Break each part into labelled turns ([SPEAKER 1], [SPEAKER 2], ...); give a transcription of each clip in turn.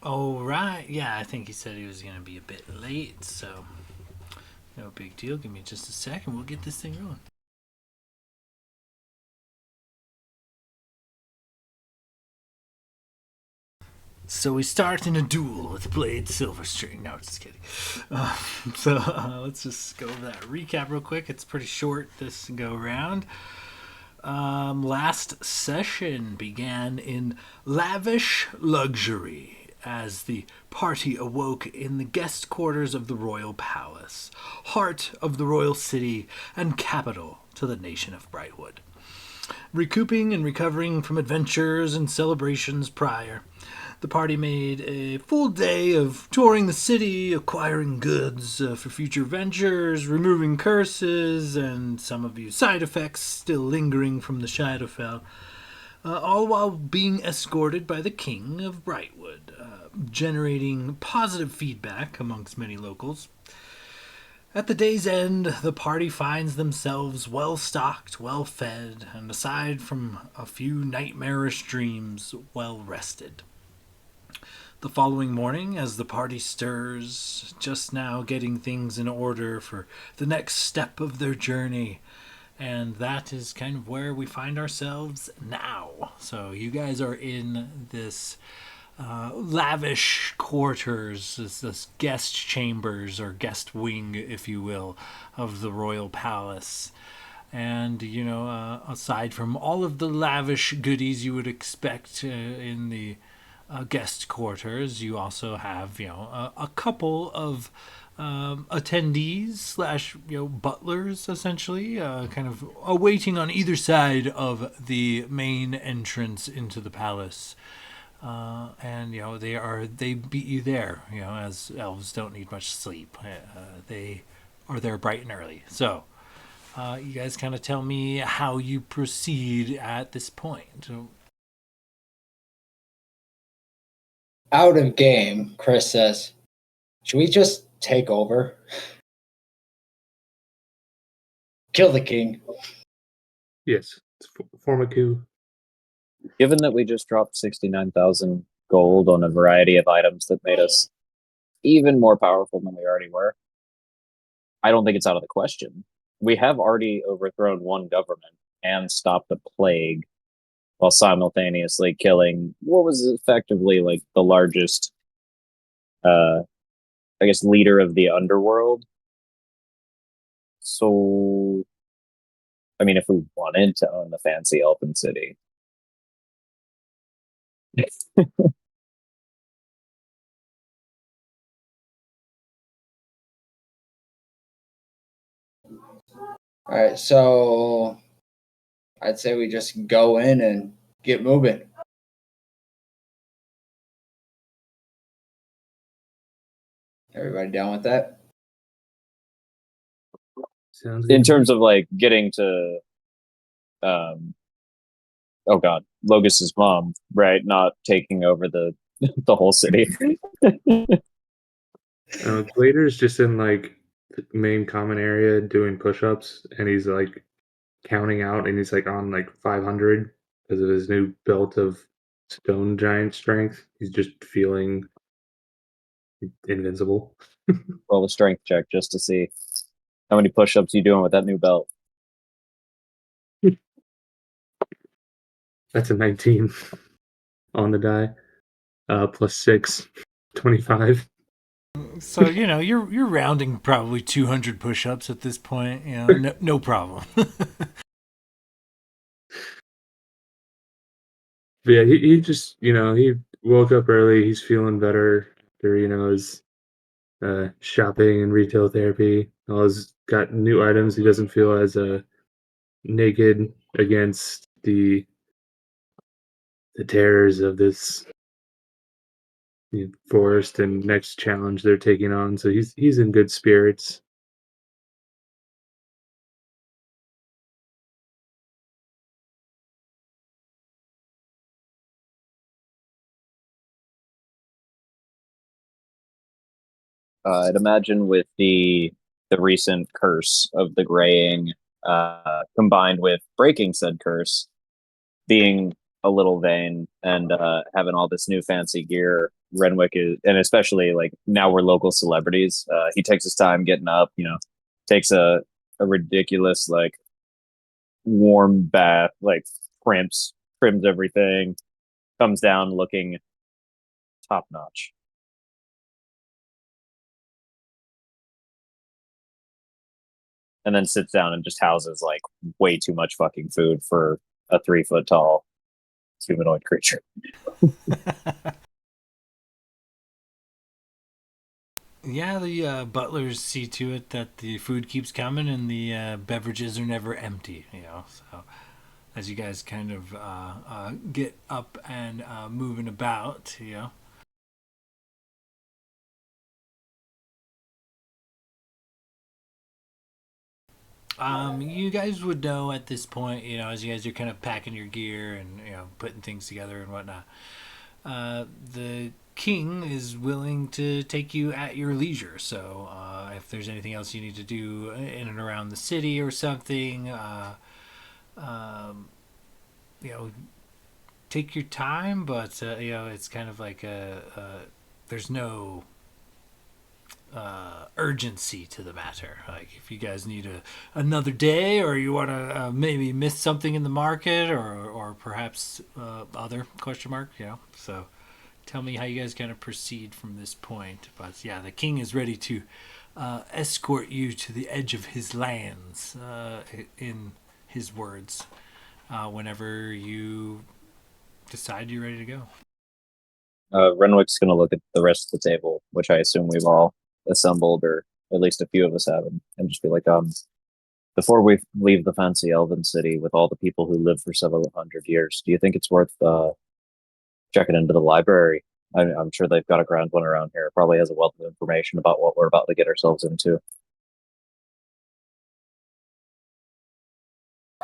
[SPEAKER 1] Oh, right. Yeah, I think he said he was going to be a bit late, so no big deal. Give me just a second. We'll get this thing rolling. So we start in a duel with Blade Silverstring. No, just kidding. Uh, let's just go over that recap real quick. It's pretty short this go round. Last session began in lavish luxury as the party awoke in the guest quarters of the royal palace, heart of the royal city and capital to the nation of Brightwood. Recouping and recovering from adventures and celebrations prior, the party made a full day of touring the city, acquiring goods for future ventures, removing curses, and some of you side effects still lingering from the Shadowfell, all while being escorted by the King of Brightwood, generating positive feedback amongst many locals. At the day's end, the party finds themselves well stocked, well fed, and aside from a few nightmarish dreams, well rested. The following morning, as the party stirs, just now getting things in order for the next step of their journey. And that is kind of where we find ourselves now. So, you guys are in this lavish quarters, this guest chambers or guest wing, if you will, of the royal palace. And, aside from all of the lavish goodies you would expect in the guest quarters, you also have, a couple of attendees slash butlers essentially kind of awaiting on either side of the main entrance into the palace, and they beat you there, as elves don't need much sleep. They are there bright and early. So you guys kind of tell me how you proceed at this point.
[SPEAKER 2] Out of game, Chris says, should we just take over? Kill the king.
[SPEAKER 3] Yes, form a coup.
[SPEAKER 4] Given that we just dropped 69,000 gold on a variety of items that made us even more powerful than we already were, I don't think it's out of the question. We have already overthrown one government and stopped a plague while simultaneously killing what was effectively like the largest, I guess, leader of the underworld. So, I mean, if we wanted to own the fancy elfin city.
[SPEAKER 2] All right, so I'd say we just go in and get moving. Everybody down with that?
[SPEAKER 3] Sounds
[SPEAKER 4] In
[SPEAKER 3] good.
[SPEAKER 4] terms of like getting to, oh god, Logus's mom, right? Not taking over the the whole city.
[SPEAKER 3] Glader's just in like the main common area doing push-ups, and he's like counting out, and he's like on like 500 because of his new belt of stone giant strength. He's just feeling invincible.
[SPEAKER 4] Roll a strength check just to see how many push-ups you doing with that new belt.
[SPEAKER 3] That's a 19 on the die. Plus 6, 25.
[SPEAKER 1] So you're rounding probably 200 push-ups at this point. No problem.
[SPEAKER 3] But yeah, he just he woke up early. He's feeling better after his shopping and retail therapy. He's got new items. He doesn't feel as naked against the terrors of this forest and next challenge they're taking on. So he's in good spirits.
[SPEAKER 4] I'd imagine with the recent curse of the graying combined with breaking said curse, being a little vain, and having all this new fancy gear. Renwick is, and especially like now we're local celebrities. He takes his time getting up, takes a ridiculous like warm bath, like trims everything, comes down looking top notch. And then sits down and just houses like way too much fucking food for a 3 foot tall humanoid creature.
[SPEAKER 1] Yeah, the butlers see to it that the food keeps coming and the beverages are never empty, So as you guys kind of get up and moving about, you guys would know at this point, as you guys are kind of packing your gear and putting things together and whatnot. The king is willing to take you at your leisure. So if there's anything else you need to do in and around the city or something, take your time. But it's kind of like there's no urgency to the matter. Like if you guys need another day, or you want to maybe miss something in the market, or perhaps other question mark. So tell me how you guys kind of proceed from this point. But yeah, the king is ready to escort you to the edge of his lands, in his words, whenever you decide you're ready to go.
[SPEAKER 4] Renwick's going to look at the rest of the table, which I assume we've all assembled, or at least a few of us have, and just be like, before we leave the fancy elven city with all the people who lived for several hundred years, do you think it's worth checking into the library? I'm sure they've got a grand one around here. It probably has a wealth of information about what we're about to get ourselves into.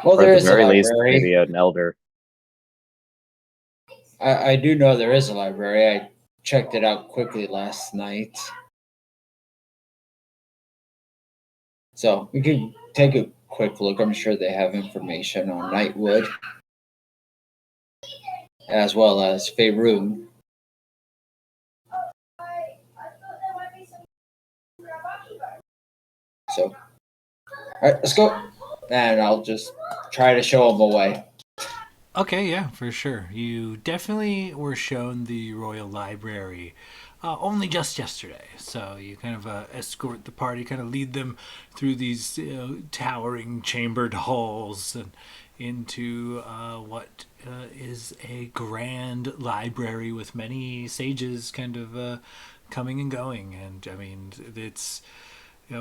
[SPEAKER 2] Well,
[SPEAKER 4] Or
[SPEAKER 2] there
[SPEAKER 4] at the
[SPEAKER 2] is a
[SPEAKER 4] very least,
[SPEAKER 2] library.
[SPEAKER 4] maybe an elder.
[SPEAKER 2] I do know there is a library. I checked it out quickly last night. So we could take a quick look. I'm sure they have information on Nightwood, as well as Faerun. So, all right, let's go. And I'll just try to show them a way.
[SPEAKER 1] Okay, yeah, for sure. You definitely were shown the Royal Library only just yesterday. So you kind of escort the party, kind of lead them through these towering chambered halls and into what is a grand library with many sages kind of coming and going. And I mean, it's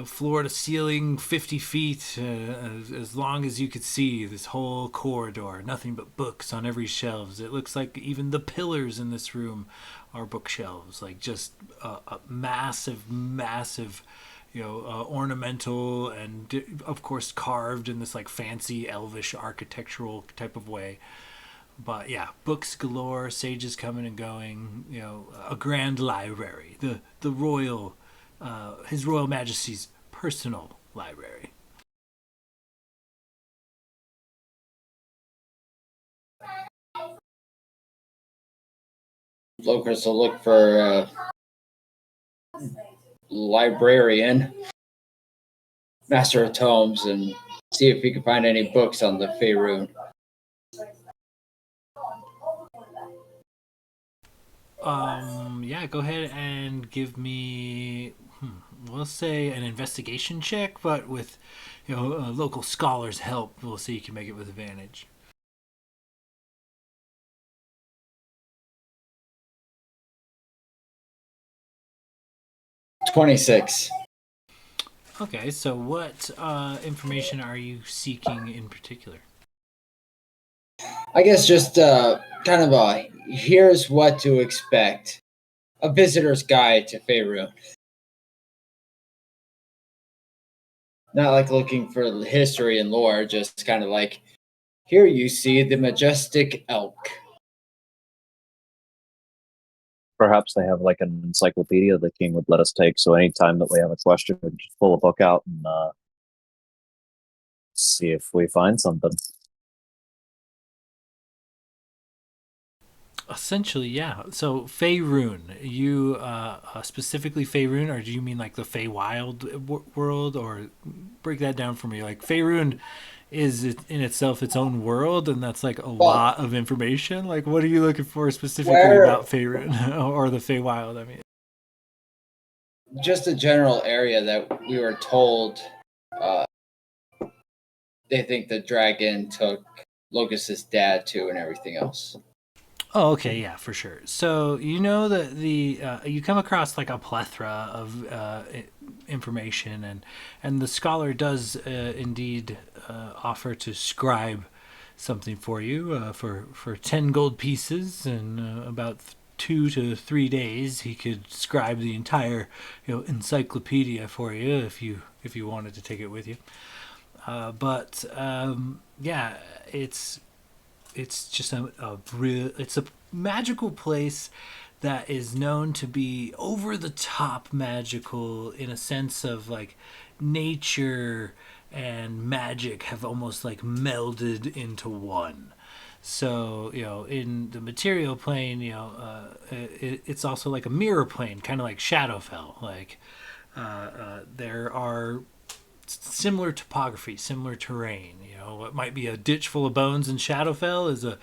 [SPEAKER 1] floor to ceiling, 50 feet, as long as you could see, this whole corridor, nothing but books on every shelves. It looks like even the pillars in this room are bookshelves, like just a massive, ornamental and of course carved in this like fancy elvish architectural type of way. But yeah, books galore, sages coming and going, a grand library, the royal His Royal Majesty's personal library.
[SPEAKER 2] Locust will look for a librarian, master of tomes, and see if he can find any books on the Faerun.
[SPEAKER 1] Yeah, go ahead and give me, we'll say an investigation check, but with, a local scholar's help, we'll see you can make it with advantage.
[SPEAKER 2] $26.
[SPEAKER 1] Okay, so what information are you seeking in particular?
[SPEAKER 2] I guess just kind of a here's what to expect. A visitor's guide to Faerun. Not like looking for history and lore, just kind of like, here you see the majestic elk.
[SPEAKER 4] Perhaps they have like an encyclopedia the king would let us take. So anytime that we have a question, we just pull a book out and See if we find something.
[SPEAKER 1] Essentially, yeah. So Faerun, you specifically Faerun, or do you mean like the Feywild world, or break that down for me? Like Faerun is in itself its own world, and that's like a
[SPEAKER 2] Well,
[SPEAKER 1] lot of information. Like, what are you looking for specifically
[SPEAKER 2] where
[SPEAKER 1] about Faerun or the Feywild? I mean,
[SPEAKER 2] just a general area that we were told uh, they think the dragon took Locust's dad to and everything else.
[SPEAKER 1] oh, okay, yeah, for sure. So you know that you come across like a plethora of information, and the scholar does indeed offer to scribe something for you for 10 gold pieces, and about 2 to 3 days he could scribe the entire encyclopedia for you if you wanted to take it with you. But yeah, it's just it's a magical place that is known to be over the top magical in a sense of like nature and magic have almost like melded into one. So in the material plane, it's also like a mirror plane, kind of like Shadowfell. Like there are similar topography, similar terrain. What might be a ditch full of bones in Shadowfell is a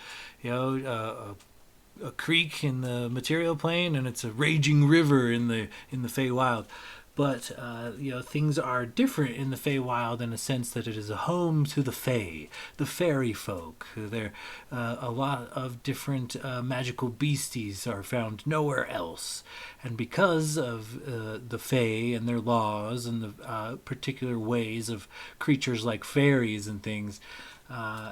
[SPEAKER 1] creek in the material plane, and it's a raging river in the Feywild. But things are different in the Feywild in a sense that it is a home to the Fey, the fairy folk. There, a lot of different magical beasties are found nowhere else, and because of the Fey and their laws and the particular ways of creatures like fairies and things,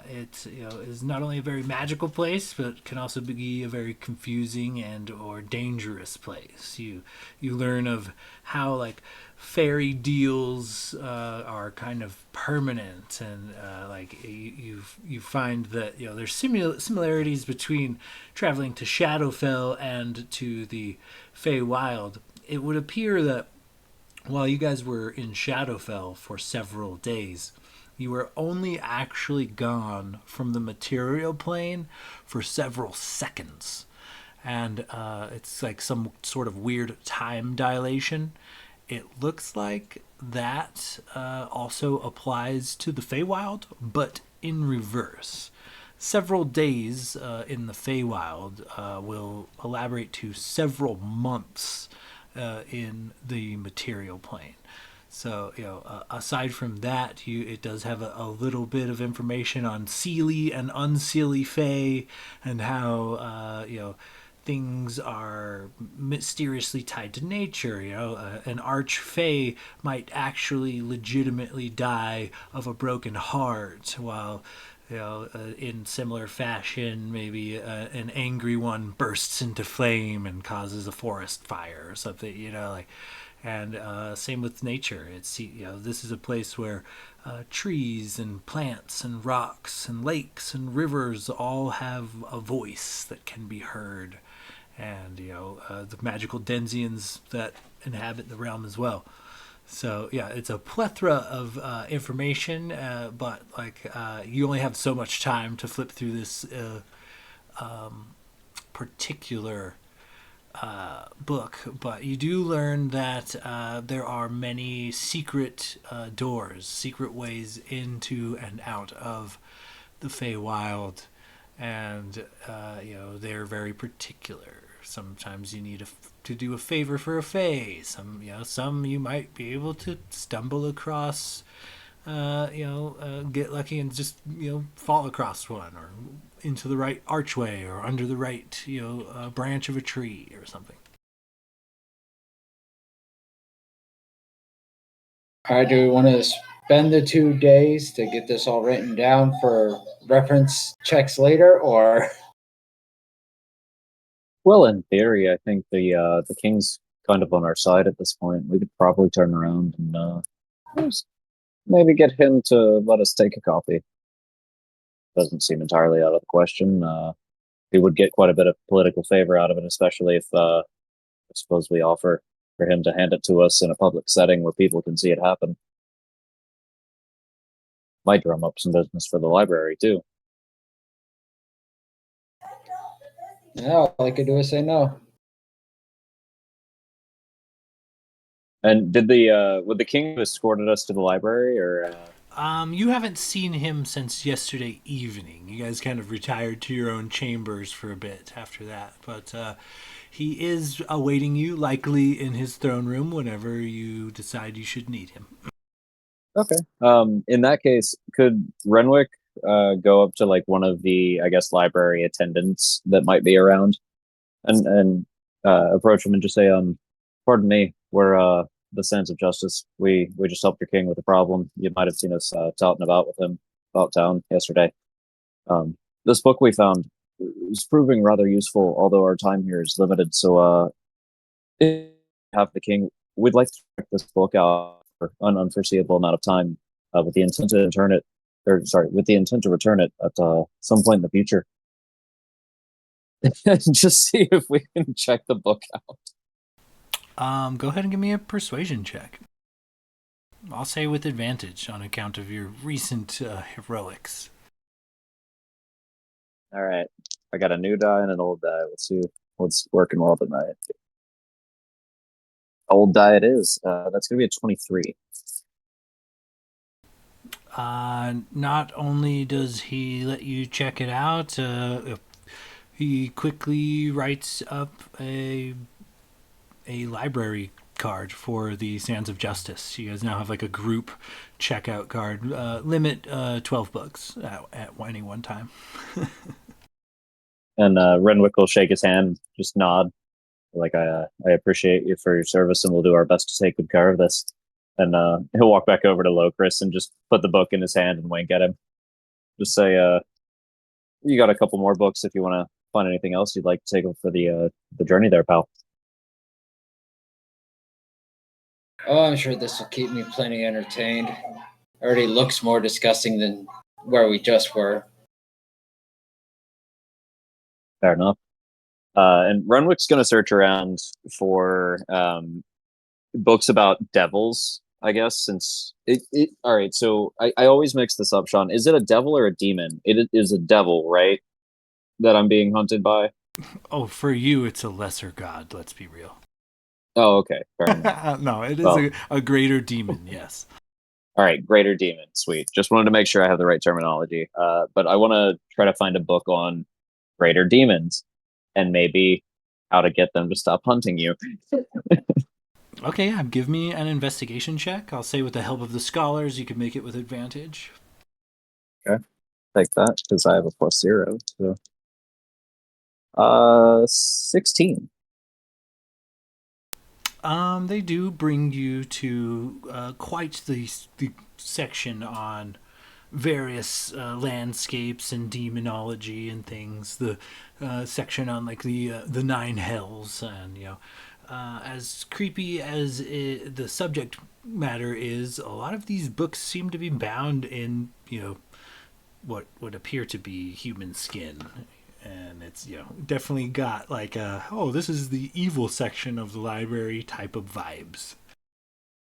[SPEAKER 1] it is not only a very magical place, but can also be a very confusing and or dangerous place. You learn of how like fairy deals are kind of permanent, and like you find that there's similarities between traveling to Shadowfell and to the Feywild. It would appear that while you guys were in Shadowfell for several days, you were only actually gone from the material plane for several seconds. And it's like some sort of weird time dilation. It looks like that also applies to the Feywild, but in reverse. Several days in the Feywild will elaborate to several months in the material plane. So, aside from that, it does have a little bit of information on Seelie and Unseelie Fae, and how, things are mysteriously tied to nature. An arch Fae might actually legitimately die of a broken heart, while in similar fashion, maybe an angry one bursts into flame and causes a forest fire or something. Like, and same with nature. It's this is a place where trees and plants and rocks and lakes and rivers all have a voice that can be heard, and the magical Denzians that inhabit the realm as well. So yeah, it's a plethora of information, but like you only have so much time to flip through this particular book. But you do learn that there are many secret doors, secret ways into and out of the Feywild, and they're very particular. Sometimes you need to do a favor for a Fey. Some you might be able to stumble across, get lucky and just fall across one, or into the right archway, or under the right branch of a tree or something.
[SPEAKER 2] All right, do we want to spend the 2 days to get this all written down for reference checks later, or
[SPEAKER 4] Well, in theory, I think the king's kind of on our side at this point. We could probably turn around and just maybe get him to let us take a copy. Doesn't seem entirely out of the question. He would get quite a bit of political favor out of it, especially if I suppose we offer for him to hand it to us in a public setting where people can see it happen. Might drum up some business for the library too.
[SPEAKER 2] No, all I could do is say no.
[SPEAKER 4] And would the king have escorted us to the library, or?
[SPEAKER 1] You haven't seen him since yesterday evening. You guys kind of retired to your own chambers for a bit after that, but he is awaiting you, likely in his throne room, whenever you decide you should need him.
[SPEAKER 4] Okay. In that case, could Renwick go up to like one of the, I guess, library attendants that might be around, and approach him and just say, pardon me, we're the Sands of Justice. We just helped your king with a problem. You might have seen us out and about with him about town yesterday. This book we found is proving rather useful, although our time here is limited. So, if have the king, we'd like to check this book out for an unforeseeable amount of time, with the intent to with the intent to return it at some point in the future. Just see if we can check the book out.
[SPEAKER 1] Go ahead and give me a persuasion check. I'll say with advantage on account of your recent heroics.
[SPEAKER 4] All right. I got a new die and an old die. Let's see what's working well tonight. Old die it is. That's going to be a 23.
[SPEAKER 1] Not only does he let you check it out, he quickly writes up a library card for the Sands of Justice. You guys now have like a group checkout card. Limit 12 books at any one time.
[SPEAKER 4] And Renwick will shake his hand, just nod. Like, I appreciate you for your service, and we'll do our best to take good care of this. And he'll walk back over to Locris and just put the book in his hand and wink at him. Just say, you got a couple more books if you want to find anything else you'd like to take for the journey there, pal.
[SPEAKER 2] Oh, I'm sure this will keep me plenty entertained. Already looks more disgusting than where we just were.
[SPEAKER 4] Fair enough. And Renwick's going to search around for books about devils, I guess, since it all right, so I always mix this up, Sean. Is it a devil or a demon? It is a devil, right? That I'm being hunted by?
[SPEAKER 1] Oh, for you, it's a lesser god, let's be real.
[SPEAKER 4] Oh, okay. Fair enough.
[SPEAKER 1] No, it is a greater demon, yes.
[SPEAKER 4] All right, greater demon. Sweet. Just wanted to make sure I have the right terminology. But I want to try to find a book on greater demons and maybe how to get them to stop hunting you.
[SPEAKER 1] Okay, yeah, give me an investigation check. I'll say with the help of the scholars, you can make it with advantage.
[SPEAKER 4] Okay, take that because I have a +0. So, 16.
[SPEAKER 1] They do bring you to quite the section on various landscapes and demonology and things. The section on like the nine hells, and as creepy as the subject matter is, a lot of these books seem to be bound in what would appear to be human skin. And it's definitely got like this is the evil section of the library type of vibes.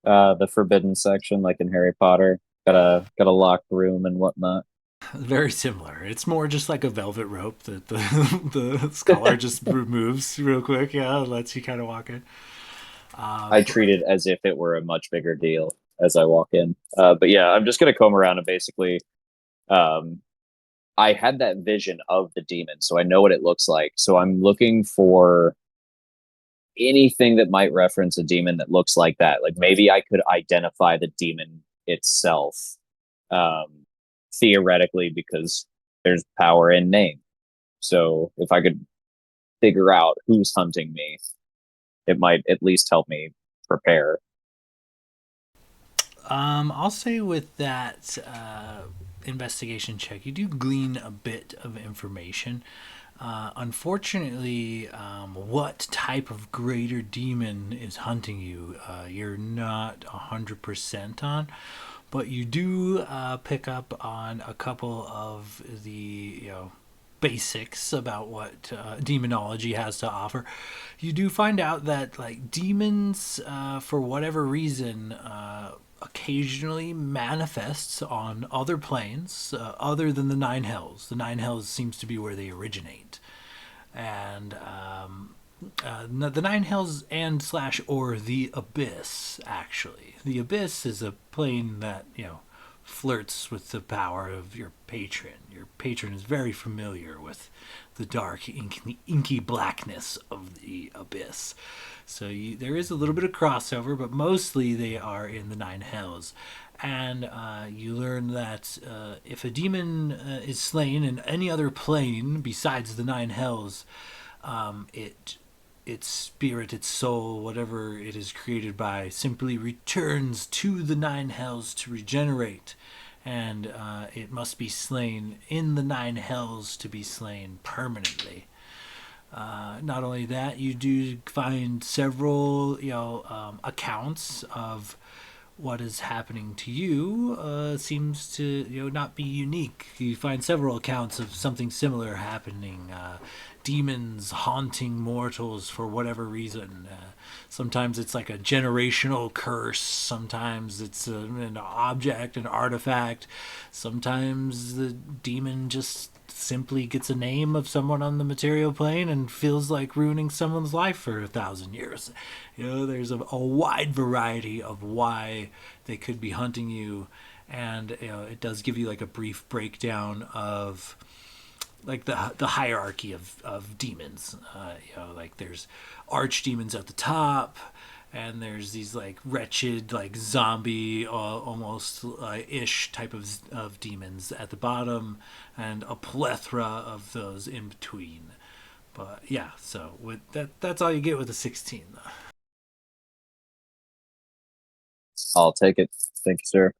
[SPEAKER 4] The forbidden section, like in Harry Potter, got a locked room and whatnot.
[SPEAKER 1] Very similar. It's more just like a velvet rope that the scholar just removes real quick. Yeah, lets you kind of walk in.
[SPEAKER 4] I treat it as if it were a much bigger deal as I walk in. But yeah, I'm just gonna comb around and basically, I had that vision of the demon, so I know what it looks like. So I'm looking for anything that might reference a demon that looks like that. Like maybe I could identify the demon itself, theoretically, because there's power in name. So if I could figure out who's hunting me, it might at least help me prepare.
[SPEAKER 1] I'll say with that investigation check, you do glean a bit of information. Unfortunately, what type of greater demon is hunting you, you're not 100% on, but you do pick up on a couple of the basics about what demonology has to offer. You do find out that like demons, for whatever reason, occasionally manifests on other planes other than the Nine Hells. The Nine Hells seems to be where they originate, and the Nine Hells and slash or the Abyss. Actually, the Abyss is a plane that flirts with the power of your patron. Your patron is very familiar with the dark, inky blackness of the Abyss. So there is a little bit of crossover, but mostly they are in the Nine Hells. And you learn that if a demon is slain in any other plane besides the Nine Hells, its spirit, its soul, whatever it is created by, simply returns to the Nine Hells to regenerate. And it must be slain in the Nine Hells to be slain permanently. Not only that, you do find several, accounts of what is happening to you. Seems to, not be unique. You find several accounts of something similar happening. Demons haunting mortals for whatever reason. Sometimes it's like a generational curse. Sometimes it's an object, an artifact. Sometimes the demon just simply gets a name of someone on the material plane and feels like ruining someone's life for 1,000 years. There's a wide variety of why they could be hunting you, and it does give you like a brief breakdown of like the hierarchy of demons. Like there's archdemons at the top, and there's these like wretched like zombie almost ish type of demons at the bottom, and a plethora of those in between. But yeah, so with that's all you get with the 16 though.
[SPEAKER 4] I'll take it. Thank you, sir.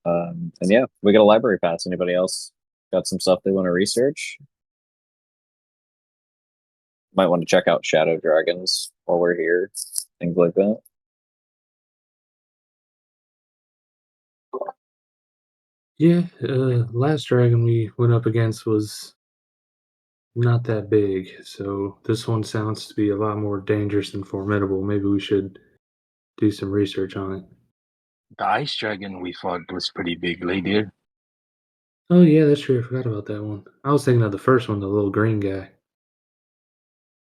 [SPEAKER 4] And yeah, we got a library pass. Anybody else got some stuff they want to research? Might want to check out Shadow Dragons while we're here. Things like that.
[SPEAKER 3] Yeah, last dragon we went up against was not that big, so this one sounds to be a lot more dangerous and formidable. Maybe we should do some research on it.
[SPEAKER 5] The ice dragon we fought was pretty big, lady.
[SPEAKER 3] Oh yeah, that's true. I forgot about that one. I was thinking of the first one, the little green guy.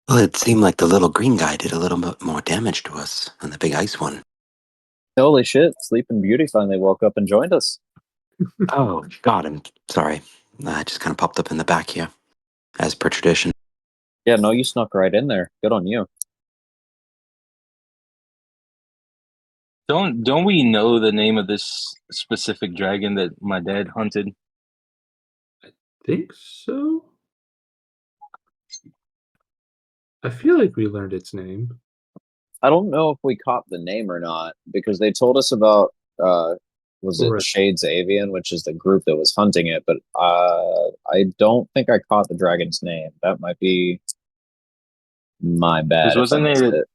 [SPEAKER 6] Well, it seemed like the little green guy did a little bit more damage to us than the big ice one.
[SPEAKER 4] Holy shit, Sleeping Beauty finally woke up and joined us.
[SPEAKER 6] Oh, God, I'm sorry. I just kind of popped up in the back here, as per tradition.
[SPEAKER 4] Yeah, no, you snuck right in there. Good on you.
[SPEAKER 5] Don't we know the name of this specific dragon that my dad hunted?
[SPEAKER 3] Think so? I feel like we learned its name.
[SPEAKER 4] I don't know if we caught the name or not, because they told us about was it
[SPEAKER 3] Correct.
[SPEAKER 4] Shades Avian, which is the group that was hunting it, but I don't think I caught the dragon's name. That might be my bad.
[SPEAKER 5] 'Cause
[SPEAKER 4] If I missed it.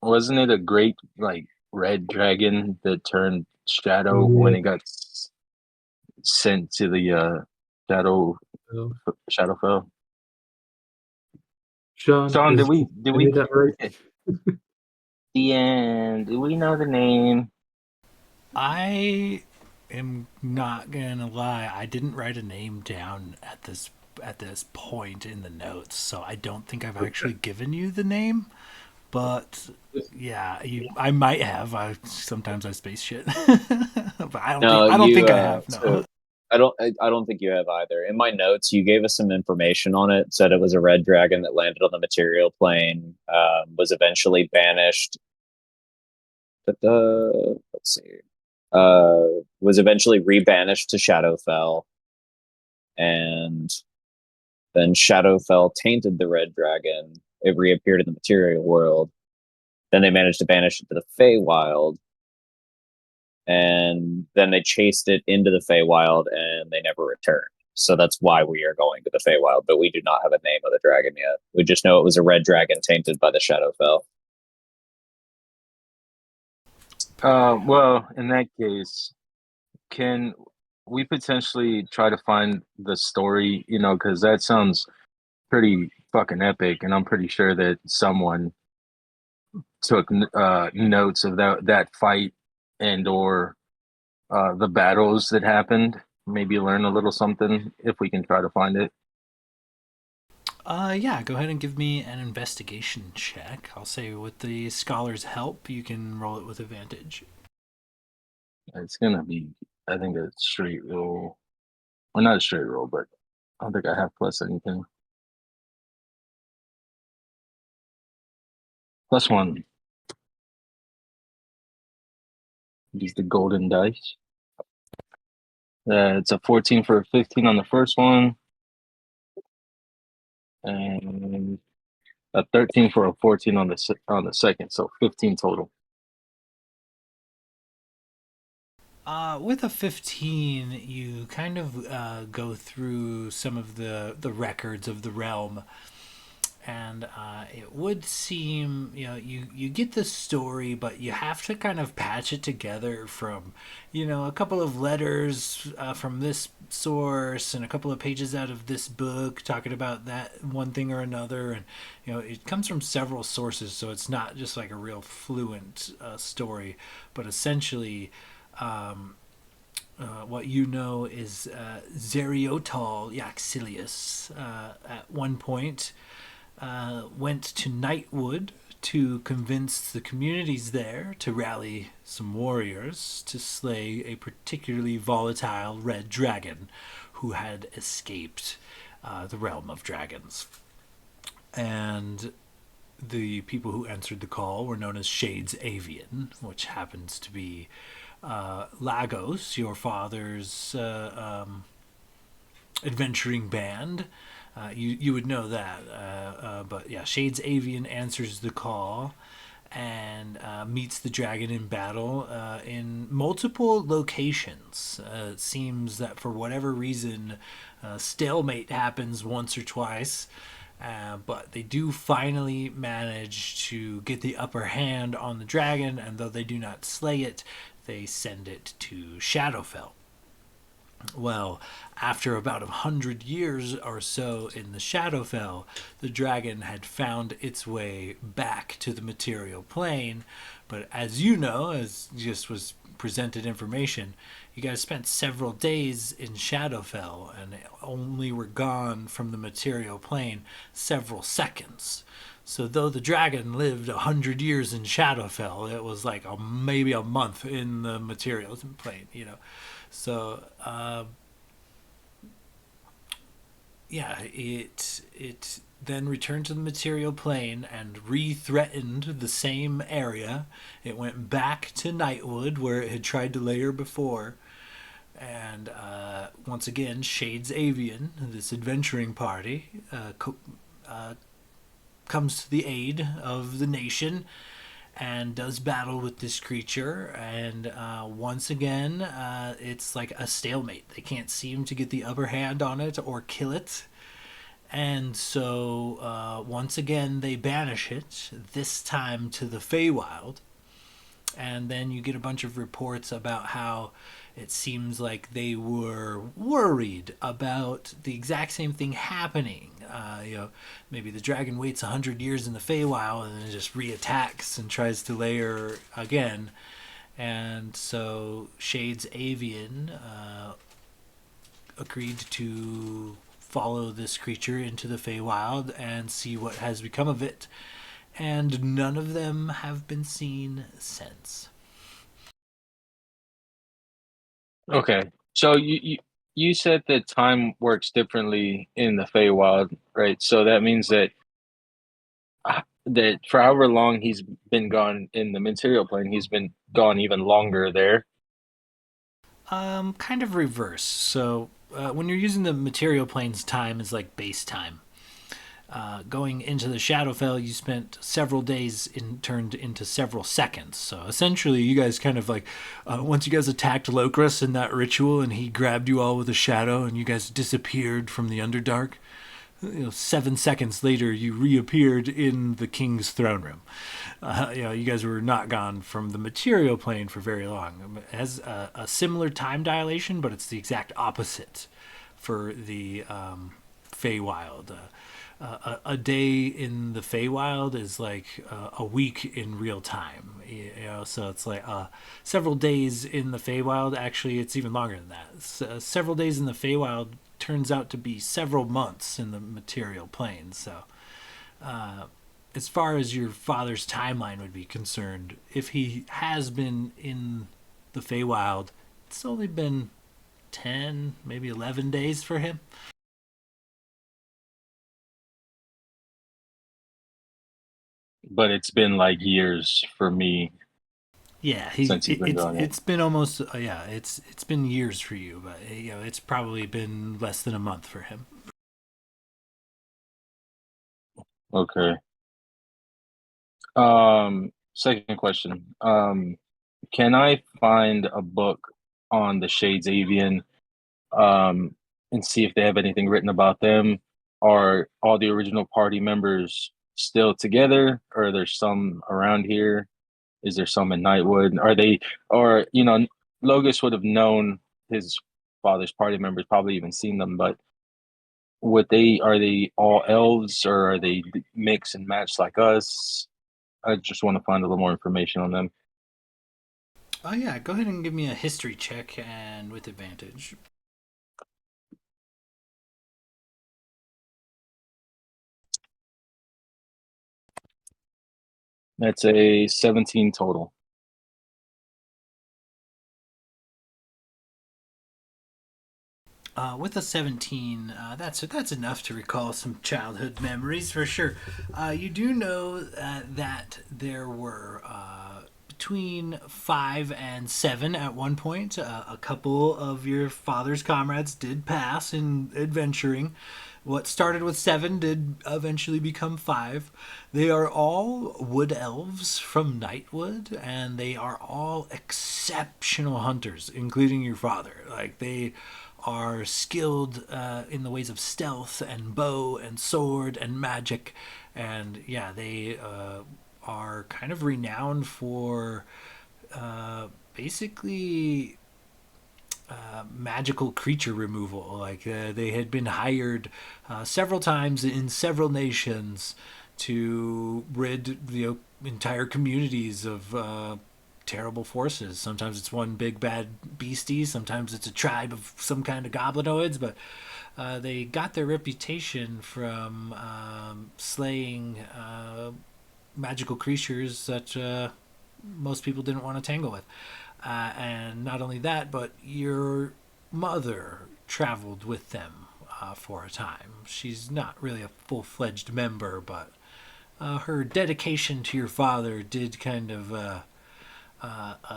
[SPEAKER 5] wasn't it a great like red dragon that turned shadow
[SPEAKER 3] Yeah.
[SPEAKER 5] when it got sent to the
[SPEAKER 3] So,
[SPEAKER 5] Shadowfell?
[SPEAKER 3] Sean,
[SPEAKER 5] Sean, did we
[SPEAKER 3] I made that right?
[SPEAKER 5] the end? Do we know the name?
[SPEAKER 1] I am not gonna lie. I didn't write a name down at this point in the notes, so I don't think I've actually given you the name. But yeah, I might have. Sometimes I space shit, but I don't think I have. No.
[SPEAKER 4] So I don't think you have either. In my notes, you gave us some information on it. Said it was a red dragon that landed on the material plane. Was eventually banished. But let's see. Was eventually rebanished to Shadowfell, and then Shadowfell tainted the red dragon. It reappeared in the material world. Then they managed to banish it to the Feywild, and then they chased it into the Feywild, and they never returned. So that's why we are going to the Feywild, but we do not have a name of the dragon yet. We just know it was a red dragon tainted by the Shadowfell.
[SPEAKER 5] Well, in that case, can we potentially try to find the story? Because that sounds pretty fucking epic, and I'm pretty sure that someone took notes of that fight and or the battles that happened. Maybe learn a little something if we can try to find it.
[SPEAKER 1] Yeah, go ahead and give me an investigation check. I'll say with the scholar's help, you can roll it with advantage.
[SPEAKER 5] It's gonna be, I think, a straight roll, or not a straight roll, but I don't think I have plus anything. +1. Use the golden dice. It's a 14 for a 15 on the first one, and a 13 for a 14 on the second. So 15 total.
[SPEAKER 1] With a 15, you kind of go through some of the records of the realm, and it would seem, you get the story, but you have to kind of patch it together from, a couple of letters from this source and a couple of pages out of this book talking about that one thing or another, and it comes from several sources, so it's not just like a real fluent story, but essentially. What you know is Zeriotol Yaxilius at one point went to Nightwood to convince the communities there to rally some warriors to slay a particularly volatile red dragon who had escaped the realm of dragons. And the people who answered the call were known as Shades Avian, which happens to be Lagos, your father's adventuring band. You would know that. But yeah, Shades Avian answers the call and meets the dragon in battle in multiple locations. It seems that for whatever reason, stalemate happens once or twice. But they do finally manage to get the upper hand on the dragon, and though they do not slay it, they send it to Shadowfell. Well, after about 100 years or so in the Shadowfell, the dragon had found its way back to the material plane. But as you know, as just was presented information, you guys spent several days in Shadowfell and only were gone from the material plane several seconds. So though the dragon lived 100 years in Shadowfell, it was like maybe a month in the material plane, So yeah, it then returned to the material plane and re-threatened the same area. It went back to Nightwood where it had tried to lair before. And once again, Shades Avian, this adventuring party, comes to the aid of the nation and does battle with this creature. And once again, it's like a stalemate. They can't seem to get the upper hand on it or kill it. And so once again, they banish it, this time to the Feywild. And then you get a bunch of reports about how it seems like they were worried about the exact same thing happening. Maybe the dragon waits 100 years in the Feywild and then just reattacks and tries to lair again. And so Shades Avian agreed to follow this creature into the Feywild and see what has become of it. And none of them have been seen since.
[SPEAKER 5] Okay, so you said that time works differently in the Feywild, right? So that means that for however long he's been gone in the material plane, he's been gone even longer there.
[SPEAKER 1] Kind of reverse. So when you're using the material plane's time is like base time. Going into the Shadowfell, you spent several days turned into several seconds. So essentially, you guys kind of like, once you guys attacked Lokris in that ritual and he grabbed you all with a shadow and you guys disappeared from the Underdark, 7 seconds later, you reappeared in the king's throne room. You guys were not gone from the material plane for very long. It has a similar time dilation, but it's the exact opposite for the Feywild. A day in the Feywild is like a week in real time. So it's like several days in the Feywild. Actually, it's even longer than that. Several days in the Feywild turns out to be several months in the material plane. So, as far as your father's timeline would be concerned, if he has been in the Feywild, it's only been 10, maybe 11 days for him.
[SPEAKER 5] But it's been like years for me
[SPEAKER 1] Yeah,
[SPEAKER 5] since he's been doing it.
[SPEAKER 1] it's been almost it's been years for you, but it's probably been less than a month for him.
[SPEAKER 5] Okay. Second question. Can I find a book on the Shades Avian, um, and see if they have anything written about them? Are all the original party members still together, or are there some around here? Is there some in Nightwood? Are they, or Logus would have known his father's party members, probably even seen them, but are they all elves, or are they mix and match like us? I just want to find a little more information on them.
[SPEAKER 1] Oh yeah, go ahead and give me a history check and with advantage.
[SPEAKER 5] That's a 17 total.
[SPEAKER 1] With a 17, that's enough to recall some childhood memories for sure. You do know that there were between 5 and 7 at one point. A couple of your father's comrades did pass in adventuring. What started with 7 did eventually become 5. They are all wood elves from Nightwood, and they are all exceptional hunters, including your father. Like, they are skilled in the ways of stealth and bow and sword and magic, and yeah, they are kind of renowned for basically magical creature removal. Like they had been hired several times in several nations to rid the entire communities of terrible forces. Sometimes it's one big bad beastie, sometimes it's a tribe of some kind of goblinoids, but they got their reputation from slaying magical creatures that most people didn't want to tangle with. And not only that, but your mother traveled with them for a time. She's not really a full-fledged member, but her dedication to your father did kind of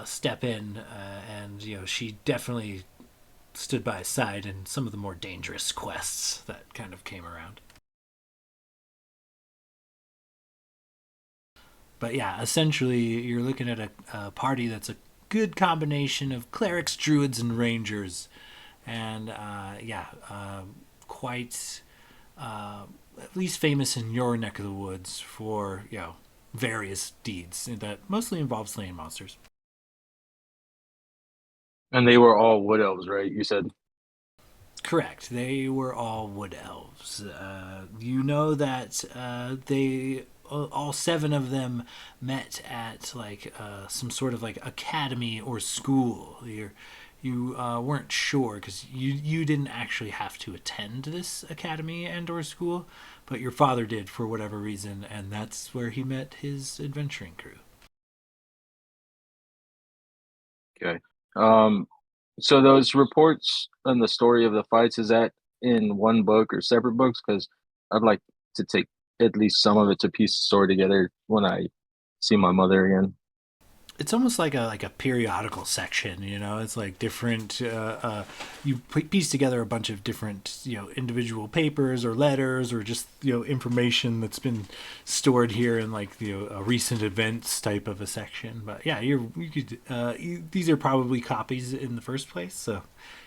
[SPEAKER 1] step in, and she definitely stood by his side in some of the more dangerous quests that kind of came around. But yeah, essentially, you're looking at a party that's a good combination of clerics, druids, and rangers, and quite at least famous in your neck of the woods for various deeds that mostly involve slaying monsters.
[SPEAKER 5] And they were all wood elves, right? You said.
[SPEAKER 1] Correct. They were all wood elves. You know that they all 7 of them met at like some sort of like academy or school. You weren't sure because you didn't actually have to attend this academy and or school, but your father did for whatever reason, and that's where he met his adventuring crew.
[SPEAKER 5] Okay. So those reports and the story of the fights, is that in one book or separate books? Because I'd like to take at least some of it to piece the story together when I see my mother again.
[SPEAKER 1] It's almost like a periodical section. It's like different you piece together a bunch of different individual papers or letters or just information that's been stored here in like a recent events type of a section. But yeah, you could these are probably copies in the first place, so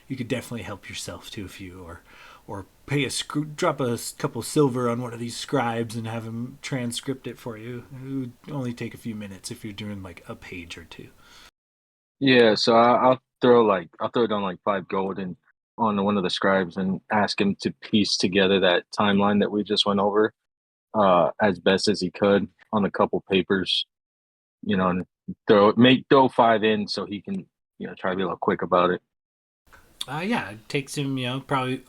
[SPEAKER 1] you could definitely help yourself to a few, or pay drop a couple silver on one of these scribes and have them transcript it for you. It would only take a few minutes if you're doing like a page or two.
[SPEAKER 5] Yeah, so I'll throw down like 5 gold, and on one of the scribes and ask him to piece together that timeline that we just went over as best as he could on a couple papers, and throw 5 in so he can, try to be a little quick about it.
[SPEAKER 1] Yeah, it takes him, probably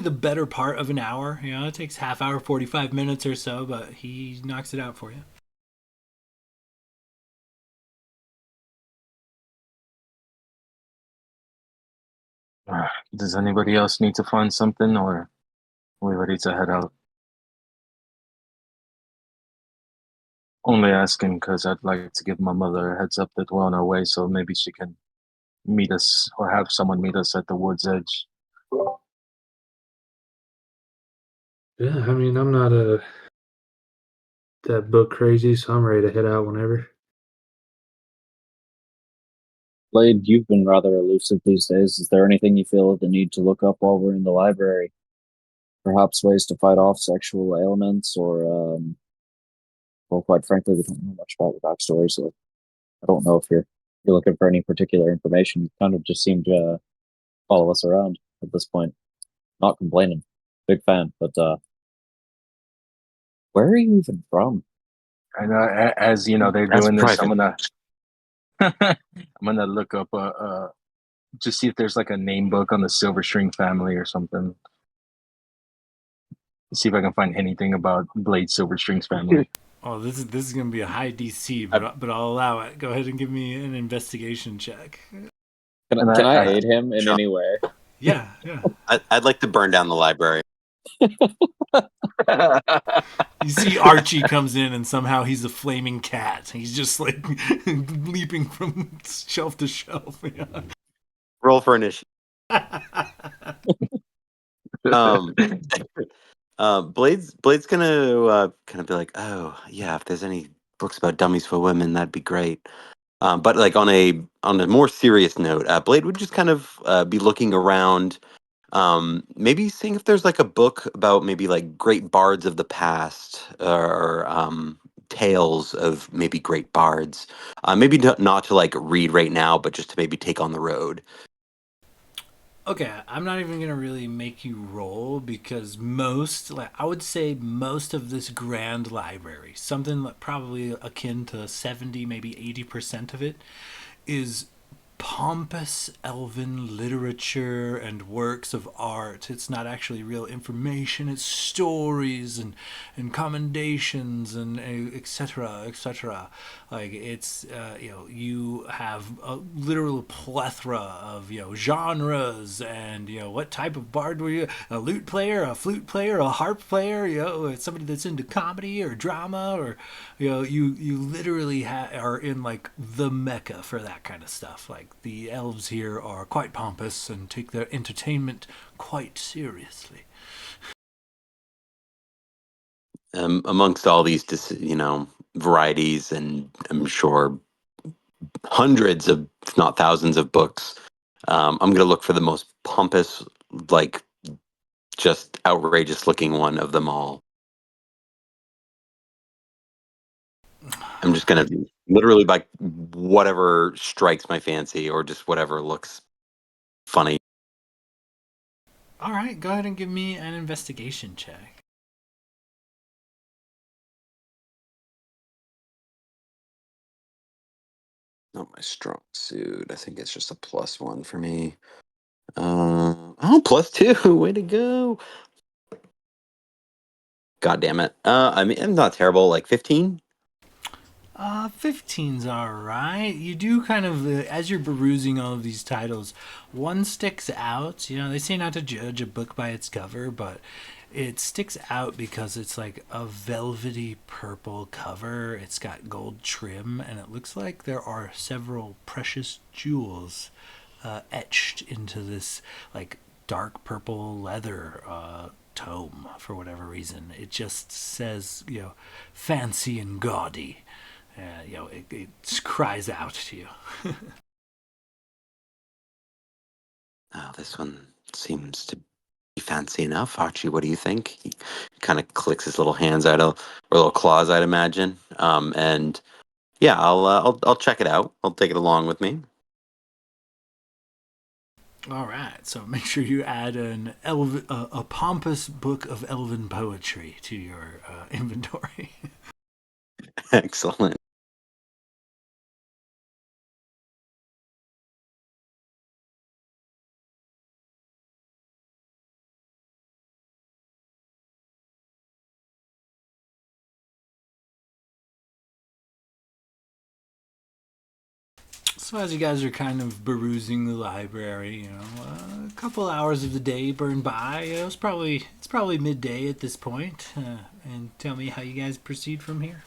[SPEAKER 1] the better part of an hour. It takes half hour, 45 minutes or so, but he knocks it out for you.
[SPEAKER 5] Does anybody else need to find something, or are we ready to head out? Only asking because I'd like to give my mother a heads up that we're on our way, so maybe she can meet us or have someone meet us at the wood's edge.
[SPEAKER 3] Yeah, I mean, I'm not that book crazy, so I'm ready to head out whenever.
[SPEAKER 4] Blade, you've been rather elusive these days. Is there anything you feel the need to look up while we're in the library? Perhaps ways to fight off sexual ailments, or well, quite frankly, we don't know much about your backstory, so I don't know if you're looking for any particular information. You kind of just seem to follow us around at this point. Not complaining, big fan, but where are you even from?
[SPEAKER 5] And as you know, they're
[SPEAKER 6] That's
[SPEAKER 5] doing this.
[SPEAKER 6] private.
[SPEAKER 5] I'm gonna look up just see if there's like a name book on the Silver String family or something. See if I can find anything about Blade Silver String's family.
[SPEAKER 1] Oh, this is gonna be a high DC, but I'll allow it. Go ahead and give me an investigation check.
[SPEAKER 4] Can I aid him in any way?
[SPEAKER 1] Yeah.
[SPEAKER 6] I'd like to burn down the library.
[SPEAKER 1] You see Archie comes in and somehow he's a flaming cat. He's just like leaping from shelf to shelf. Yeah.
[SPEAKER 6] Roll for initiative. Blade's gonna kind of be like, oh yeah, if there's any books about dummies for women, that'd be great. But like on a more serious note, Blade would just kind of be looking around, maybe seeing if there's like a book about maybe like great bards of the past, or tales of maybe great bards. Maybe not to like read right now, but just to maybe take on the road.
[SPEAKER 1] Okay, I'm not even gonna really make you roll because I would say most of this grand library, something like probably akin to 70, maybe 80% of it, is pompous elven literature and works of art. It's not actually real information. It's stories and commendations and etc. etc. Like it's you have a literal plethora of genres and what type of bard were you? A lute player, a flute player, a harp player. Somebody that's into comedy or drama or you literally are in like the mecca for that kind of stuff. Like the elves here are quite pompous and take their entertainment quite seriously.
[SPEAKER 6] Amongst all these, varieties, and I'm sure hundreds of, if not thousands of books, I'm going to look for the most pompous, like just outrageous looking one of them all. I'm just going to literally buy whatever strikes my fancy or just whatever looks funny.
[SPEAKER 1] All right, go ahead and give me an investigation check.
[SPEAKER 6] Not my strong suit. I think it's just a +1 for me. +2. Way to go. God damn it. I mean, I'm not terrible. Like 15.
[SPEAKER 1] 15's alright. You do kind of, as you're perusing all of these titles, one sticks out. They say not to judge a book by its cover, but it sticks out because it's like a velvety purple cover. It's got gold trim, and it looks like there are several precious jewels etched into this like dark purple leather tome for whatever reason. It just says, fancy and gaudy. It cries out to you.
[SPEAKER 6] Oh, this one seems to be fancy enough. Archie, what do you think? He kind of clicks his little hands out, or little claws, I'd imagine. And yeah, I'll check it out. I'll take it along with me.
[SPEAKER 1] All right, so make sure you add a pompous book of elven poetry to your inventory.
[SPEAKER 6] Excellent.
[SPEAKER 1] So as you guys are kind of perusing the library, a couple hours of the day burn by. It's probably midday at this point. And tell me how you guys proceed from here.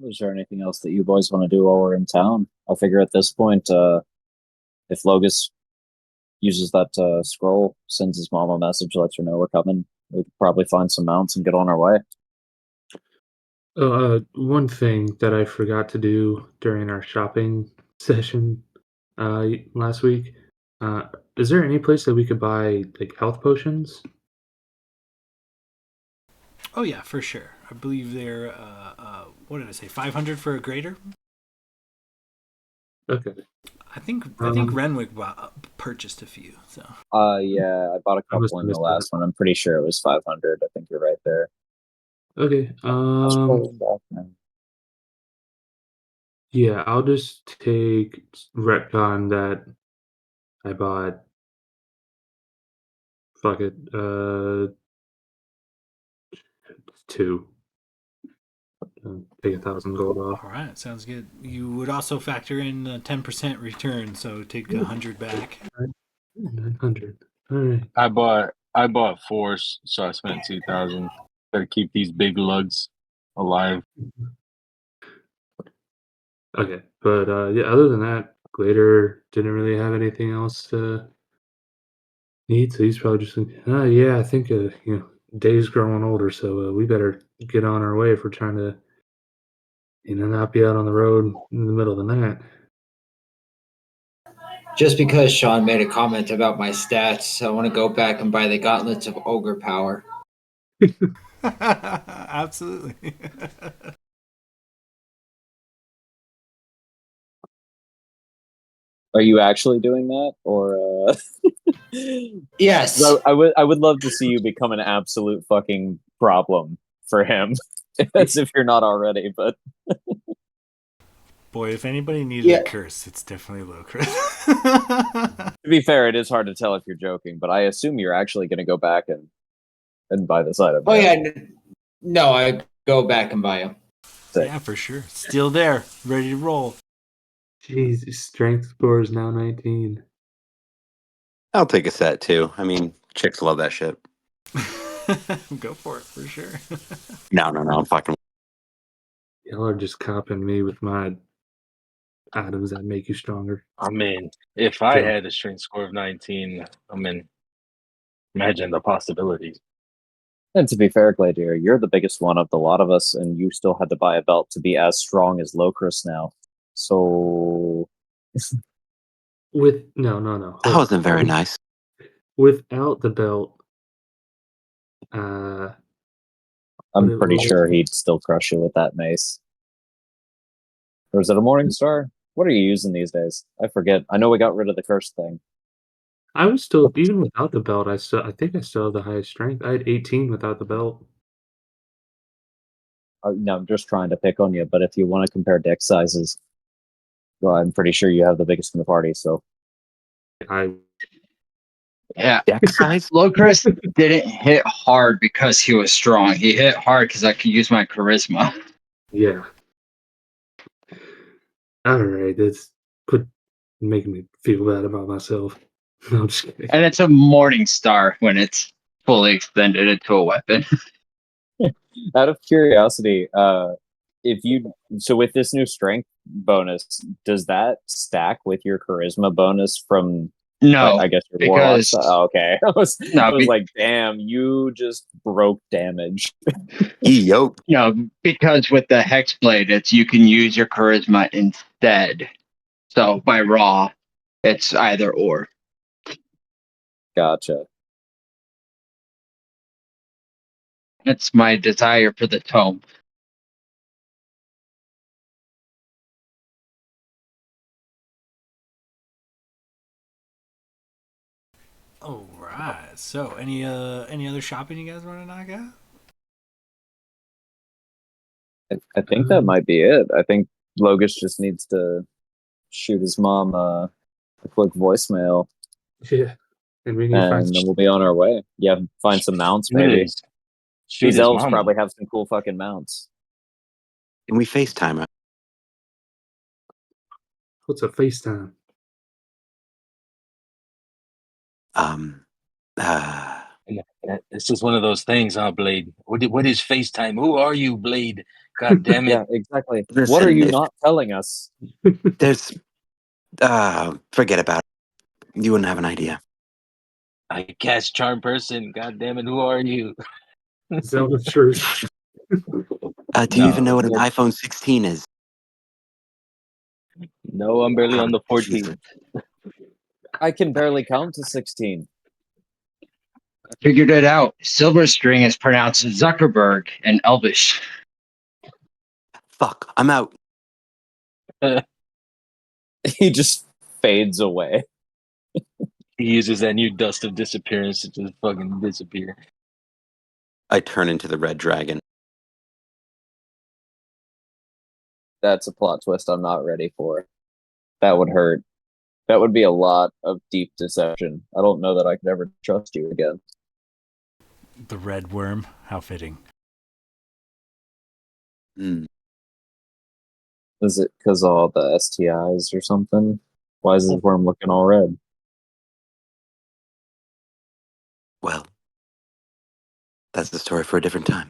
[SPEAKER 4] Is there anything else that you boys want to do while we're in town? I figure at this point, if Logus uses that scroll, sends his mom a message, lets her know we're coming, we could probably find some mounts and get on our way.
[SPEAKER 3] One thing that I forgot to do during our shopping session last week. Uh, is there any place that we could buy like health potions?
[SPEAKER 1] Oh yeah, for sure. I believe they're what did I say? 500 for a grader.
[SPEAKER 3] Okay.
[SPEAKER 1] I think Renwick purchased a few. So
[SPEAKER 4] Yeah, I bought a
[SPEAKER 3] I must
[SPEAKER 4] couple
[SPEAKER 3] have
[SPEAKER 4] in the
[SPEAKER 3] missed that.
[SPEAKER 4] last one. I'm pretty sure it was 500. I think you're right there.
[SPEAKER 3] Okay. Yeah, I'll just take retcon that I bought. Fuck it. Two. Take 1,000 gold off.
[SPEAKER 1] all right, sounds good. You would also factor in a 10% return, so take 100 back.
[SPEAKER 3] 900. All right.
[SPEAKER 5] I bought four, so I spent 2,000. Better keep these big lugs alive.
[SPEAKER 3] Okay, but yeah. Other than that, Glader didn't really have anything else to need, so he's probably just like, oh yeah, I think Dave's growing older, so we better get on our way if we're trying to not be out on the road in the middle of the night.
[SPEAKER 2] Just because Sean made a comment about my stats, I want to go back and buy the gauntlets of ogre power.
[SPEAKER 1] Absolutely.
[SPEAKER 4] Are you actually doing that, or?
[SPEAKER 2] Yes.
[SPEAKER 4] I would love to see you become an absolute fucking problem for him, as if you're not already. But
[SPEAKER 1] Boy, if anybody needed
[SPEAKER 2] Yeah.
[SPEAKER 1] a curse, it's definitely Locris.
[SPEAKER 4] to be fair, it is hard to tell if you're joking. But I assume you're actually going to go back and buy this item.
[SPEAKER 2] Oh
[SPEAKER 4] right?
[SPEAKER 2] yeah. No, I go back and buy them.
[SPEAKER 1] Yeah, for sure. Still there, ready to roll.
[SPEAKER 3] Jeez, his strength score is now 19.
[SPEAKER 6] I'll take a set too. I mean, chicks love that shit.
[SPEAKER 1] Go for it, for sure.
[SPEAKER 6] No, I'm fucking.
[SPEAKER 3] Y'all are just copping me with my items that make you stronger.
[SPEAKER 5] I mean, if I
[SPEAKER 3] Joke.
[SPEAKER 5] had a strength score of 19, I mean, imagine the possibilities.
[SPEAKER 4] And to be fair, Gladiator, you're the biggest one of the lot of us, and you still had to buy a belt to be as strong as Locris now. So
[SPEAKER 3] With no,
[SPEAKER 6] That
[SPEAKER 3] hold
[SPEAKER 6] wasn't very
[SPEAKER 3] on.
[SPEAKER 6] nice.
[SPEAKER 3] Without the belt, uh,
[SPEAKER 4] I'm
[SPEAKER 3] what
[SPEAKER 4] pretty
[SPEAKER 3] was
[SPEAKER 4] sure
[SPEAKER 3] it?
[SPEAKER 4] he'd still crush you with that mace. Or is it a Morning Star? What are you using these days? I forget. I know we got rid of the curse thing.
[SPEAKER 3] I was still even without the belt. I think I still have the highest strength. I had 18 without the belt.
[SPEAKER 4] No, I'm just trying to pick on you, but if you want to compare deck sizes, well, I'm pretty sure you have the biggest in the party. So
[SPEAKER 3] I
[SPEAKER 2] Yeah.
[SPEAKER 6] Deck size?
[SPEAKER 2] Locris didn't hit hard because he was strong. He hit hard because I could use my charisma.
[SPEAKER 3] yeah. All right, that's quit making me feel bad about myself. No, I'm just kidding.
[SPEAKER 2] And it's a morning star when it's fully extended into a weapon.
[SPEAKER 4] out of curiosity, if you so with this new strength bonus, does that stack with your charisma bonus from
[SPEAKER 2] No,
[SPEAKER 4] I guess your warlock
[SPEAKER 2] because
[SPEAKER 4] stuff? Oh, okay. I was
[SPEAKER 2] no,
[SPEAKER 4] like, damn, you just broke damage.
[SPEAKER 6] Yo.
[SPEAKER 2] because with the hex blade, it's you can use your charisma instead. So by raw, it's either or.
[SPEAKER 4] Gotcha.
[SPEAKER 2] It's my desire for the tome.
[SPEAKER 1] All right. So, any other shopping you guys want to knock out?
[SPEAKER 4] I think that might be it. I think Logus just needs to shoot his mom a quick voicemail,
[SPEAKER 3] Yeah. And we need to find
[SPEAKER 4] and then we'll be on our way. Yeah, find some mounts
[SPEAKER 5] Shoot
[SPEAKER 4] maybe.
[SPEAKER 5] shoot
[SPEAKER 4] These
[SPEAKER 5] his
[SPEAKER 4] elves
[SPEAKER 5] mama.
[SPEAKER 4] probably have some cool fucking mounts.
[SPEAKER 6] Can we FaceTime her?
[SPEAKER 3] what's a FaceTime?
[SPEAKER 6] Um, uh,
[SPEAKER 5] It's just one of those things, huh, Blade? What is FaceTime? Who are you, Blade? God damn it.
[SPEAKER 4] Yeah, exactly. What
[SPEAKER 6] Listen,
[SPEAKER 4] are you
[SPEAKER 6] if
[SPEAKER 4] not telling us?
[SPEAKER 6] there's, forget about it. You wouldn't have an idea.
[SPEAKER 5] I cast charm person. God damn it, who are you?
[SPEAKER 3] Zone of truth.
[SPEAKER 6] Do you even
[SPEAKER 5] No,
[SPEAKER 6] know what an iPhone 16 is?
[SPEAKER 5] no, I'm barely on the
[SPEAKER 6] Jesus.
[SPEAKER 5] 14th.
[SPEAKER 4] I can barely count to 16.
[SPEAKER 2] Figured it out. Silver String is pronounced Zuckerberg in Elvish.
[SPEAKER 6] Fuck, I'm out.
[SPEAKER 4] He just fades away.
[SPEAKER 5] He uses that new dust of disappearance to just fucking disappear.
[SPEAKER 6] I turn into the red dragon.
[SPEAKER 4] That's a plot twist I'm not ready for. That would hurt. That would be a lot of deep deception. I don't know that I could ever trust you again.
[SPEAKER 1] The red worm. How fitting.
[SPEAKER 6] Hmm.
[SPEAKER 4] Is it because of all the STIs or something? Why is this worm looking all red?
[SPEAKER 6] Well, that's the story for a different time.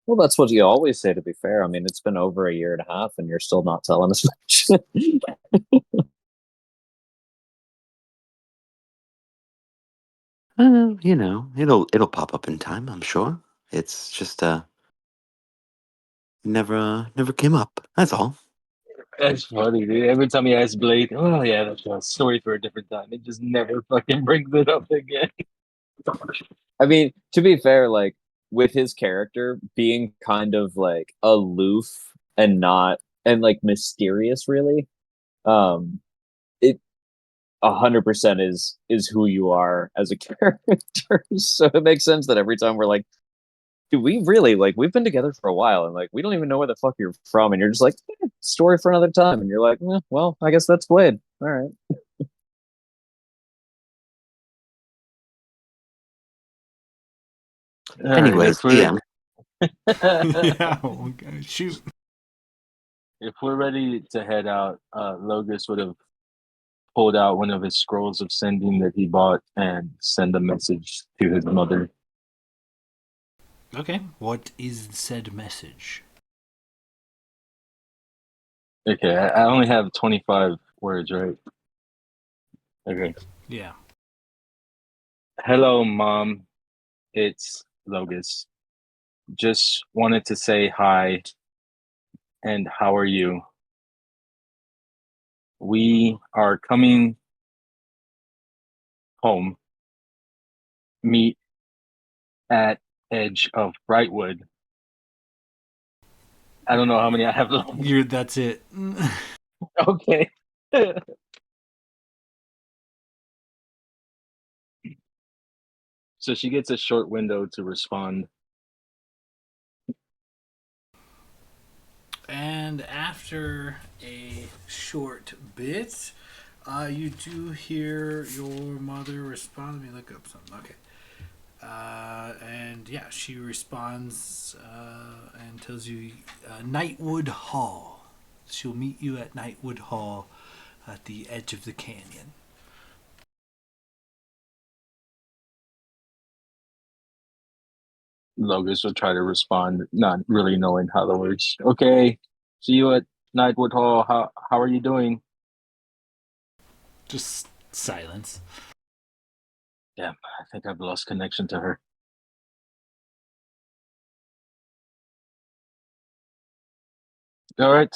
[SPEAKER 4] Well, that's what you always say, to be fair. I mean, it's been over a year and a half and you're still not telling us much.
[SPEAKER 6] You know, it'll pop up in time, I'm sure. It's just never came up. That's all.
[SPEAKER 5] That's funny, dude. Every time he asks Blade, oh yeah, that's a story for a different time. It just never fucking brings it up again.
[SPEAKER 4] I mean, to be fair, like with his character being kind of like aloof and not and like mysterious, really, it 100% is who you are as a character. So it makes sense that every time we're like, dude, we really like we've been together for a while and like we don't even know where the fuck you're from, and you're just like, story for another time, and you're like, well, I guess that's Blade. All right.
[SPEAKER 5] All right,
[SPEAKER 6] Anyways, DM.
[SPEAKER 1] Yeah. Okay. Shoot.
[SPEAKER 5] if we're ready to head out, Logus would have pulled out one of his scrolls of sending that he bought and send a message to his mother.
[SPEAKER 1] Okay. What is said message?
[SPEAKER 5] Okay, I only have 25 words, right? Okay.
[SPEAKER 1] Yeah.
[SPEAKER 5] Hello, Mom. It's Logus. Just wanted to say hi and how are you? We are coming home. Meet at edge of Brightwood. I don't know how many I have left.
[SPEAKER 1] That's it.
[SPEAKER 5] Okay. So she gets a short window to respond.
[SPEAKER 1] And after a short bit, you do hear your mother respond. Let me look up something. Okay. And yeah, she responds and tells you Nightwood Hall. She'll meet you at Nightwood Hall at the edge of the canyon.
[SPEAKER 5] Logus will try to respond, not really knowing how the words. Okay, see you at Nightwood Hall. How are you doing?
[SPEAKER 1] Just silence.
[SPEAKER 5] Damn, I think I've lost connection to her. All right.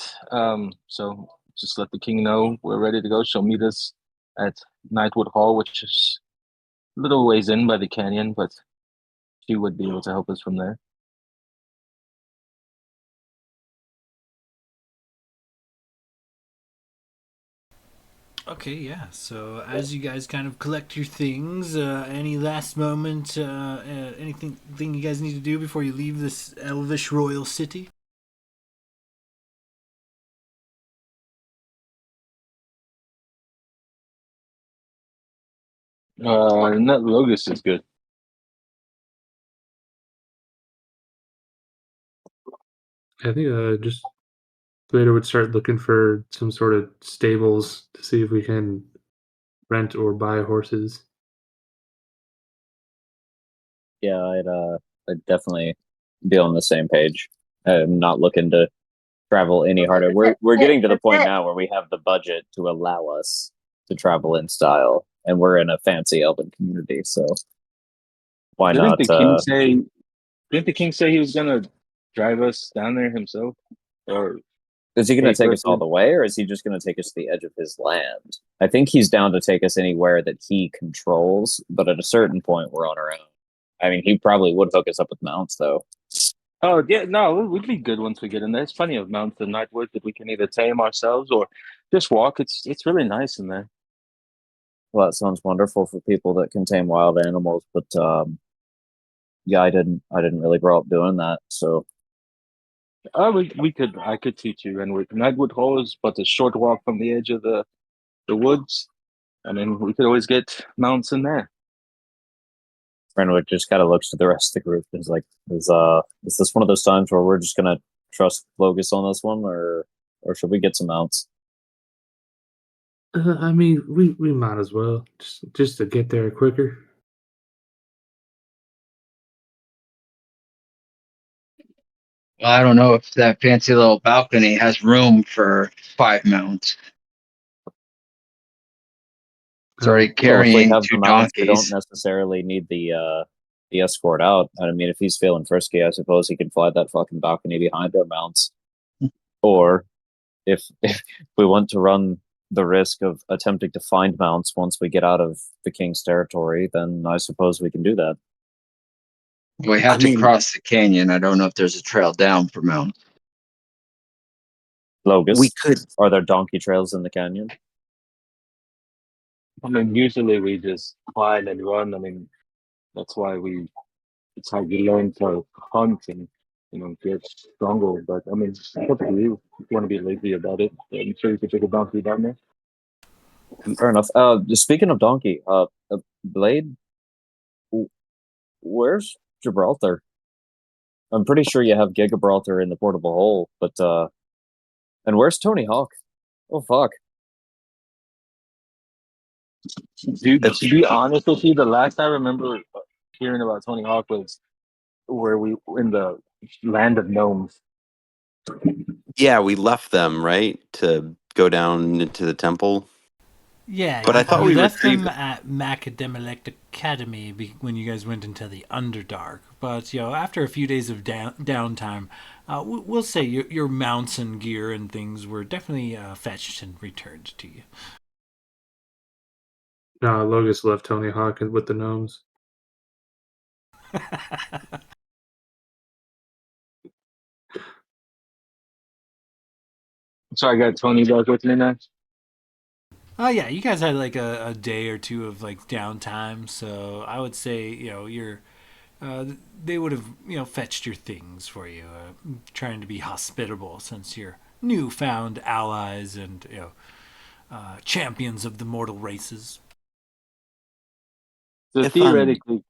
[SPEAKER 5] So just let the king know we're ready to go. She'll meet us at Nightwood Hall, which is a little ways in by the canyon, but she would be able to help us from there.
[SPEAKER 1] Okay, yeah. So as you guys kind of collect your things, any last moment, anything thing you guys need to do before you leave this elvish royal city?
[SPEAKER 5] Nut Logus is good.
[SPEAKER 3] I think just later would start looking for some sort of stables to see if we can rent or buy horses.
[SPEAKER 4] Yeah, I'd definitely be on the same page. I'm not looking to travel any harder. We're getting to the point now where we have the budget to allow us to travel in style, and we're in a fancy elven community, so why
[SPEAKER 5] Didn't
[SPEAKER 4] not?
[SPEAKER 5] the king say? Didn't the king say he was gonna drive us down there himself, or
[SPEAKER 4] Is he going
[SPEAKER 5] pay
[SPEAKER 4] to take
[SPEAKER 5] for
[SPEAKER 4] us all
[SPEAKER 5] it?
[SPEAKER 4] the way, or is he just going to take us to the edge of his land? I think he's down to take us anywhere that he controls, but at a certain point, we're on our own. I mean, he probably would hook us up with mounts, though.
[SPEAKER 5] Oh yeah, no, it would be good once we get in there. There's plenty of mountains in Nightwood that we can either tame ourselves or just walk. It's really nice in there.
[SPEAKER 4] Well, that sounds wonderful for people that can tame wild animals, but yeah, I didn't really grow up doing that, so
[SPEAKER 5] I could teach you. And with Nightwood Hall is but a short walk from the edge of the woods. I mean, we could always get mounts in there.
[SPEAKER 4] Renwick just kind of looks to the rest of the group. Is like, is this one of those times where we're just gonna trust Logus on this one, or should we get some mounts?
[SPEAKER 3] I mean, we might as well just to get there quicker.
[SPEAKER 2] Well, I don't know if that fancy little balcony has room for 5 mounts. It's already
[SPEAKER 4] Well, if we
[SPEAKER 2] carrying
[SPEAKER 4] have the
[SPEAKER 2] two
[SPEAKER 4] mounts, we don't
[SPEAKER 2] donkeys.
[SPEAKER 4] necessarily need the escort out. I mean, if he's feeling frisky, I suppose he can fly that fucking balcony behind our mounts. Or if we want to run the risk of attempting to find mounts once we get out of the king's territory, then I suppose we can do that.
[SPEAKER 2] We have
[SPEAKER 6] I
[SPEAKER 2] to
[SPEAKER 6] mean,
[SPEAKER 2] cross the canyon. I don't know if there's a trail down for mounts.
[SPEAKER 6] we
[SPEAKER 4] Logus,
[SPEAKER 6] could.
[SPEAKER 4] are there donkey trails in the canyon?
[SPEAKER 5] I mean, usually we just climb and run. I mean, that's why it's how you learn to hunt and, get stronger. But I mean, it's up to you. If you want to be lazy about it, I'm sure you could take a donkey down there.
[SPEAKER 4] Fair enough. Speaking of donkey, Blade, where's Gibraltar? I'm pretty sure you have Gigabraltar in the portable hole, but and where's Tony Hawk? Oh fuck.
[SPEAKER 5] Dude,
[SPEAKER 6] That's
[SPEAKER 5] to be honest with you, the last I remember hearing about Tony Hawk was where we in the land of gnomes.
[SPEAKER 6] yeah. We left them right to go down into the temple,
[SPEAKER 1] Yeah,
[SPEAKER 6] but I thought
[SPEAKER 1] you
[SPEAKER 6] we
[SPEAKER 1] left them
[SPEAKER 6] retrieved.
[SPEAKER 1] at Macademic Academy when you guys went into the Underdark. But after a few days of downtime, we'll say your mounts and gear and things were definitely fetched and returned to you.
[SPEAKER 3] No, Logus left Tony Hawk with the gnomes.
[SPEAKER 5] So I got Tony back with me now.
[SPEAKER 1] Oh yeah, you guys had like a day or two of like downtime, so I would say you're uh, they would have fetched your things for you, trying to be hospitable since you're newfound allies and champions of the mortal races.
[SPEAKER 5] So
[SPEAKER 6] If
[SPEAKER 5] theoretically,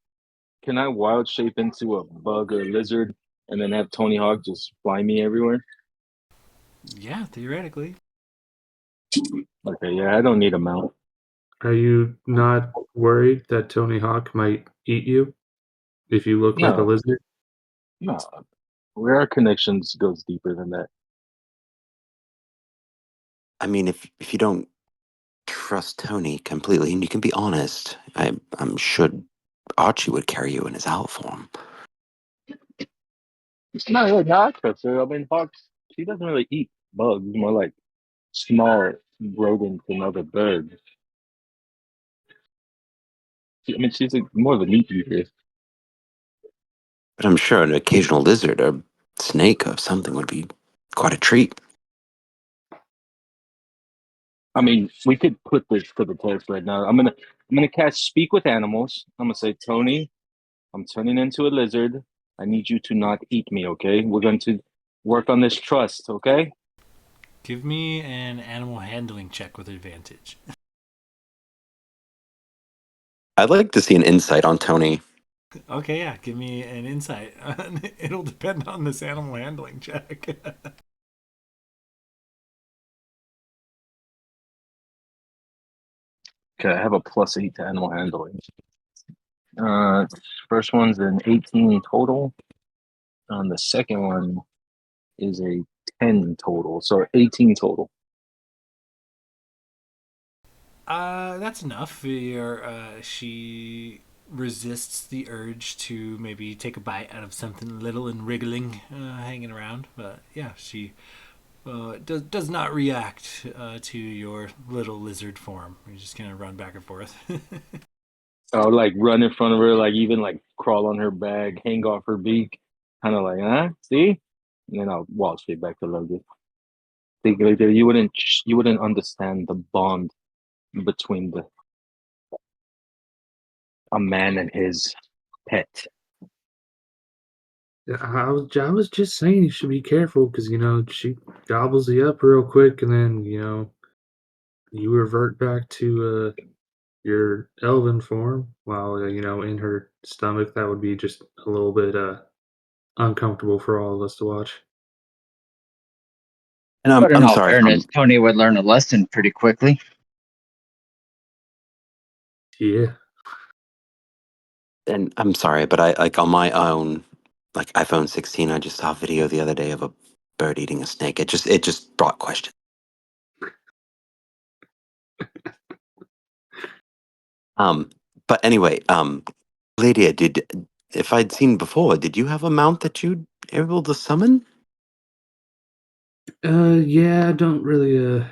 [SPEAKER 5] can I wild shape into a bug or a lizard and then have Tony Hawk just fly me everywhere?
[SPEAKER 1] Yeah, theoretically.
[SPEAKER 5] Okay, yeah, I don't need a mount.
[SPEAKER 3] Are you not worried that Tony Hawk might eat you if you look like a
[SPEAKER 5] No,
[SPEAKER 3] lizard?
[SPEAKER 5] no. Where our connections goes deeper than that.
[SPEAKER 6] I mean, if you don't trust Tony completely, and you can be honest, I'm sure Archie would carry you in his owl form.
[SPEAKER 5] No, yeah, not trust her. I mean, Hawks, she doesn't really eat bugs, more like small rodents and other birds. I mean, she's more of a meat eater.
[SPEAKER 6] But I'm sure an occasional lizard or snake or something would be quite a treat.
[SPEAKER 5] I mean, we could put this to the test right now. I'm gonna cast Speak with Animals. I'm gonna say, Tony, I'm turning into a lizard. I need you to not eat me, okay? We're going to work on this trust, okay?
[SPEAKER 1] Give me an animal handling check with advantage.
[SPEAKER 6] I'd like to see an insight on Tony.
[SPEAKER 1] Okay, yeah, give me an insight. It'll depend on this animal handling check.
[SPEAKER 5] Okay, I have a +8 to animal handling. First one's an 18 total. The second one is a 10 total, so 18 total.
[SPEAKER 1] That's enough. She resists the urge to maybe take a bite out of something little and wriggling, hanging around. But yeah, she does not react to your little lizard form. You just kind of run back and forth.
[SPEAKER 5] I'll like run in front of her, like even like crawl on her back, hang off her beak, kind of like, see? And then I'll walk straight back to Logan. Think like that, you wouldn't understand the bond between a man and his pet.
[SPEAKER 3] I was just saying you should be careful because she gobbles you up real quick, and then you revert back to your elven form while in her stomach. That would be just a little bit uncomfortable for all of us to watch.
[SPEAKER 6] And
[SPEAKER 2] But in
[SPEAKER 6] I'm
[SPEAKER 2] all
[SPEAKER 6] sorry.
[SPEAKER 2] fairness, Tony would learn a lesson pretty quickly.
[SPEAKER 3] Yeah.
[SPEAKER 6] And I'm sorry, but I like on my own, like iPhone 16. I just saw a video the other day of a bird eating a snake. It just brought questions. But anyway, Lydia, if I'd seen before, did you have a mount that you'd able to summon?
[SPEAKER 3] Yeah, I don't really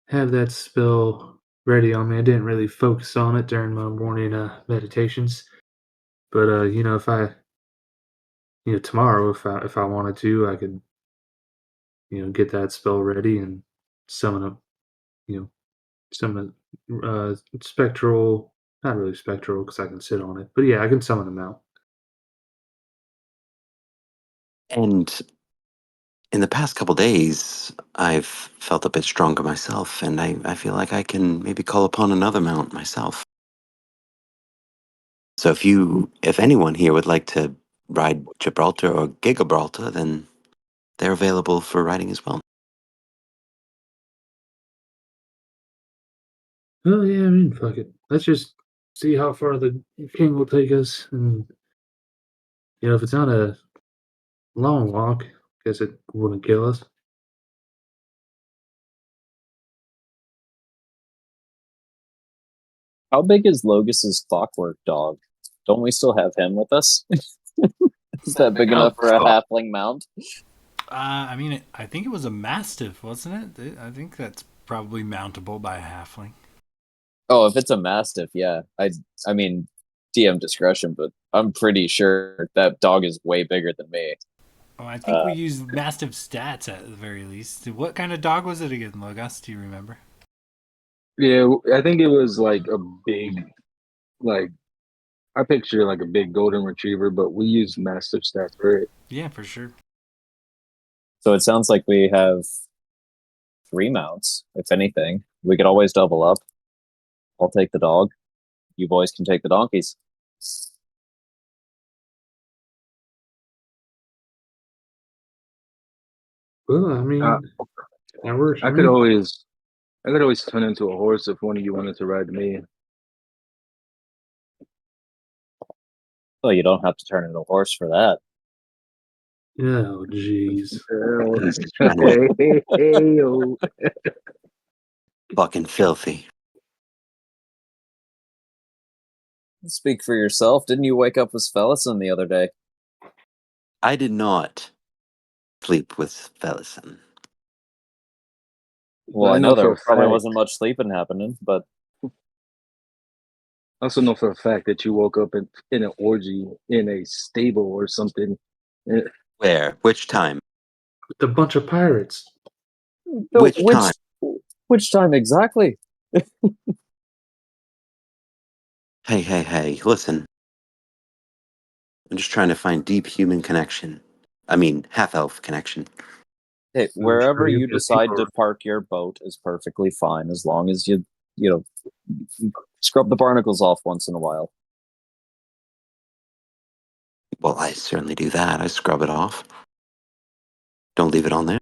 [SPEAKER 3] have that spell ready on me. I didn't really focus on it during my morning meditations. But if I tomorrow if I wanted to, I could get that spell ready and summon a summon spectral, not really spectral because I can sit on it, but yeah, I can summon them out.
[SPEAKER 6] And in the past couple days, I've felt a bit stronger myself, and I feel like I can maybe call upon another mount myself. So if anyone here would like to ride Gibraltar or Gigabraltar, then they're available for riding as well.
[SPEAKER 3] Oh yeah, I mean, fuck it. Let's just see how far the king will take us, and if it's not a long walk, guess it wouldn't kill us.
[SPEAKER 4] How big is Logus's clockwork dog? Don't we still have him with us? Is that big enough for a halfling mount?
[SPEAKER 1] I mean, I think it was a mastiff, wasn't it? I think that's probably mountable by a halfling.
[SPEAKER 4] Oh, if it's a mastiff, yeah. I mean, DM discretion, but I'm pretty sure that dog is way bigger than me.
[SPEAKER 1] Oh, I think we used mastiff stats at the very least. What kind of dog was it again, Logos? Do you remember?
[SPEAKER 5] Yeah, I think it was like a big, like I picture like a big golden retriever, but we use mastiff stats for it.
[SPEAKER 1] Yeah, for sure.
[SPEAKER 4] So it sounds like we have 3 mounts, if anything. We could always double up. I'll take the dog. You boys can take the donkeys.
[SPEAKER 3] Well, I mean, that works for
[SPEAKER 5] I could
[SPEAKER 3] me.
[SPEAKER 5] always turn into a horse if one of you wanted to ride me.
[SPEAKER 4] Well, you don't have to turn into a horse for that.
[SPEAKER 3] Oh, jeez.
[SPEAKER 6] Fucking filthy.
[SPEAKER 4] Speak for yourself. Didn't you wake up with Fellison the other day?
[SPEAKER 6] I did not sleep with Felison.
[SPEAKER 4] Well,
[SPEAKER 5] I
[SPEAKER 4] I
[SPEAKER 5] know
[SPEAKER 4] know
[SPEAKER 5] for
[SPEAKER 4] there
[SPEAKER 5] a
[SPEAKER 4] probably
[SPEAKER 5] fact.
[SPEAKER 4] wasn't much sleeping happening, but
[SPEAKER 5] I also know for a fact that you woke up in an orgy in a stable or something.
[SPEAKER 6] Where? Which time?
[SPEAKER 3] With a bunch of pirates.
[SPEAKER 6] Which time?
[SPEAKER 4] Which time exactly?
[SPEAKER 6] Hey, listen. I'm just trying to find deep human connection. I mean, half-elf connection.
[SPEAKER 4] Hey,
[SPEAKER 3] I'm
[SPEAKER 4] wherever
[SPEAKER 3] sure you
[SPEAKER 4] you
[SPEAKER 3] get
[SPEAKER 4] decide
[SPEAKER 3] people.
[SPEAKER 4] to park your boat is perfectly fine, as long as you know, scrub the barnacles off once in a while.
[SPEAKER 6] Well, I certainly do that. I scrub it off. Don't leave it on there.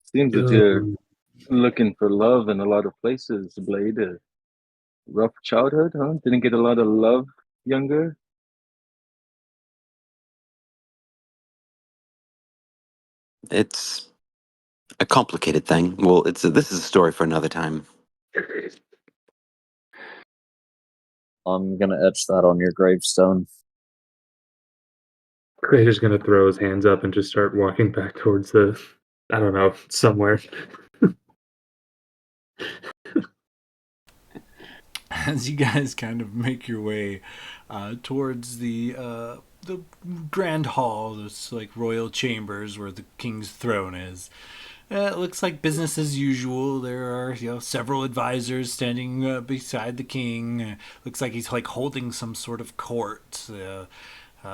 [SPEAKER 5] Seems that you're
[SPEAKER 3] Um,
[SPEAKER 5] looking for love in a lot of places, Blade. A rough childhood, huh? Didn't get a lot of love younger.
[SPEAKER 6] It's a complicated thing. Well, this is a story for another time.
[SPEAKER 4] I'm gonna etch that on your gravestone.
[SPEAKER 3] Crater's gonna throw his hands up and just start walking back towards the, I don't know, somewhere.
[SPEAKER 1] As you guys kind of make your way towards the grand hall, this like royal chambers where the king's throne is. It looks like business as usual. There are several advisors standing beside the king. Looks like he's like holding some sort of court.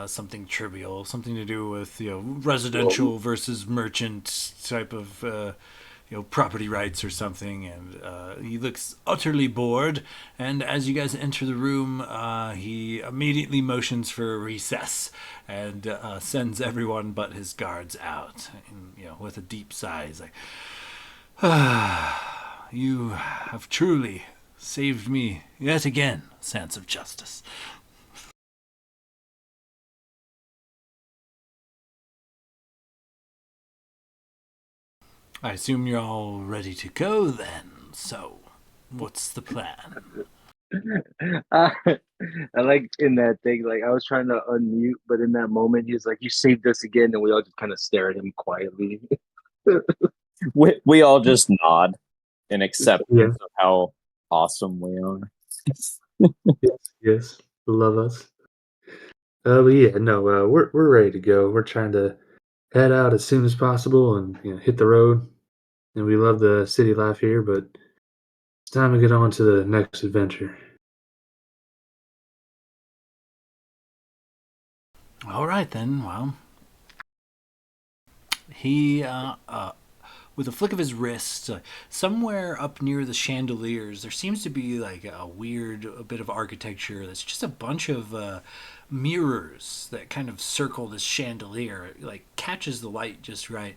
[SPEAKER 1] Something trivial, something to do with residential versus merchant type of property rights or something. And he looks utterly bored. And as you guys enter the room, he immediately motions for a recess and sends everyone but his guards out. And, with a deep sigh, he's like, "You have truly saved me yet again, sense of justice." I assume you're all ready to go then. So, what's the plan?
[SPEAKER 5] I, I like in that thing, like I was trying to unmute, but in that moment, he was like, "You saved us again," and we all just kind of stare at him quietly.
[SPEAKER 4] We all just nod in
[SPEAKER 3] Yeah,
[SPEAKER 4] acceptance of how awesome we are.
[SPEAKER 3] yes, love us. But yeah, no, we're ready to go. We're trying to head out as soon as possible and hit the road. And we love the city life here, but it's time to get on to the next adventure.
[SPEAKER 1] All right then. Well, he with a flick of his wrist, somewhere up near the chandeliers, there seems to be like a bit of architecture that's just a bunch of mirrors that kind of circle this chandelier. It, like catches the light just right.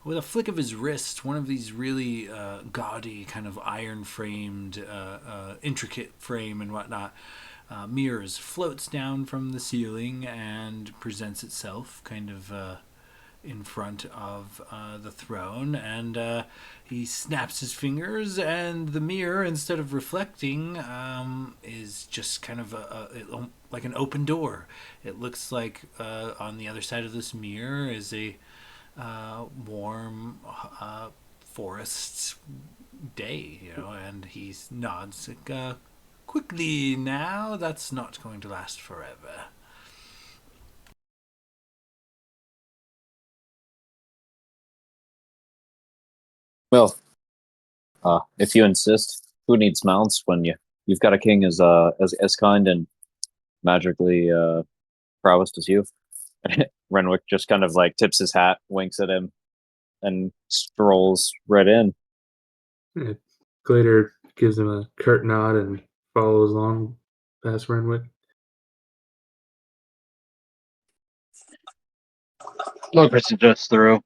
[SPEAKER 1] With a flick of his wrist, one of these really gaudy, kind of iron framed, intricate frame and whatnot mirrors floats down from the ceiling and presents itself kind of in front of the throne, and he snaps his fingers, and the mirror, instead of reflecting, is just kind of like an open door. It looks like on the other side of this mirror is a warm forest day, and he nods like, quickly now, that's not going to last forever.
[SPEAKER 4] Well, if you insist, who needs mounts when you've got a king as kind and magically prowessed as you? Renwick just kind of like tips his hat, winks at him, and strolls right in.
[SPEAKER 3] Yeah, Glader gives him a curt nod and follows along past Renwick.
[SPEAKER 2] Locust just through.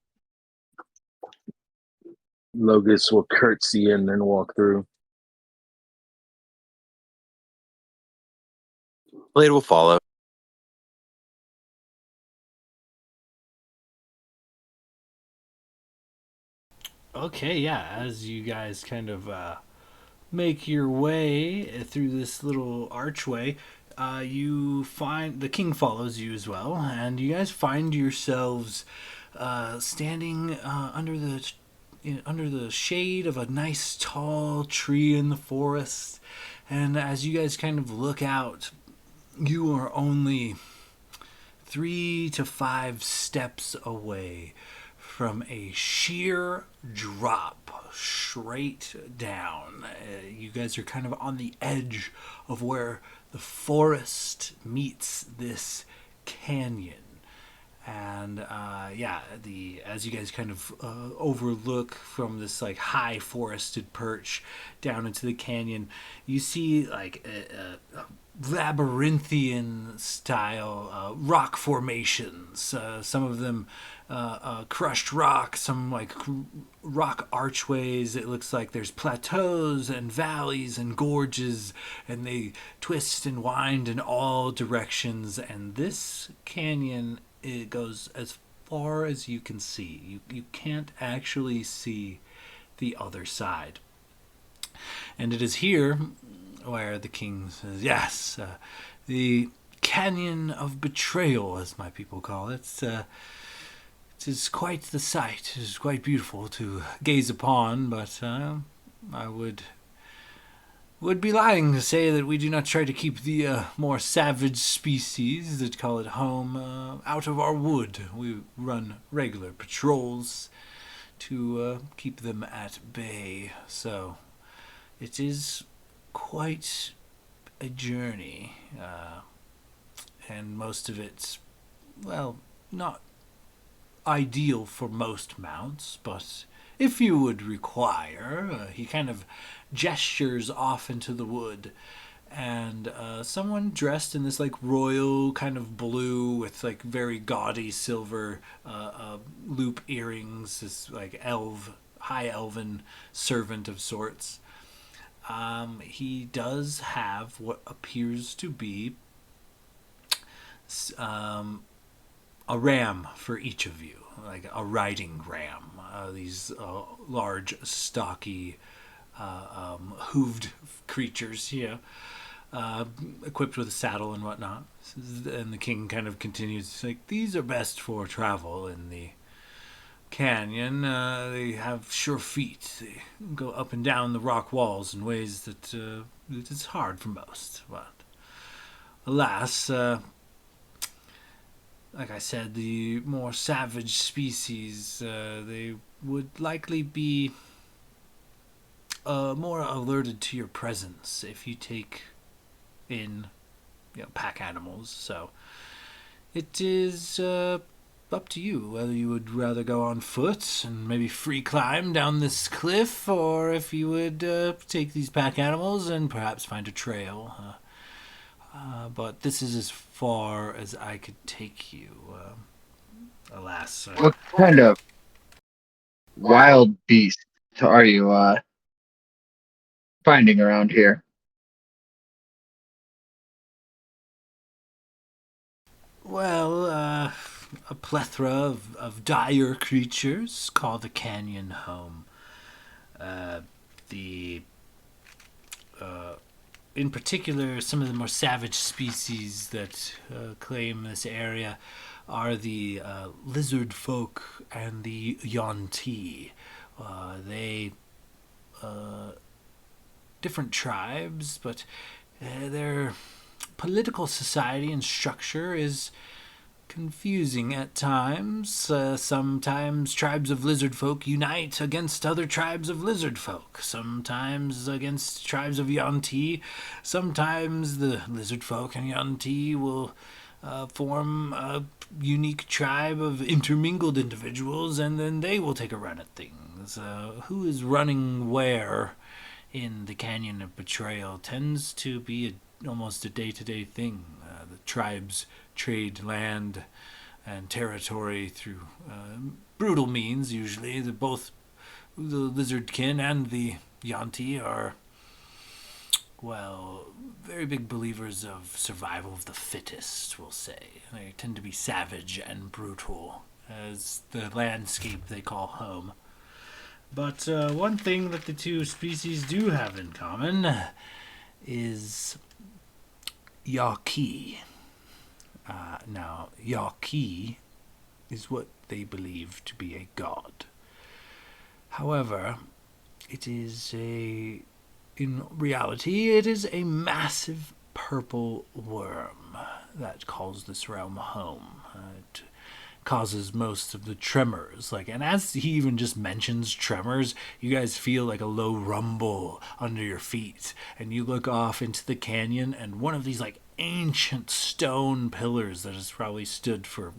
[SPEAKER 5] Logus will curtsy and then walk through.
[SPEAKER 6] Blade will follow.
[SPEAKER 1] Okay, yeah, as you guys kind of make your way through this little archway, you find the king follows you as well, and you guys find yourselves standing under the shade of a nice tall tree in the forest. And as you guys kind of look out, you are only 3 to 5 steps away from a sheer drop straight down. You guys are kind of on the edge of where the forest meets this canyon. And as you guys kind of overlook from this like high forested perch down into the canyon, you see like a labyrinthian style rock formations. Some of them crushed rock, some like rock archways. It looks like there's plateaus and valleys and gorges, and they twist and wind in all directions. And this canyon, it goes as far as you can see. You can't actually see the other side. And it is here where the king says, yes, the Canyon of Betrayal, as my people call it. It is quite the sight. It is quite beautiful to gaze upon, but I would be lying to say that we do not try to keep the more savage species that call it home out of our wood. We run regular patrols to keep them at bay. So it is quite a journey, and most of it's, well, not ideal for most mounts, but if you would require, he kind of gestures off into the wood, and someone dressed in this like royal kind of blue with like very gaudy silver loop earrings, this like high elven servant of sorts. He does have what appears to be a ram for each of you, like a riding ram. These large, stocky, hooved creatures, equipped with a saddle and whatnot. And the king kind of continues, like, these are best for travel in the canyon. They have sure feet. They go up and down the rock walls in ways that it's hard for most. But alas, like I said, the more savage species, they would likely be more alerted to your presence if you take in, pack animals. So it is up to you whether you would rather go on foot and maybe free climb down this cliff, or if you would take these pack animals and perhaps find a trail. But this is as far as I could take you. Alas.
[SPEAKER 7] What kind of wild beast are you finding around here?
[SPEAKER 1] Well, a plethora of dire creatures call the canyon home. In particular, some of the more savage species that claim this area are the lizard folk and the Yuan-ti. They different tribes, but their political society and structure is confusing at times. Sometimes tribes of lizard folk unite against other tribes of lizard folk. Sometimes against tribes of Yuan-ti. Sometimes the lizard folk and Yuan-ti will form a unique tribe of intermingled individuals, and then they will take a run at things. Who is running where in the Canyon of Betrayal tends to be almost a day-to-day thing. The tribes trade land and territory through brutal means, usually. Both the lizardkin and the Yuan-ti are, well, very big believers of survival of the fittest, we'll say. They tend to be savage and brutal, as the landscape they call home. But one thing that the two species do have in common is Yaqui. Now, Yaqui is what they believe to be a god. However, in reality, it is a massive purple worm that calls this realm home. It causes most of the tremors. And as he even just mentions tremors, you guys feel like a low rumble under your feet, and you look off into the canyon, and one of these ancient stone pillars that has probably stood for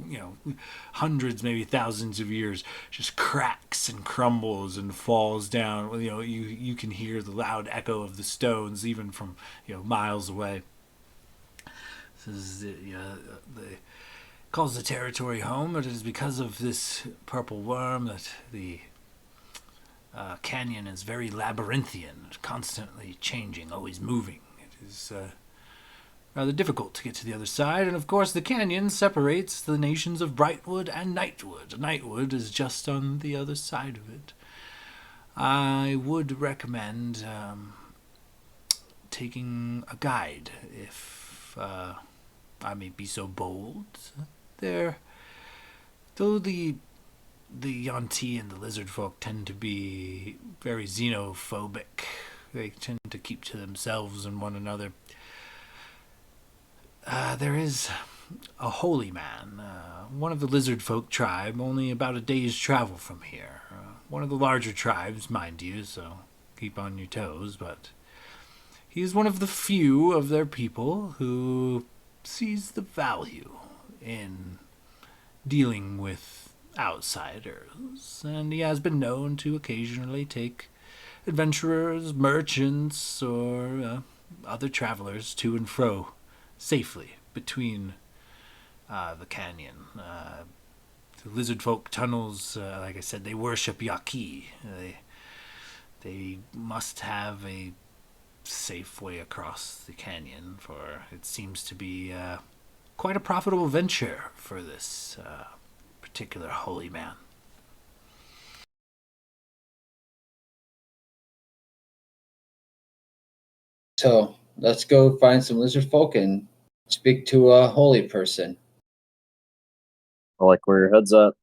[SPEAKER 1] hundreds, maybe thousands of years, just cracks and crumbles and falls down. You can hear the loud echo of the stones even from miles away. This is the calls the territory home, but it is because of this purple worm that the canyon is very labyrinthian, constantly changing, always moving. It is rather difficult to get to the other side, and of course the canyon separates the nations of Brightwood and Nightwood. Nightwood is just on the other side of it. I would recommend taking a guide, if I may be so bold. Though the Yonti and the lizard folk tend to be very xenophobic, they tend to keep to themselves and one another. There is a holy man, one of the lizard folk tribe, only about a day's travel from here. One of the larger tribes, mind you, so keep on your toes, but he is one of the few of their people who sees the value in dealing with outsiders, and he has been known to occasionally take adventurers, merchants, or other travelers to and fro safely between the canyon. The lizard folk tunnels, like I said, they worship Yaqui. They must have a safe way across the canyon, for it seems to be quite a profitable venture for this particular holy man.
[SPEAKER 2] So let's go find some lizard folk and speak to a holy person.
[SPEAKER 4] I like where your head's at.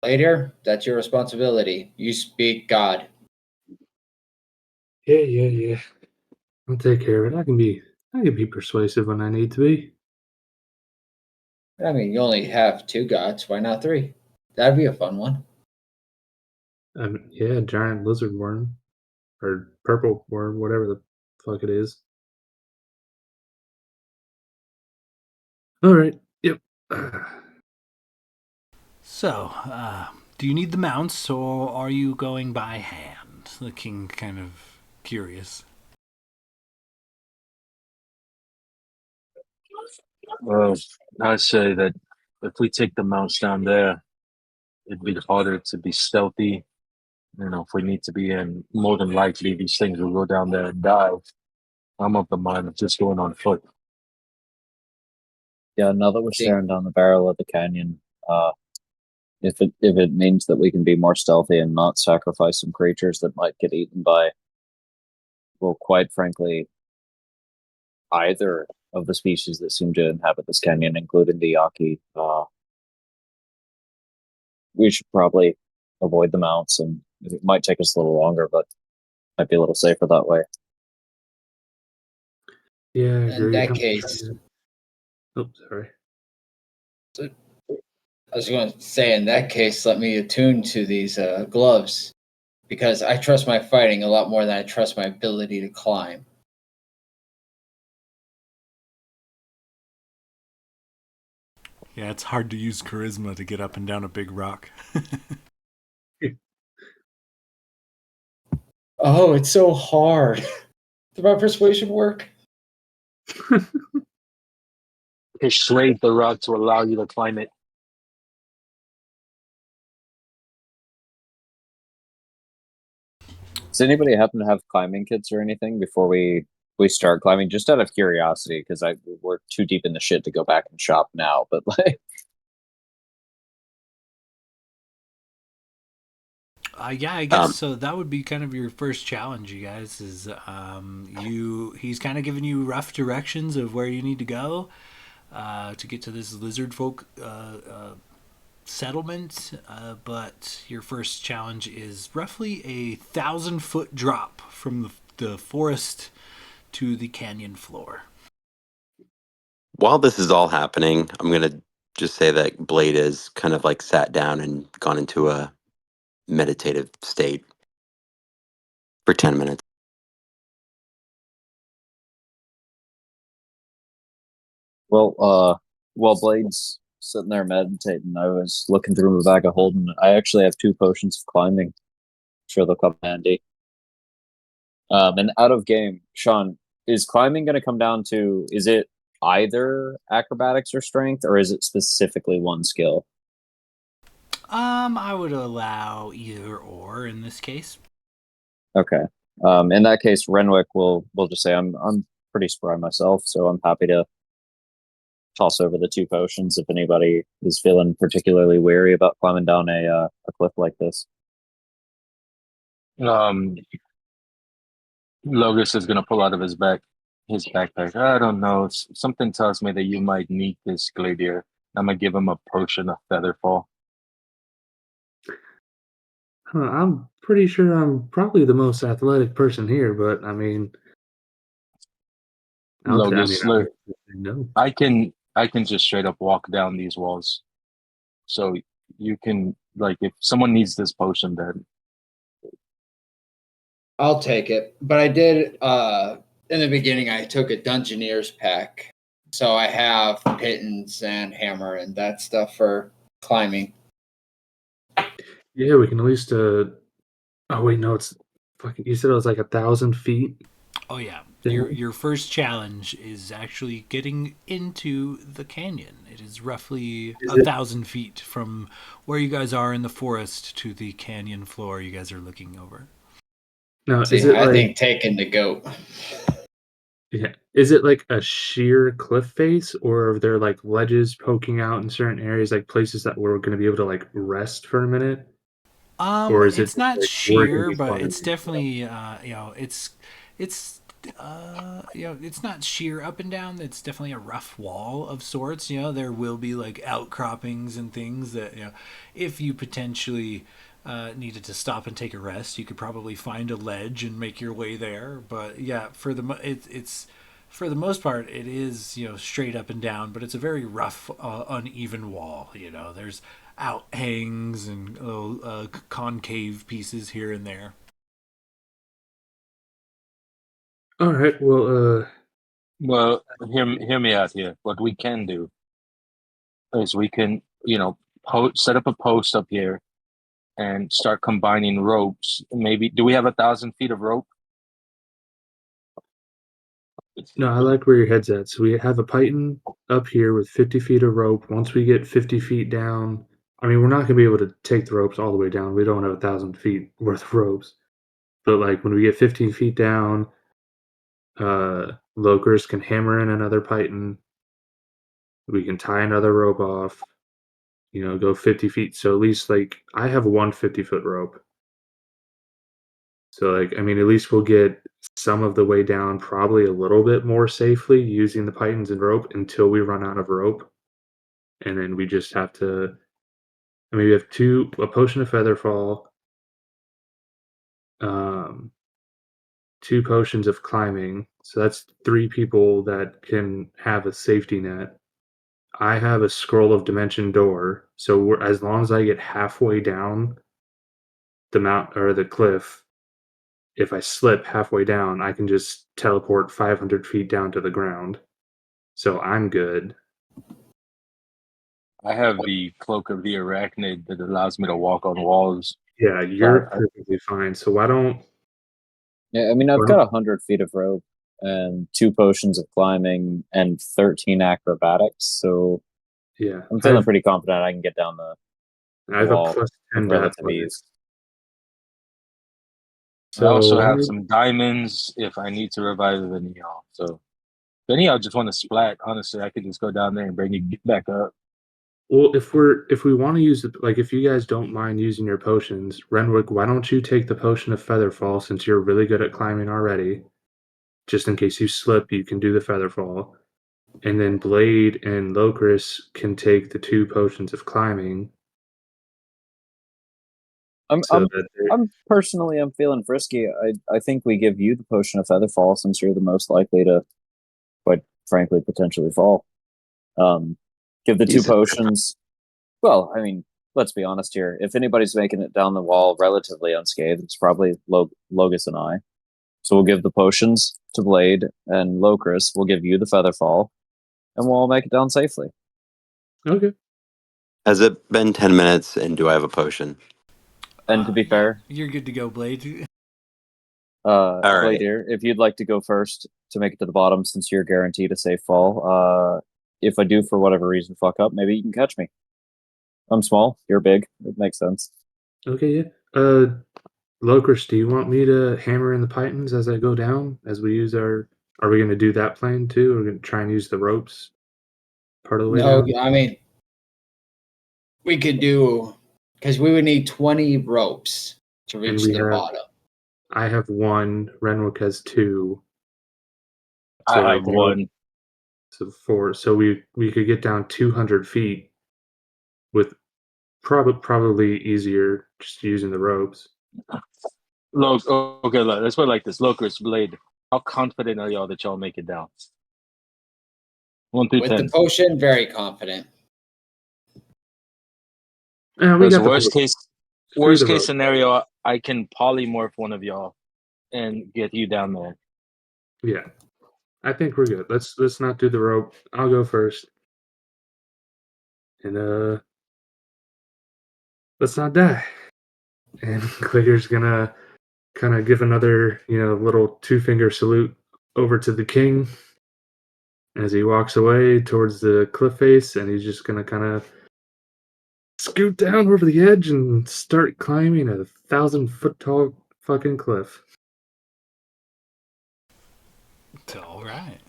[SPEAKER 2] Later, that's your responsibility. You speak God.
[SPEAKER 3] Yeah. I'll take care of it. I can be persuasive when I need to be.
[SPEAKER 2] I mean, you only have 2 gods. Why not 3? That'd be a fun one.
[SPEAKER 3] Yeah, giant lizard worm. Or purple worm, whatever the fuck it is. Alright, yep.
[SPEAKER 1] So, do you need the mounts, or are you going by hand? The king kind of curious.
[SPEAKER 5] Well, I say that if we take the mounts down there, it'd be harder to be stealthy. If we need to be in, more than likely these things will go down there and die. I'm of the mind of just going on foot.
[SPEAKER 4] Yeah, now that we're staring down the barrel of the canyon, if it means that we can be more stealthy and not sacrifice some creatures that might get eaten by, well, quite frankly, either of the species that seem to inhabit this canyon, including the Yaqui, we should probably avoid the mounts, and it might take us a little longer, but might be a little safer that way.
[SPEAKER 3] Yeah, I
[SPEAKER 2] In
[SPEAKER 3] agree.
[SPEAKER 2] that case,
[SPEAKER 3] Oh, sorry.
[SPEAKER 2] I was going to say, in that case, let me attune to these gloves, because I trust my fighting a lot more than I trust my ability to climb.
[SPEAKER 1] Yeah, it's hard to use charisma to get up and down a big rock.
[SPEAKER 2] Oh, it's so hard. Did my persuasion work?
[SPEAKER 5] Persuade the rock to allow you to climb it.
[SPEAKER 4] Does anybody happen to have climbing kits or anything before we start climbing? Just out of curiosity, because we're too deep in the shit to go back and shop now. But
[SPEAKER 1] Yeah, I guess so. That would be kind of your first challenge, you guys. Is he's kind of giving you rough directions of where you need to go to get to this lizard folk settlement. But your first challenge is roughly 1,000-foot drop from the forest to the canyon floor.
[SPEAKER 6] While this is all happening, I'm gonna just say that Blade is kind of like sat down and gone into a meditative state for 10 minutes.
[SPEAKER 4] Well, while Blade's sitting there meditating, I was looking through my bag of holding. I actually have 2 potions of climbing. Sure, they'll come handy. And out of game, Sean, is climbing going to come down to, is it either acrobatics or strength, or is it specifically one skill?
[SPEAKER 1] I would allow either or in this case.
[SPEAKER 4] Okay. In that case, Renwick will just say I'm pretty spry myself, so I'm happy to toss over the 2 potions if anybody is feeling particularly wary about climbing down a cliff like this.
[SPEAKER 5] Logus is gonna pull out of his backpack. I don't know. Something tells me that you might need this, Gladier. I'm gonna give him a potion of Featherfall.
[SPEAKER 3] I'm pretty sure I'm probably the most athletic person here, but I mean,
[SPEAKER 5] Logus, look,
[SPEAKER 3] no.
[SPEAKER 5] I can just straight up walk down these walls. So you can, like, if someone needs this potion, then
[SPEAKER 2] I'll take it. But I did in the beginning I took a Dungeoneer's pack. So I have pittance and hammer and that stuff for climbing.
[SPEAKER 3] Yeah, we can at least. Oh wait, no, it's fucking. You said it was like 1,000 feet.
[SPEAKER 1] Oh yeah,
[SPEAKER 3] Yeah.
[SPEAKER 1] your first challenge is actually getting into the canyon. It is roughly 1,000 feet from where you guys are in the forest to the canyon floor you guys are looking over.
[SPEAKER 3] No,
[SPEAKER 2] See,
[SPEAKER 3] is it
[SPEAKER 2] I
[SPEAKER 3] like?
[SPEAKER 2] think taking the goat.
[SPEAKER 3] Yeah, is it like a sheer cliff face, or are there like ledges poking out in certain areas, like places that we're going to be able to like rest for a minute, or is it
[SPEAKER 1] It's
[SPEAKER 3] just
[SPEAKER 1] not
[SPEAKER 3] like we're going to
[SPEAKER 1] sheer,
[SPEAKER 3] be
[SPEAKER 1] but
[SPEAKER 3] climbing?
[SPEAKER 1] it's definitely it's it's not sheer up and down. It's definitely a rough wall of sorts. There will be like outcroppings and things that if you potentially needed to stop and take a rest, you could probably find a ledge and make your way there. But yeah, it's for the most part, it is straight up and down, but it's a very rough, uneven wall. There's outhangs and little concave pieces here and there.
[SPEAKER 3] All right, well,
[SPEAKER 5] well, hear me out here. What we can do is we can, set up a post up here and start combining ropes. Maybe do we have 1,000 feet of rope?
[SPEAKER 3] no, I like where your head's at. So we have a python up here with 50 feet of rope. Once we get 50 feet down, I mean, we're not going to be able to take the ropes all the way down. We don't have 1,000 feet worth of ropes, but like when we get 15 feet down, Lokers can hammer in another python. We can tie another rope off, go 50 feet. So at least like I have one 50-foot rope. So like, I mean, at least we'll get some of the way down, probably a little bit more safely using the pythons and rope until we run out of rope. And then we just have to, I mean, we have a potion of featherfall, um, 2 potions of climbing. So that's 3 people that can have a safety net. I have a scroll of dimension door, so as long as I get halfway down the mount or the cliff, if I slip halfway down, I can just teleport 500 feet down to the ground. So I'm good.
[SPEAKER 5] I have the cloak of the arachnid that allows me to walk on walls.
[SPEAKER 3] Yeah, you're perfectly fine. So why don't?
[SPEAKER 4] Yeah, I mean, I've got 100 feet of rope and 2 potions of climbing and 13 acrobatics, so
[SPEAKER 3] Yeah,
[SPEAKER 4] I'm feeling pretty confident I can get down the
[SPEAKER 3] I have
[SPEAKER 4] wall
[SPEAKER 3] a plus 10
[SPEAKER 4] with
[SPEAKER 3] to
[SPEAKER 4] relative
[SPEAKER 3] athletics.
[SPEAKER 4] ease.
[SPEAKER 5] I also
[SPEAKER 3] So
[SPEAKER 5] have some diamonds if I need to revive Venial. So if Venial just want to splat, honestly, I could just go down there and bring you back up.
[SPEAKER 3] well, if we want to use it, like if you guys don't mind using your potions, Renwick, why don't you take the potion of Featherfall since you're really good at climbing already? Just in case you slip, you can do the Featherfall. And then Blade and Lokris can take the 2 potions of climbing.
[SPEAKER 4] I'm personally feeling frisky. I think we give you the potion of featherfall since you're the most likely to, quite frankly, potentially fall. Give the two
[SPEAKER 6] Decent.
[SPEAKER 4] potions. Well, I mean, let's be honest here. If anybody's making it down the wall relatively unscathed, it's probably Logus and I. So we'll give the potions to Blade, and Locris will give you the Featherfall, and we'll all make it down safely.
[SPEAKER 3] Okay.
[SPEAKER 6] Has it been 10 minutes, and do I have a potion?
[SPEAKER 4] And to be fair,
[SPEAKER 1] you're good to go, Blade.
[SPEAKER 6] All right.
[SPEAKER 4] Blade here, if you'd like to go first to make it to the bottom, since you're guaranteed a safe fall, if I do for whatever reason fuck up, maybe you can catch me. I'm small, you're big. It makes sense.
[SPEAKER 3] Okay, yeah. Locris, do you want me to hammer in the pythons as I go down? As we use our, are we going to do that plan too? Or are we going to try and use the ropes part of the way
[SPEAKER 2] No,
[SPEAKER 3] down?
[SPEAKER 2] I mean, we could do, because we would need 20 ropes to reach
[SPEAKER 3] we
[SPEAKER 2] the
[SPEAKER 3] have-
[SPEAKER 2] bottom.
[SPEAKER 3] I have 1. Renwick has 2.
[SPEAKER 5] I have one.
[SPEAKER 3] So 4. So we could get down 200 feet with probably easier just using the ropes.
[SPEAKER 5] Okay, let's put it like this. Locust, Blade, how confident are y'all that y'all make it down? 1 through
[SPEAKER 2] With
[SPEAKER 5] 10.
[SPEAKER 2] the potion, very confident.
[SPEAKER 3] We
[SPEAKER 5] Because
[SPEAKER 3] got the
[SPEAKER 5] worst
[SPEAKER 3] potion.
[SPEAKER 5] case
[SPEAKER 3] Screw the rope.
[SPEAKER 5] scenario, I can polymorph one of y'all and get you down there.
[SPEAKER 3] Yeah, I think we're good. Let's not do the rope. I'll go first, and let's not die. And Clayer's gonna kind of give another little 2-finger salute over to the king as he walks away towards the cliff face, and he's just gonna kind of scoot down over the edge and start climbing a 1,000-foot tall fucking cliff.
[SPEAKER 1] All right.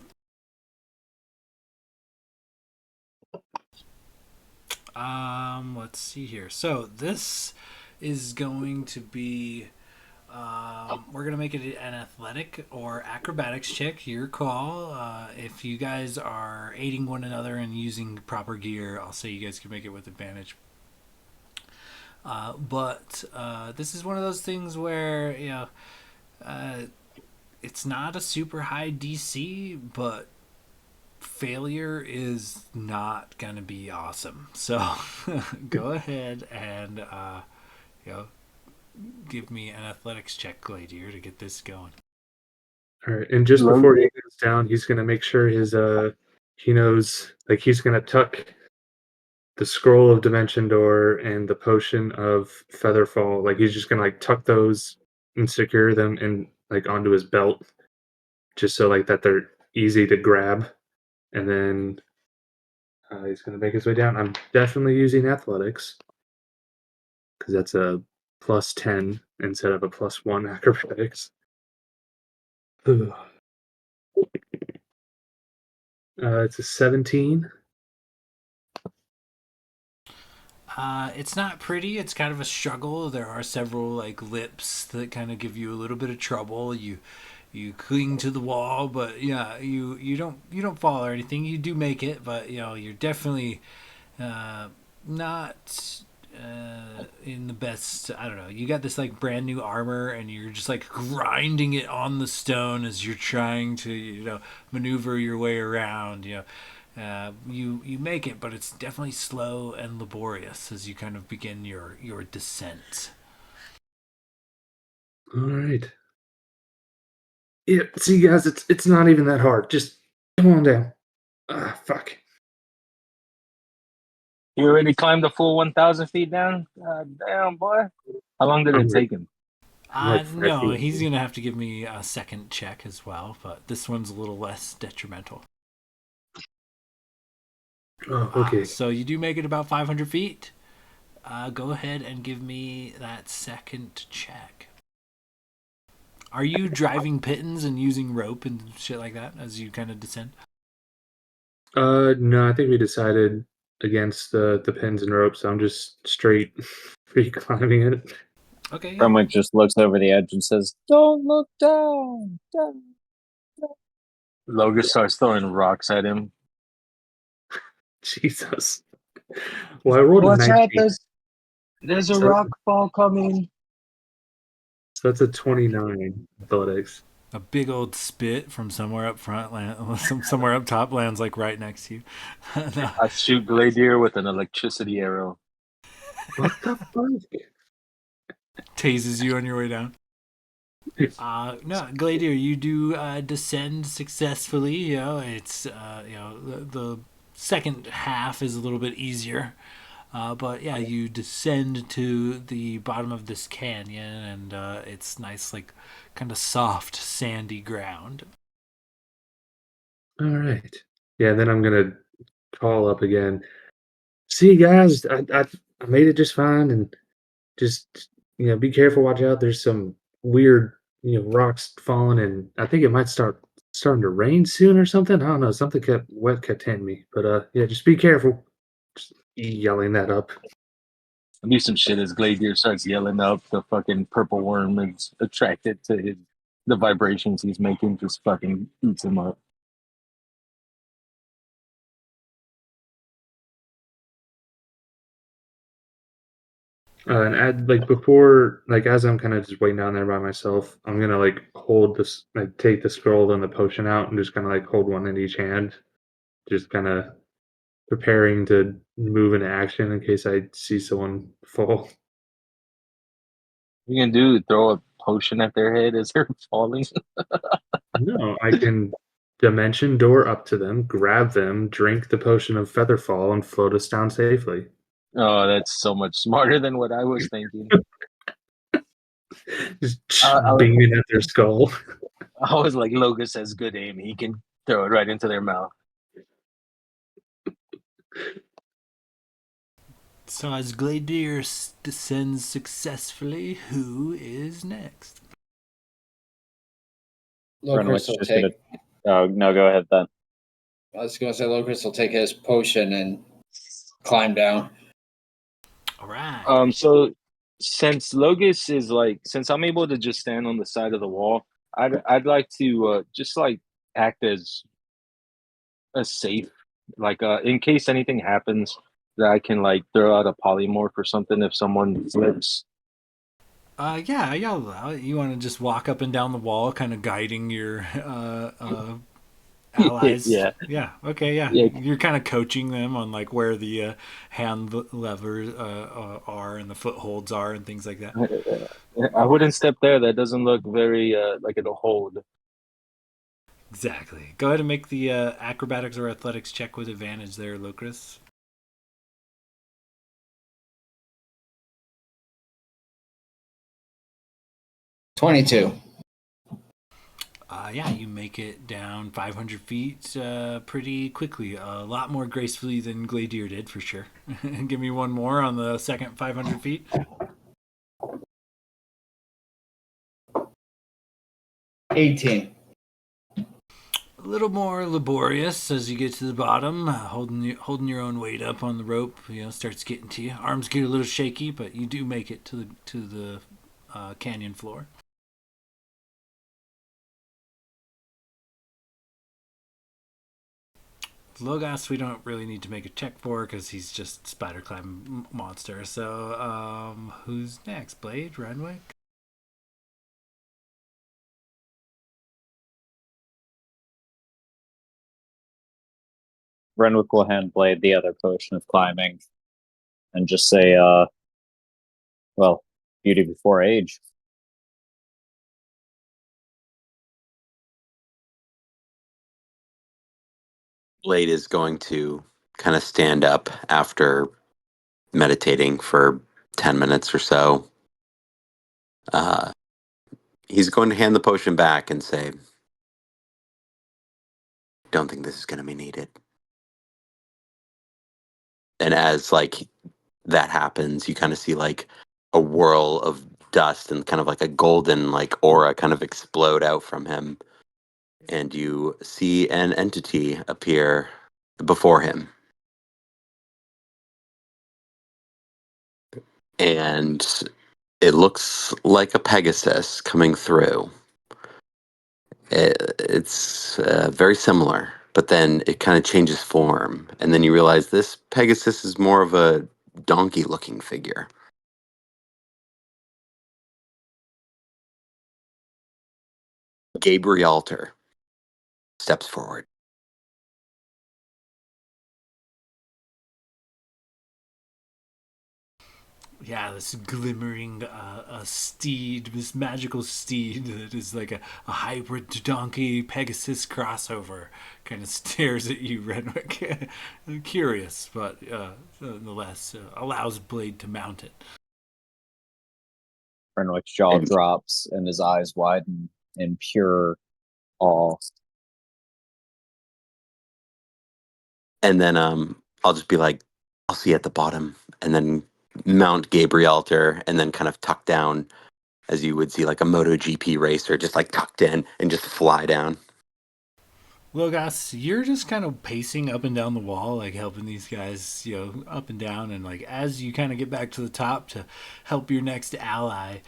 [SPEAKER 1] Let's see here. So this is going to be. We're gonna make it an athletic or acrobatics check. Your call. If you guys are aiding one another and using proper gear, I'll say you guys can make it with advantage. But this is one of those things where it's not a super high DC, but failure is not gonna be awesome. So go ahead and give me an athletics check, Gladier, to get this going.
[SPEAKER 3] All right, and just before he goes down, he's gonna make sure his he knows, like, he's gonna tuck the scroll of dimension door and the potion of featherfall. Like, he's just gonna like tuck those and secure them and like onto his belt, just so like that they're easy to grab. And then he's gonna make his way down. I'm definitely using athletics because that's a +10 instead of a +1 acrobatics. It's a 17.
[SPEAKER 1] It's not pretty. It's kind of a struggle. There are several like lips that kind of give you a little bit of trouble. You cling to the wall, but yeah, you don't fall or anything. You do make it, but you're definitely not in the best. I don't know. You got this like brand new armor, and you're just like grinding it on the stone as you're trying to maneuver your way around. You make it, but it's definitely slow and laborious as you kind of begin your descent.
[SPEAKER 3] All right. Yeah, see, guys, it's not even that hard. Just come on down. Fuck.
[SPEAKER 5] You already climbed the full 1,000 feet down? Damn, boy. How long did it take him?
[SPEAKER 1] No, he's gonna have to give me a second check as well, but this one's a little less detrimental.
[SPEAKER 3] Oh, okay.
[SPEAKER 1] So you do make it about 500 feet. Go ahead and give me that second check. Are you driving pittons and using rope and shit like that as you kind of descend?
[SPEAKER 3] No, I think we decided against the pins and ropes. So I'm just straight free climbing it.
[SPEAKER 1] Okay. Yeah.
[SPEAKER 4] Renwick just looks over the edge and says, "Don't look down."
[SPEAKER 5] Logan starts throwing rocks at him.
[SPEAKER 3] Jesus. Well, I rolled a
[SPEAKER 5] Watch
[SPEAKER 3] 19.
[SPEAKER 5] out, there's a rock fall coming.
[SPEAKER 3] So that's a 29 athletics.
[SPEAKER 1] A big old spit from somewhere up front, somewhere up top lands like right next to you. No,
[SPEAKER 5] I shoot Gladier with an electricity arrow.
[SPEAKER 3] What the fuck?
[SPEAKER 1] tases you on your way down. No, Gladier, you do descend successfully. You know, it's the second half is a little bit easier. But yeah, you descend to the bottom of this canyon, and it's nice, like kind of soft, sandy ground.
[SPEAKER 3] All right. Yeah, then I'm gonna call up again. See, guys, I made it just fine, and just be careful, watch out. There's some weird rocks falling, and I think it might starting to rain soon or something. I don't know. Something kept hitting me, but yeah, just be careful. Just yelling that up.
[SPEAKER 5] I do some shit as Gladier starts yelling up. The fucking purple worm is attracted to the vibrations he's making. Just fucking eats him up.
[SPEAKER 3] And like before, like as I'm kind of just waiting down there by myself, I'm gonna like hold this, like take the scroll and the potion out, and just kind of like hold one in each hand, just kind of preparing to move into action in case I see someone fall.
[SPEAKER 5] You can do throw a potion at their head as they're falling.
[SPEAKER 3] No, I can dimension door up to them, grab them, drink the potion of Featherfall, and float us down safely.
[SPEAKER 5] Oh, that's so much smarter than what I was thinking.
[SPEAKER 3] Just
[SPEAKER 5] I,
[SPEAKER 3] beaming at their skull.
[SPEAKER 5] I was like, Logus has good aim. He can throw it right into their mouth.
[SPEAKER 1] So as Gladier descends successfully, who is next?
[SPEAKER 2] Locris will
[SPEAKER 4] just
[SPEAKER 2] take.
[SPEAKER 4] Oh no, go ahead then.
[SPEAKER 2] I was going to say Locris will take his potion and climb down.
[SPEAKER 1] All right.
[SPEAKER 5] So since Logus is like, since I'm able to just stand on the side of the wall, I'd like to just like act as a safe, like in case anything happens, that I can like throw out a polymorph or something if someone slips.
[SPEAKER 1] Yeah, I'll allow it. You want to just walk up and down the wall, kind of guiding your allies.
[SPEAKER 5] Yeah,
[SPEAKER 1] Yeah. Okay. Yeah.
[SPEAKER 5] yeah.
[SPEAKER 1] You're kind of coaching them on like where the hand levers are and the footholds are and things like that.
[SPEAKER 5] I wouldn't step there. That doesn't look very like it'll hold.
[SPEAKER 1] Exactly. Go ahead and make the acrobatics or athletics check with advantage there, Locris.
[SPEAKER 2] 22.
[SPEAKER 1] Yeah, you make it down 500 feet pretty quickly. A lot more gracefully than Gladier did, for sure. Give me one more on the second 500 feet.
[SPEAKER 2] 18.
[SPEAKER 1] A little more laborious as you get to the bottom, holding your own weight up on the rope. Starts getting to you. Arms get a little shaky, but you do make it to the canyon floor. Logos, we don't really need to make a check for because he's just spider climb monster. So, who's next? Blade, Renwick?
[SPEAKER 4] Renwick will hand Blade the other potion of climbing and just say, well, beauty before age.
[SPEAKER 6] Blade is going to kind of stand up after meditating for 10 minutes or so. He's going to hand the potion back and say, don't think this is going to be needed. And as like that happens, you kind of see like a whirl of dust and kind of like a golden like aura kind of explode out from him. And you see an entity appear before him. And it looks like a Pegasus coming through. It's very similar, but then it kind of changes form. And then you realize this Pegasus is more of a donkey-looking figure. Gabrielter steps forward.
[SPEAKER 1] Yeah, this glimmering steed, this magical steed that is like a hybrid donkey Pegasus crossover, kind of stares at you, Renwick. Curious, but nonetheless allows Blade to mount it.
[SPEAKER 4] Renwick's jaw drops and his eyes widen in pure awe.
[SPEAKER 6] And then I'll just be like, I'll see you at the bottom, and then mount Gabrielter, and then kind of tuck down as you would see like a MotoGP racer, just like tucked in and just fly down.
[SPEAKER 1] Logos, you're just kind of pacing up and down the wall, like helping these guys, up and down. And like as you kind of get back to the top to help your next ally,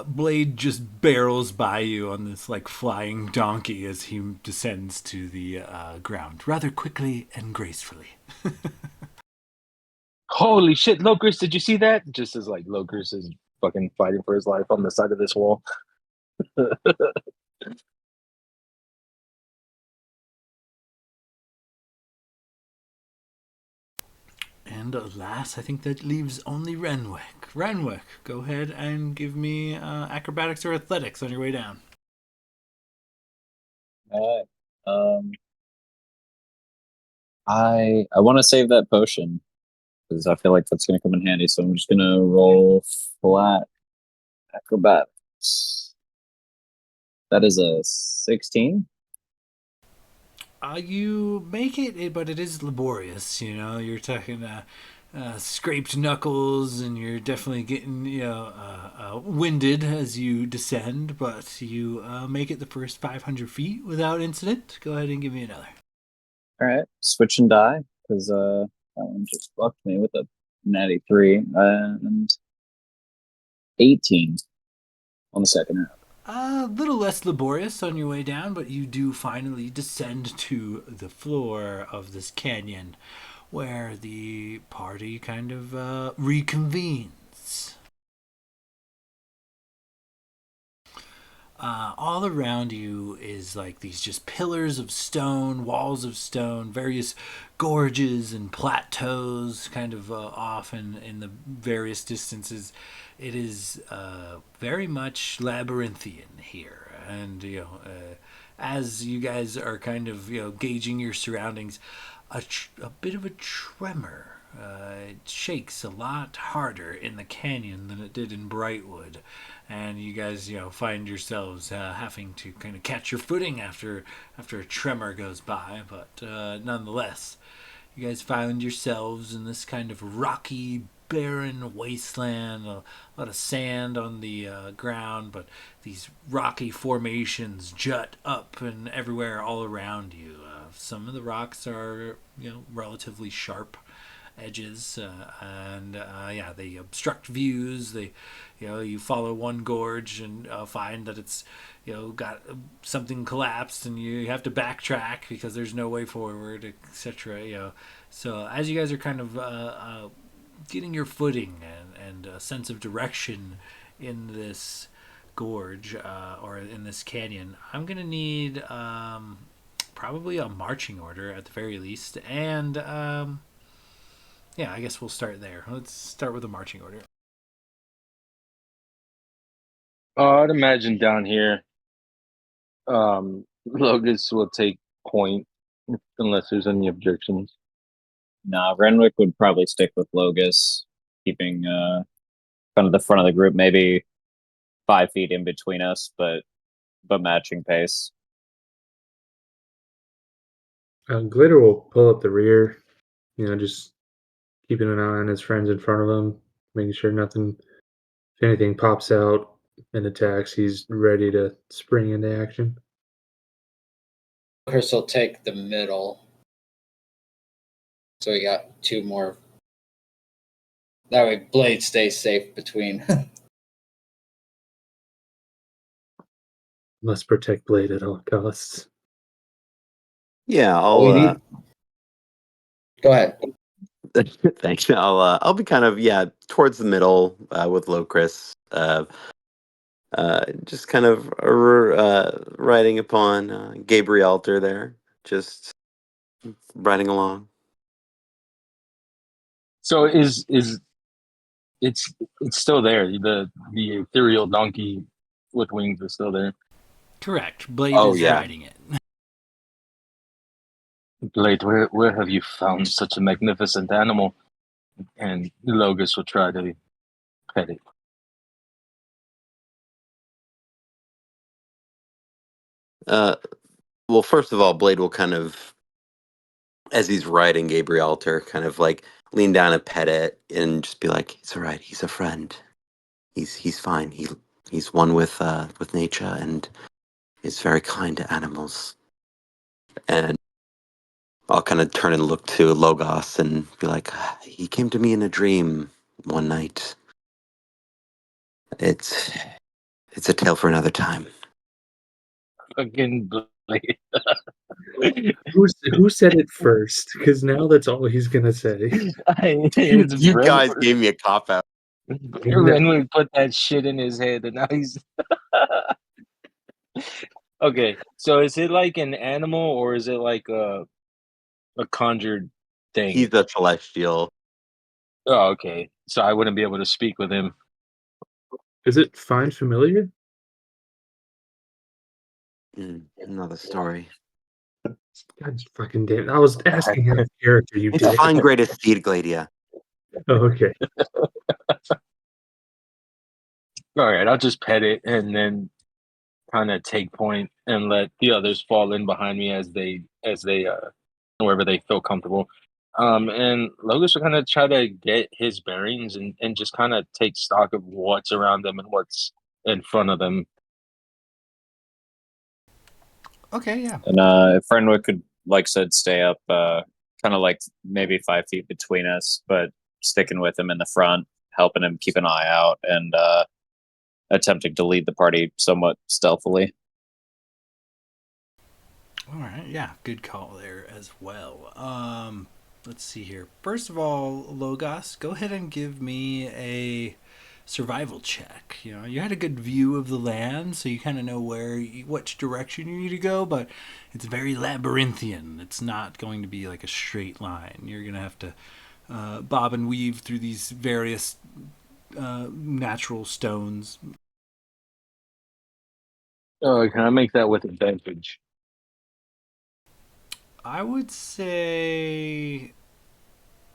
[SPEAKER 1] Blade just barrels by you on this like flying donkey as he descends to the ground rather quickly and gracefully.
[SPEAKER 5] Holy shit, Locris, did you see that? Just as like Locris is fucking fighting for his life on the side of this wall.
[SPEAKER 1] And alas, I think that leaves only Renwick. Renwick, go ahead and give me acrobatics or athletics on your way down.
[SPEAKER 4] All right. I want to save that potion because I feel like that's going to come in handy. So I'm just going to roll flat acrobatics. That is a 16.
[SPEAKER 1] You make it, but it is laborious. You're talking scraped knuckles, and you're definitely getting winded as you descend. But you make it the first 500 feet without incident. Go ahead and give me another.
[SPEAKER 4] All right, switching die because that one just fucked me with a natty 3 and 18 on the second half.
[SPEAKER 1] A little less laborious on your way down, but you do finally descend to the floor of this canyon where the party kind of reconvenes. All around you is like these just pillars of stone, walls of stone, various gorges and plateaus kind of off in the various distances. It is very much labyrinthian here. And, as you guys are kind of, gauging your surroundings, a bit of a tremor. It shakes a lot harder in the canyon than it did in Brightwood, and you guys, find yourselves having to kind of catch your footing after a tremor goes by. But nonetheless, you guys find yourselves in this kind of rocky, barren wasteland. A lot of sand on the ground, but these rocky formations jut up and everywhere all around you. Some of the rocks are, relatively sharp edges, and yeah, they obstruct views. They, you follow one gorge and find that it's, got something collapsed, and you have to backtrack because there's no way forward, etc. So as you guys are kind of getting your footing and a sense of direction in this gorge or in this canyon, I'm gonna need probably a marching order at the very least, and yeah, I guess we'll start there. Let's start with a marching order.
[SPEAKER 5] I'd imagine down here, Locris will take point unless there's any objections.
[SPEAKER 4] Nah, Renwick would probably stick with Logus, keeping kind of the front of the group, maybe 5 feet in between us, but matching pace.
[SPEAKER 3] Glitter will pull up the rear, just keeping an eye on his friends in front of him, making sure if anything pops out and attacks, he's ready to spring into action.
[SPEAKER 2] Chris will take the middle. So we got 2 more. That way Blade stays safe between.
[SPEAKER 3] Must protect Blade at all costs.
[SPEAKER 6] Yeah,
[SPEAKER 2] we need. Go ahead.
[SPEAKER 6] Thanks. I'll be kind of towards the middle with Locris. just kind of riding upon Gabrielter there, just riding along.
[SPEAKER 5] So is it's still there? The ethereal donkey with wings is still there.
[SPEAKER 1] Correct. Blade
[SPEAKER 6] Oh,
[SPEAKER 1] is
[SPEAKER 6] yeah.
[SPEAKER 1] riding it.
[SPEAKER 5] Blade, where have you found such a magnificent animal? And Logus will try to pet it.
[SPEAKER 6] Well, first of all, Blade will kind of, as he's riding Gabrielter, kind of like lean down and pet it, and just be like, "It's all right. He's a friend. He's fine. He's one with nature, and is very kind to animals." And I'll kind of turn and look to Logos and be like, "He came to me in a dream one night. It's it's a tale for another time."
[SPEAKER 5] Again, Blade.
[SPEAKER 3] Who said it first? Because now that's all he's gonna say.
[SPEAKER 5] It's
[SPEAKER 6] You guys
[SPEAKER 5] Renward.
[SPEAKER 6] gave me a cop out.
[SPEAKER 5] Renward put that shit in his head, and now he's okay. So is it like an animal, or is it like a conjured thing?
[SPEAKER 6] He's a celestial.
[SPEAKER 5] Oh, okay. So I wouldn't be able to speak with him.
[SPEAKER 3] Is it find familiar?
[SPEAKER 6] Another story.
[SPEAKER 3] God fucking damn! I was asking out of character, you
[SPEAKER 6] It's
[SPEAKER 3] dick.
[SPEAKER 6] fine, greatest steed, Gladia.
[SPEAKER 3] Oh, okay.
[SPEAKER 5] All right, I'll just pet it and then kind of take point and let the others fall in behind me as they wherever they feel comfortable. And Logus will kind of try to get his bearings and just kind of take stock of what's around them and what's in front of them.
[SPEAKER 1] Okay, yeah.
[SPEAKER 4] And if Frenwick could, like I said, stay up, kind of like maybe 5 feet between us, but sticking with him in the front, helping him keep an eye out, and attempting to lead the party somewhat stealthily.
[SPEAKER 1] All right, yeah, good call there as well. Let's see here. First of all, Logos, go ahead and give me a survival check. You know, you had a good view of the land, so you kind of know which direction you need to go, but it's very labyrinthian. It's not going to be like a straight line. You're going to have to bob and weave through these various natural stones.
[SPEAKER 5] Oh, can I make that with advantage?
[SPEAKER 1] I would say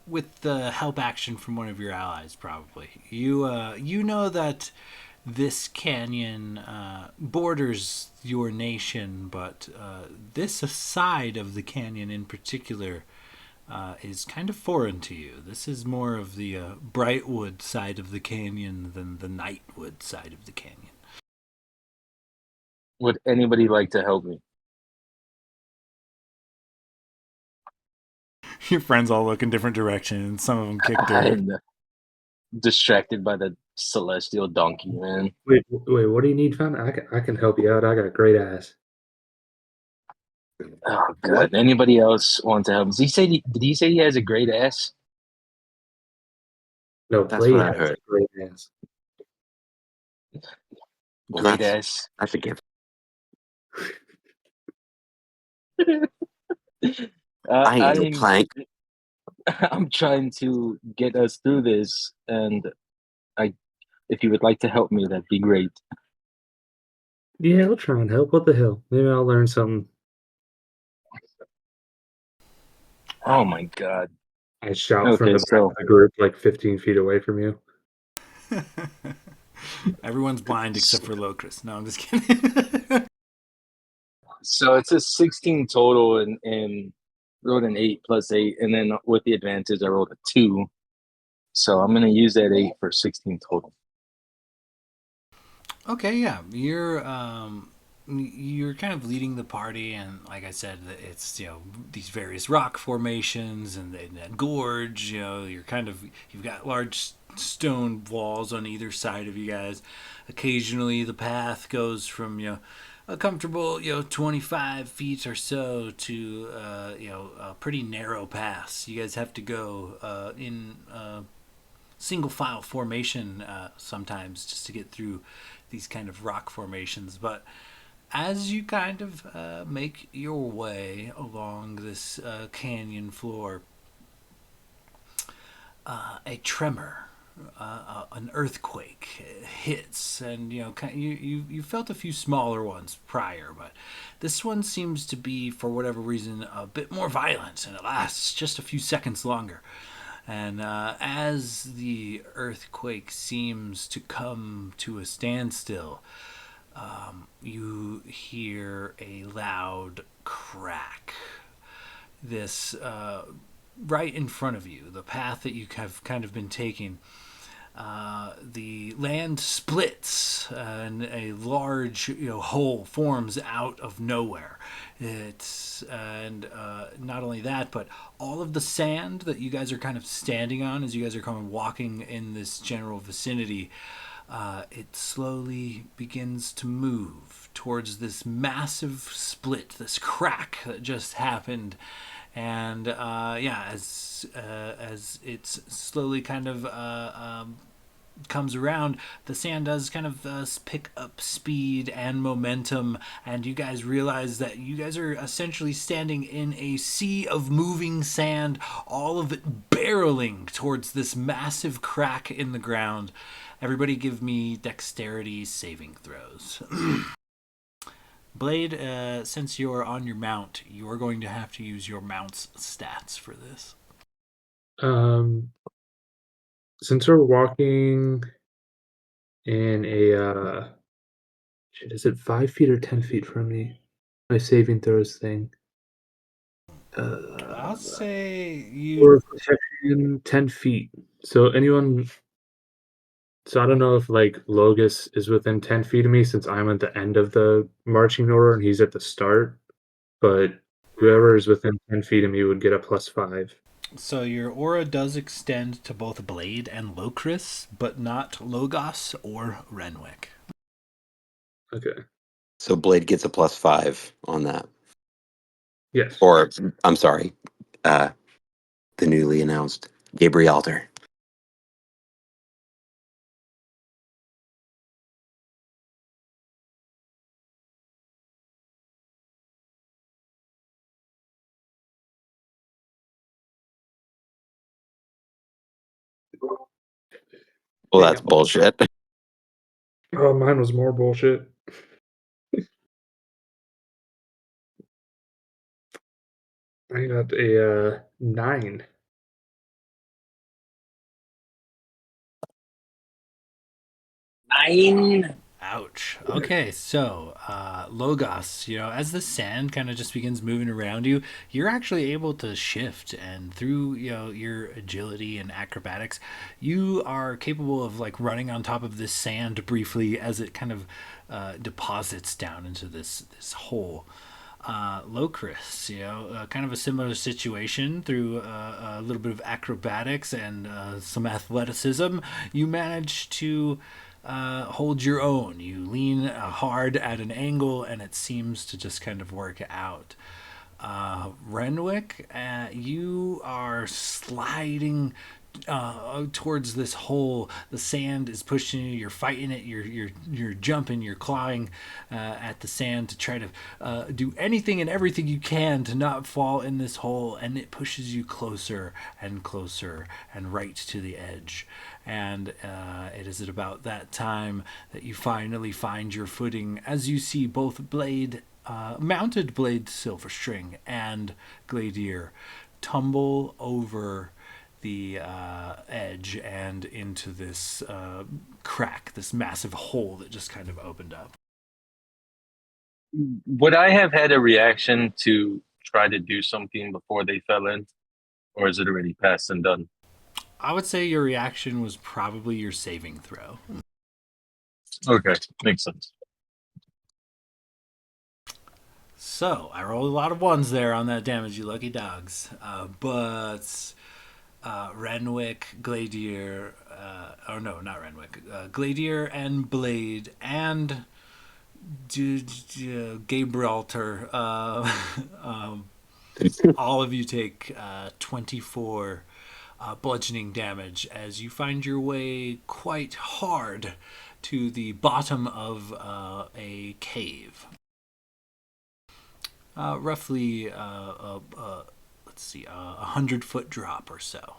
[SPEAKER 1] with the help action from one of your allies, probably. You know that this canyon borders your nation, but this side of the canyon in particular is kind of foreign to you. This is more of the Brightwood side of the canyon than the Nightwood side of the canyon.
[SPEAKER 5] Would anybody like to help me?
[SPEAKER 1] Your friends all look in different directions. Some of them kick dirt.
[SPEAKER 5] I'm distracted by the celestial donkey, man.
[SPEAKER 3] Wait, what do you need, fam? I can help you out. I got a great ass.
[SPEAKER 5] Oh, God. Anybody else want to help? Did he say he has a great ass?
[SPEAKER 3] No,
[SPEAKER 6] That's
[SPEAKER 3] Blade
[SPEAKER 6] what I
[SPEAKER 3] has
[SPEAKER 6] heard.
[SPEAKER 3] a great ass.
[SPEAKER 6] Well,
[SPEAKER 5] Great ass.
[SPEAKER 6] I forgive. I ain't no plank.
[SPEAKER 5] I'm trying to get us through this, and if you would like to help me, that'd be great.
[SPEAKER 3] Yeah, I'll try and help. What the hell? Maybe I'll learn something.
[SPEAKER 5] Oh my God.
[SPEAKER 3] I shout from
[SPEAKER 5] Okay,
[SPEAKER 3] the back
[SPEAKER 5] so
[SPEAKER 3] of the group, like 15 feet away from you.
[SPEAKER 1] Everyone's blind except for Locris. No, I'm just kidding.
[SPEAKER 5] so it's a 16 total, and rolled an 8 plus 8, and then with the advantage, I rolled a 2. So I'm gonna use that 8 for 16 total.
[SPEAKER 1] Okay, yeah, you're kind of leading the party, and like I said, it's these various rock formations and that gorge. You've got large stone walls on either side of you guys. Occasionally, the path goes from a comfortable 25 feet or so to a pretty narrow pass. You guys have to go in single file formation sometimes just to get through these kind of rock formations. But as you kind of make your way along this canyon floor, a tremor, an earthquake hits, and you felt a few smaller ones prior, but this one seems to be, for whatever reason, a bit more violent, and it lasts just a few seconds longer. And as the earthquake seems to come to a standstill, you hear a loud crack. This right in front of you, the path that you have kind of been taking, the land splits and a large hole forms out of nowhere. It's and not only that, but all of the sand that you guys are kind of standing on as you guys are kind of walking in this general vicinity, it slowly begins to move towards this massive split, this crack that just happened. And as it's slowly kind of comes around, the sand does kind of pick up speed and momentum, and you guys realize that you guys are essentially standing in a sea of moving sand, all of it barreling towards this massive crack in the ground. Everybody give me dexterity saving throws. Blade, since you're on your mount, you're going to have to use your mount's stats for this.
[SPEAKER 3] Since we're walking in is it 5 feet or 10 feet from me? My saving throws thing.
[SPEAKER 1] I'll say
[SPEAKER 3] Or
[SPEAKER 1] you.
[SPEAKER 3] protection 10 feet. So anyone. So I don't know if Logus is within 10 feet of me since I'm at the end of the marching order and he's at the start. But whoever is within 10 feet of me would get a +5.
[SPEAKER 1] So your aura does extend to both Blade and Locris, but not Logos or Renwick.
[SPEAKER 3] Okay.
[SPEAKER 6] So Blade gets a +5 on that.
[SPEAKER 3] Yes.
[SPEAKER 6] Or, I'm sorry, the newly announced Gabrielter. Well, that's bullshit.
[SPEAKER 3] Oh, mine was more bullshit. I got a 9.
[SPEAKER 1] Ouch. Okay, so Logos, as the sand kind of just begins moving around you, you're actually able to shift, and through your agility and acrobatics, you are capable of running on top of this sand briefly as it kind of deposits down into this hole. Locris, kind of a similar situation through a little bit of acrobatics and some athleticism. You manage to hold your own. You lean hard at an angle, and it seems to just kind of work out. Renwick, you are sliding towards this hole. The sand is pushing you. You're fighting it. You're jumping. You're clawing at the sand to try to do anything and everything you can to not fall in this hole. And it pushes you closer and closer and right to the edge. And it is at about that time that you finally find your footing as you see both mounted Blade Silverstring and Gladier tumble over the edge and into this crack, this massive hole that just kind of opened up.
[SPEAKER 5] Would I have had a reaction to try to do something before they fell in? Or is it already past and done?
[SPEAKER 1] I would say your reaction was probably your saving throw.
[SPEAKER 5] Okay, makes sense.
[SPEAKER 1] So, I rolled a lot of ones there on that damage, you lucky dogs. But Renwick, Gladier, not Renwick, Gladier and Blade and Gabrielter, all of you take 24 bludgeoning damage as you find your way quite hard to the bottom of a cave. Roughly, let's see, 100-foot drop or so.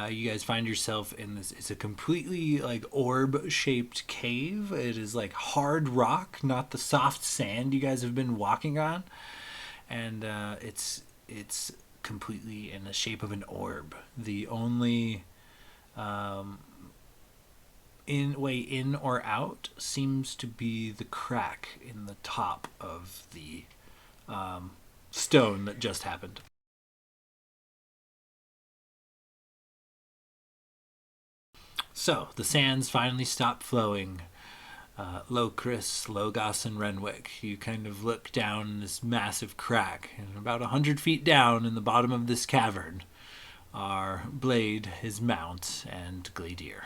[SPEAKER 1] You guys find yourself in this. It's a completely like orb-shaped cave. It is like hard rock, not the soft sand you guys have been walking on, and it's completely in the shape of an orb. The only way in or out seems to be the crack in the top of the stone that just happened. So, the sands finally stop flowing. Lokris, Logos, and Renwick, you kind of look down this massive crack, and about 100 feet down in the bottom of this cavern are Blade, his mount, and Gladier.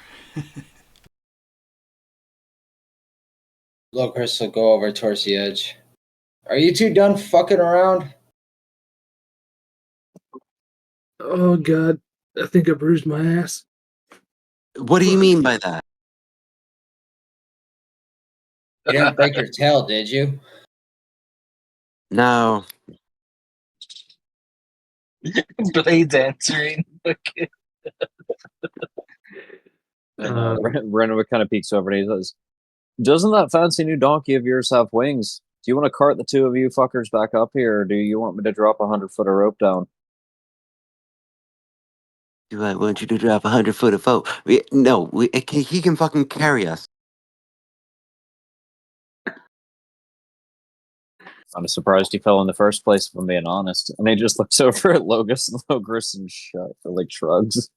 [SPEAKER 2] Lokris will go over towards the edge. Are you two done fucking around?
[SPEAKER 3] Oh God, I think I bruised my ass.
[SPEAKER 6] What do you mean by that?
[SPEAKER 2] You didn't break your tail, did you?
[SPEAKER 6] No.
[SPEAKER 5] Blade's answering. Okay.
[SPEAKER 4] And Renwick kind of peeks over and he says, "Doesn't that fancy new donkey of yours have wings? Do you want to cart the two of you fuckers back up here, or do you want me to drop 100-foot of rope down?"
[SPEAKER 6] Do I want you to drop 100 foot of foe? No, he can fucking carry us.
[SPEAKER 4] I'm surprised he fell in the first place, if I'm being honest. And he just looks over at Logris and shrugs.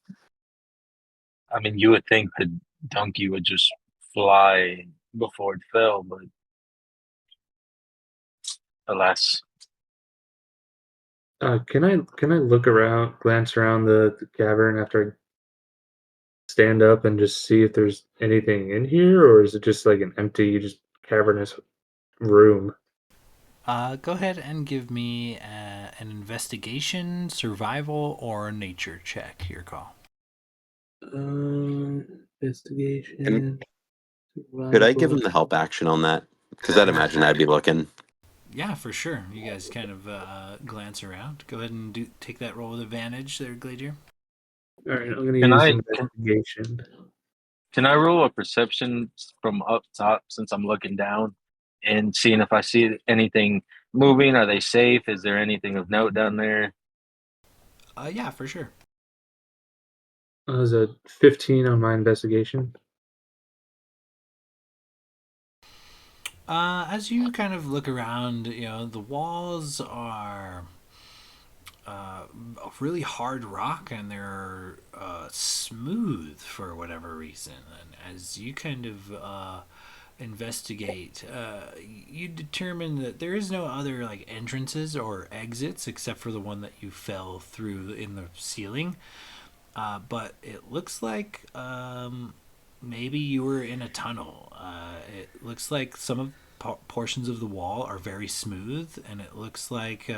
[SPEAKER 5] I mean, you would think the donkey would just fly before it fell, but alas.
[SPEAKER 3] Can I glance around the cavern after I stand up and just see if there's anything in here, or is it just like an empty, just cavernous room?
[SPEAKER 1] Go ahead and give me an investigation, survival, or nature check. Your call.
[SPEAKER 3] Investigation.
[SPEAKER 6] Could I give him the help action on that? Because I'd imagine I'd be looking.
[SPEAKER 1] Yeah, for sure. You guys kind of glance around. Go ahead and take that roll with advantage there, Gladier.
[SPEAKER 3] All right, I'm gonna
[SPEAKER 5] Can
[SPEAKER 3] use
[SPEAKER 5] I-
[SPEAKER 3] investigation.
[SPEAKER 5] Can I roll a perception from up top since I'm looking down and seeing if I see anything moving? Are they safe? Is there anything of note down there?
[SPEAKER 1] Yeah, for sure.
[SPEAKER 3] I was a 15 on my investigation.
[SPEAKER 1] As you kind of look around, the walls are really hard rock and they're smooth for whatever reason. And as you kind of investigate, you determine that there is no other like entrances or exits except for the one that you fell through in the ceiling. But it looks like maybe you were in a tunnel. It looks like some of portions of the wall are very smooth, and it looks like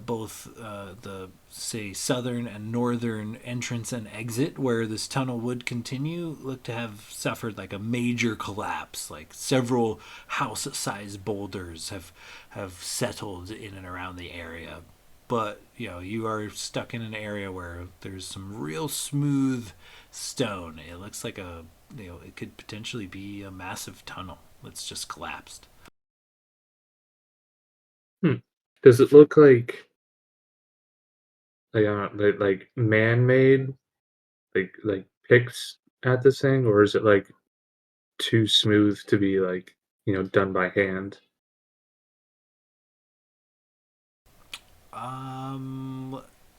[SPEAKER 1] both the say southern and northern entrance and exit where this tunnel would continue look to have suffered like a major collapse. Like several house-sized boulders have settled in and around the area. But you are stuck in an area where there's some real smooth stone. It looks like it could potentially be a massive tunnel that's just collapsed.
[SPEAKER 3] Does it look like like man-made, like picks at this thing, or is it like too smooth to be like done by hand?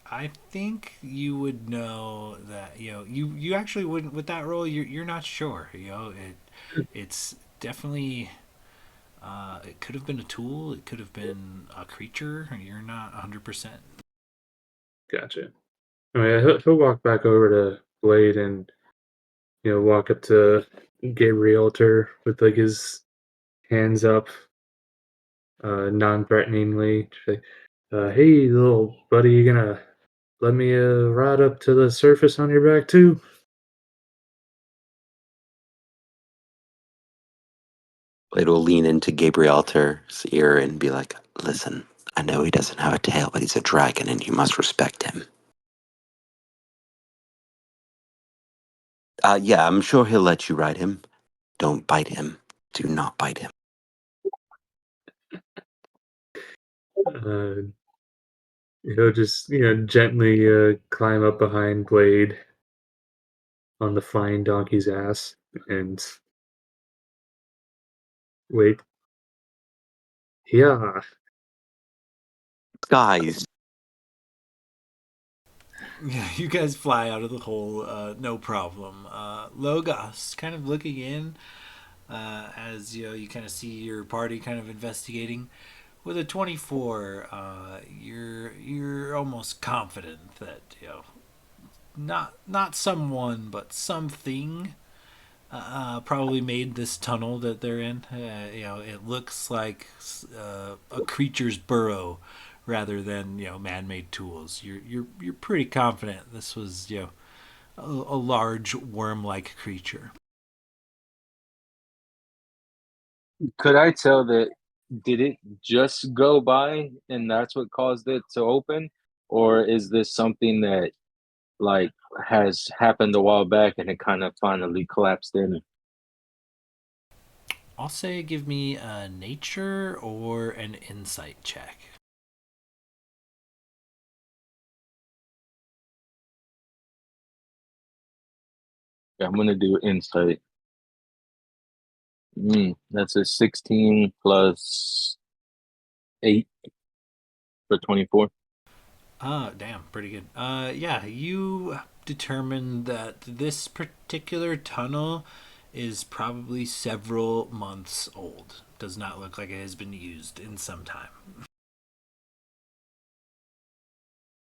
[SPEAKER 1] I think you would know that you actually wouldn't with that roll. You're not sure. It's definitely it could have been a tool. It could have been a creature. You're not 100%.
[SPEAKER 3] Gotcha. I mean, he'll walk back over to Blade and walk up to Gabrielter with like his hands up, non-threateningly. Just like, hey, little buddy, you gonna let me ride up to the surface on your back too?
[SPEAKER 6] Blade will lean into Gabrielter's ear and be like, listen, I know he doesn't have a tail, but he's a dragon and you must respect him. Yeah, I'm sure he'll let you ride him. Don't bite him. Do not bite him.
[SPEAKER 3] He'll just, gently climb up behind Blade on the flying donkey's ass and wait. Yeah.
[SPEAKER 6] Guys,
[SPEAKER 1] Yeah, you guys fly out of the hole, no problem. Logos, kind of looking in as you kind of see your party kind of investigating. With a 24, you're almost confident that not someone but something probably made this tunnel that they're in. It looks like a creature's burrow rather than man-made tools. You're pretty confident this was a large worm-like creature.
[SPEAKER 5] Could I tell that? Did it just go by and that's what caused it to open, or is this something that like has happened a while back and it kind of finally collapsed in?
[SPEAKER 1] I'll say give me a nature or an insight check.
[SPEAKER 5] Yeah, I'm gonna do insight. That's a 16 plus 8 for 24.
[SPEAKER 1] Damn, pretty good. Yeah, you determined that this particular tunnel is probably several months old. Does not look like it has been used in some time.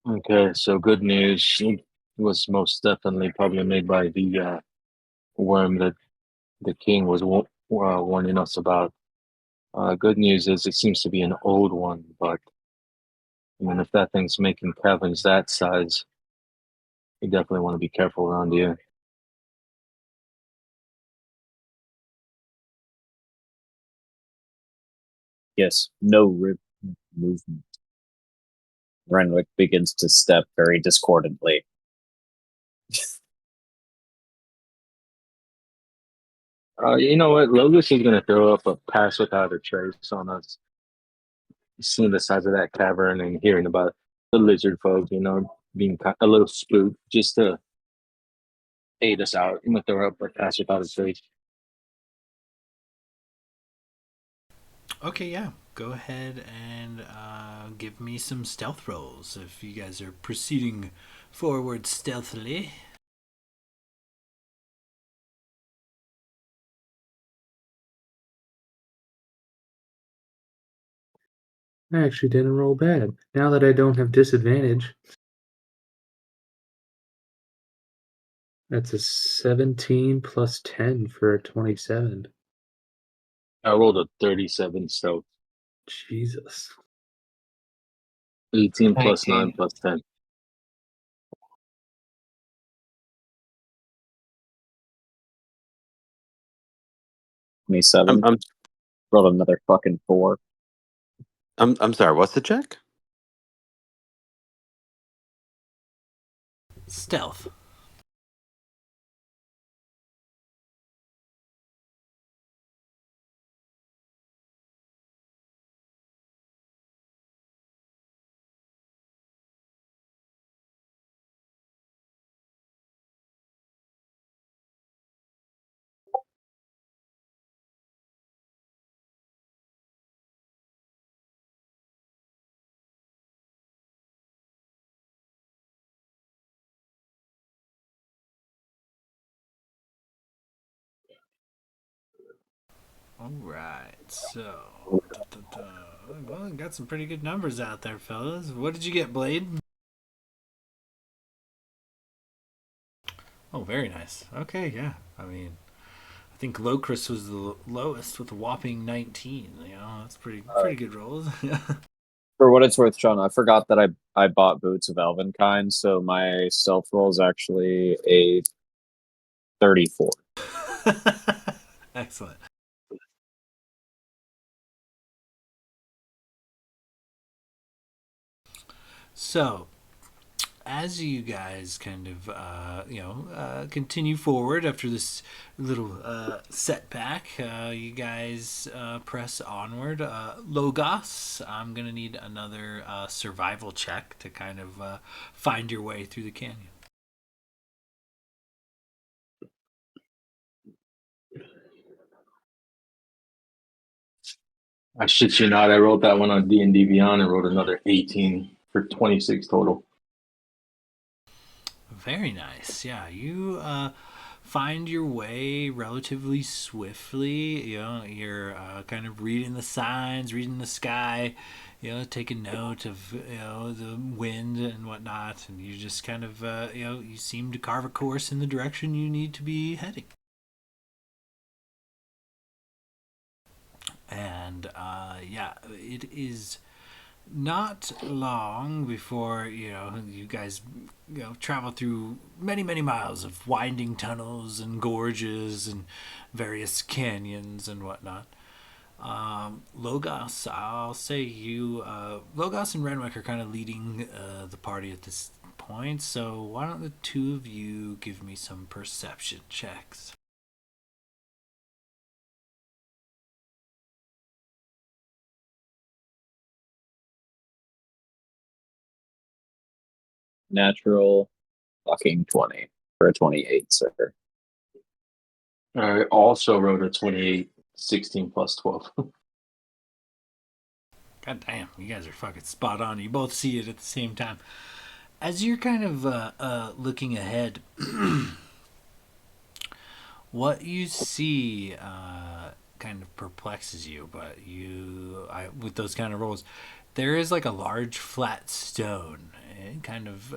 [SPEAKER 5] Okay, so good news. It was most definitely probably made by the worm that the king was warning us about. Good news is it seems to be an old one, but I mean, if that thing's making caverns that size, you definitely want to be careful around here.
[SPEAKER 4] Yes, no rib movement. Renwick begins to step very discordantly.
[SPEAKER 5] You know what? Logus is going to throw up a pass without a trace on us. Seeing the size of that cavern and hearing about the lizard folk, being a little spooked just to aid us out. I'm going to throw up a pass without a trace.
[SPEAKER 1] Okay, yeah. Go ahead and give me some stealth rolls if you guys are proceeding forward stealthily.
[SPEAKER 3] I actually didn't roll bad. Now that I don't have disadvantage. That's a 17 plus 10 for a 27.
[SPEAKER 5] I rolled a 37, so
[SPEAKER 3] Jesus.
[SPEAKER 5] 18 plus 9
[SPEAKER 2] 19.
[SPEAKER 5] plus 10.
[SPEAKER 4] Me
[SPEAKER 6] I'm,
[SPEAKER 4] 7.
[SPEAKER 6] I'm,
[SPEAKER 4] Rolled another fucking 4.
[SPEAKER 6] I'm sorry. What's the check?
[SPEAKER 1] Stealth. All right, so well, got some pretty good numbers out there, fellas. What did you get, Blade? Oh, very nice. Okay, yeah. I mean, I think Locris was the lowest with a whopping 19. That's pretty good rolls.
[SPEAKER 4] For what it's worth, Sean, I forgot that I bought Boots of Elvenkind, so my self roll is actually a 34.
[SPEAKER 1] Excellent. So, as you guys kind of, continue forward after this little setback, you guys press onward. Logos, I'm going to need another survival check to kind of find your way through the canyon.
[SPEAKER 5] I shit you not. I wrote that one on D&D Beyond and wrote another 18 for 26 total.
[SPEAKER 1] Very nice. Yeah, you find your way relatively swiftly. You're kind of reading the signs, reading the sky, taking note of the wind and whatnot, and you just kind of you seem to carve a course in the direction you need to be heading. And it is not long before you guys travel through many miles of winding tunnels and gorges and various canyons and whatnot. Logos, I'll say Logos and Renwick are kind of leading the party at this point, so why don't the two of you give me some perception checks?
[SPEAKER 4] Natural fucking 20 for a 28, sir.
[SPEAKER 5] I also wrote a 28, 16 plus 12.
[SPEAKER 1] God damn, you guys are fucking spot on. You both see it at the same time. As you're kind of looking ahead, what you see kind of perplexes you, but with those kind of rolls, there is like a large flat stone, kind of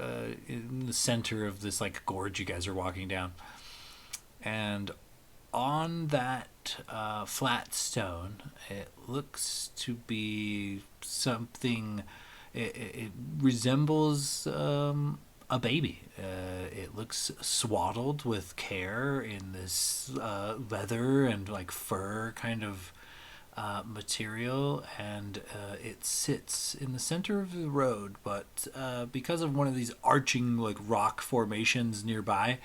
[SPEAKER 1] in the center of this like gorge you guys are walking down, and on that flat stone, it looks to be something. It resembles a baby. It looks swaddled with care in this leather and like fur kind of material, and it sits in the center of the road. But because of one of these arching like rock formations nearby,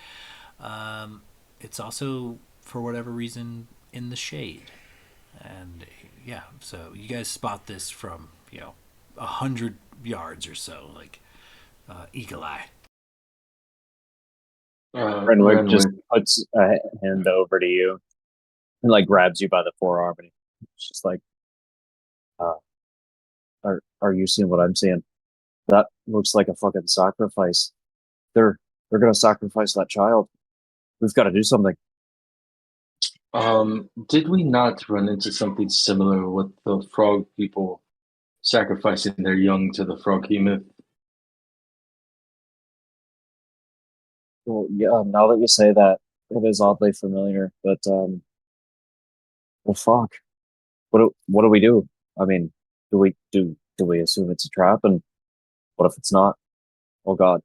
[SPEAKER 1] it's also for whatever reason in the shade. And yeah, so you guys spot this from 100 yards or so, like eagle eye.
[SPEAKER 4] Renwick just puts a hand over to you and like grabs you by the forearm, and it's just like, are you seeing what I'm seeing? That looks like a fucking sacrifice. They're gonna sacrifice that child. We've got to do something.
[SPEAKER 5] Did we not run into something similar with the frog people sacrificing their young to the frog myth?
[SPEAKER 4] Well, yeah. Now that you say that, it is oddly familiar. But well, fuck. What do we do? I mean, do we assume it's a trap? And what if it's not? Oh God.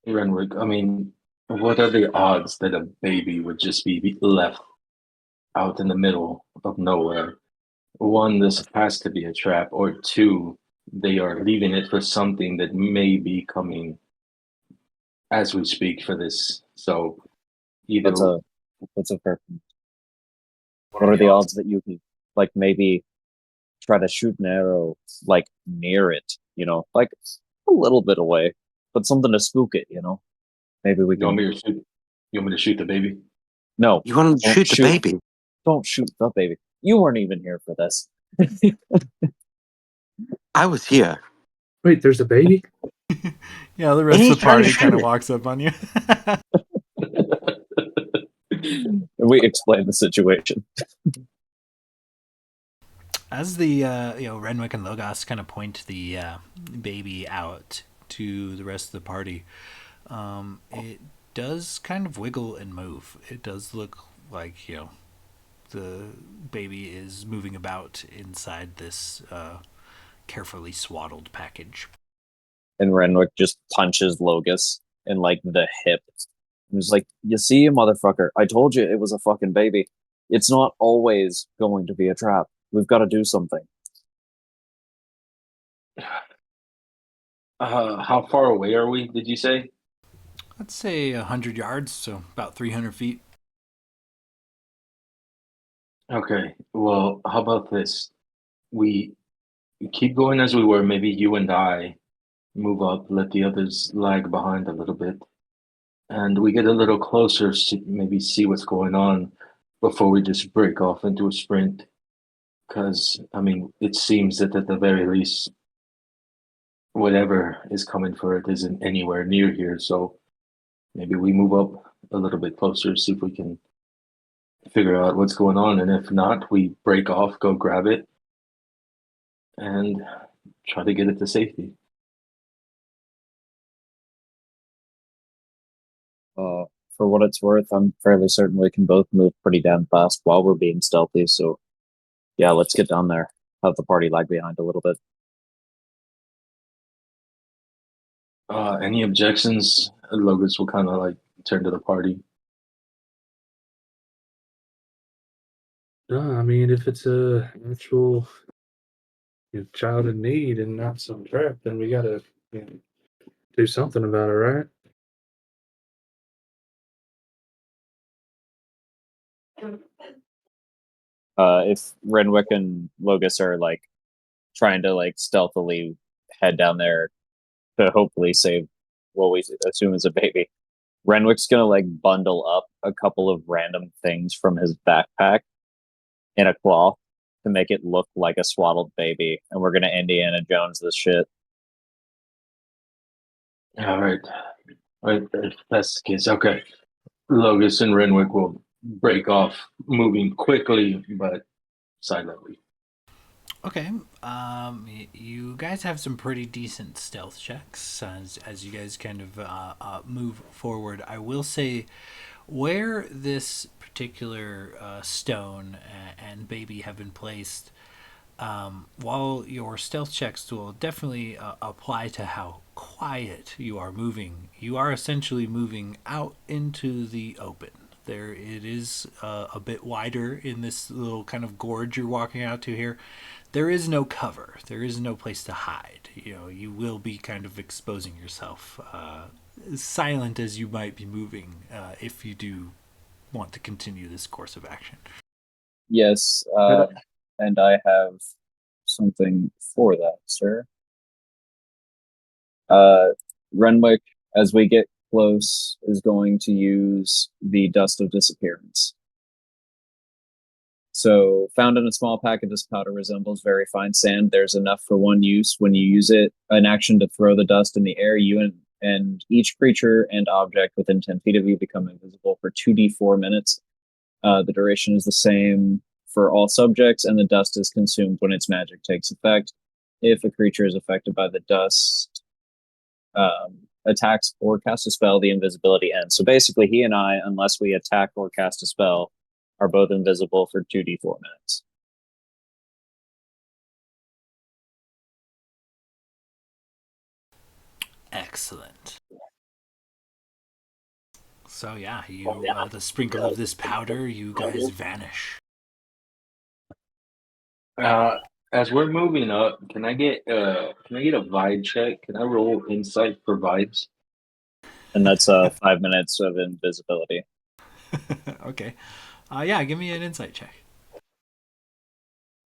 [SPEAKER 5] Renwick, I mean, what are the odds that a baby would just be left out in the middle of nowhere? One, this has to be a trap, or two, they are leaving it for something that may be coming as we speak for this. So either
[SPEAKER 4] That's a fair point. What are the odds that you could like maybe try to shoot an arrow like near it, like a little bit away, but something to spook it, Maybe we
[SPEAKER 5] you want
[SPEAKER 4] can.
[SPEAKER 5] me to shoot? You want me to shoot the baby?
[SPEAKER 4] No,
[SPEAKER 6] You want to
[SPEAKER 4] don't
[SPEAKER 6] shoot the baby?
[SPEAKER 4] Don't shoot the baby. You weren't even here for this.
[SPEAKER 6] I was here.
[SPEAKER 3] Wait, there's a baby?
[SPEAKER 1] Yeah, the rest
[SPEAKER 6] he's
[SPEAKER 1] of the
[SPEAKER 6] trying to
[SPEAKER 1] party
[SPEAKER 6] shoot
[SPEAKER 1] kind of
[SPEAKER 6] it.
[SPEAKER 1] walks up on you.
[SPEAKER 4] We explain the situation.
[SPEAKER 1] As the Renwick and Logos kind of point the baby out to the rest of the party, it does kind of wiggle and move. It does look like the baby is moving about inside this carefully swaddled package.
[SPEAKER 4] And Renwick just punches Logus in like the hip. He was like, "You see, motherfucker, I told you it was a fucking baby. It's not always going to be a trap. We've got to do something."
[SPEAKER 5] How far away are we? Did you say?
[SPEAKER 1] Let's say 100 yards, so about 300 feet.
[SPEAKER 5] Okay. Well, how about this? We keep going as we were. Maybe you and I move up, let the others lag behind a little bit, and we get a little closer to maybe see what's going on before we just break off into a sprint. Because, I mean, it seems that at the very least, whatever is coming for it isn't anywhere near here. So maybe we move up a little bit closer, see if we can figure out what's going on. And if not, we break off, go grab it, and try to get it to safety.
[SPEAKER 4] For what it's worth, I'm fairly certain we can both move pretty damn fast while we're being stealthy. So yeah, let's get down there. Have the party lag behind a little bit.
[SPEAKER 5] Any objections? Logos will kind of like turn to the party.
[SPEAKER 3] No, I mean, if it's a actual child in need and not some trap, then we gotta do something about it, right?
[SPEAKER 4] If Renwick and Logus are like trying to like stealthily head down there to hopefully save what we assume is a baby, Renwick's gonna like bundle up a couple of random things from his backpack in a cloth to make it look like a swaddled baby, and we're gonna Indiana Jones this shit.
[SPEAKER 5] All right. All right, if that's the case. Okay. Logos and Renwick will break off, moving quickly but silently.
[SPEAKER 1] Okay. You guys have some pretty decent stealth checks as you guys kind of move forward. I will say where this particular stone and baby have been placed, while your stealth checks will definitely apply to how quiet you are moving, you are essentially moving out into the open. There, it is a bit wider in this little kind of gorge you're walking out to here. There is no cover. There is no place to hide. You know, you will be kind of exposing yourself, silent as you might be moving, if you do want to continue this course of action.
[SPEAKER 4] Yes, and I have something for that, sir. Renwick, as we get close, is going to use the Dust of Disappearance. So, found in a small packet, this powder resembles very fine sand. There's enough for one use. When you use it, an action to throw the dust in the air, you and each creature and object within 10 feet of you become invisible for 2d4 minutes. The duration is the same for all subjects, and the dust is consumed when its magic takes effect. If a creature is affected by the dust, attacks or cast a spell, the invisibility ends. So basically, he and I, unless we attack or cast a spell, are both invisible for 2d4 minutes.
[SPEAKER 1] Excellent. So yeah, you the sprinkle of this powder, you guys vanish.
[SPEAKER 5] As we're moving up, can I get a vibe check? Can I roll insight for vibes?
[SPEAKER 4] And that's 5 minutes of invisibility.
[SPEAKER 1] Okay. Yeah, give me an insight check.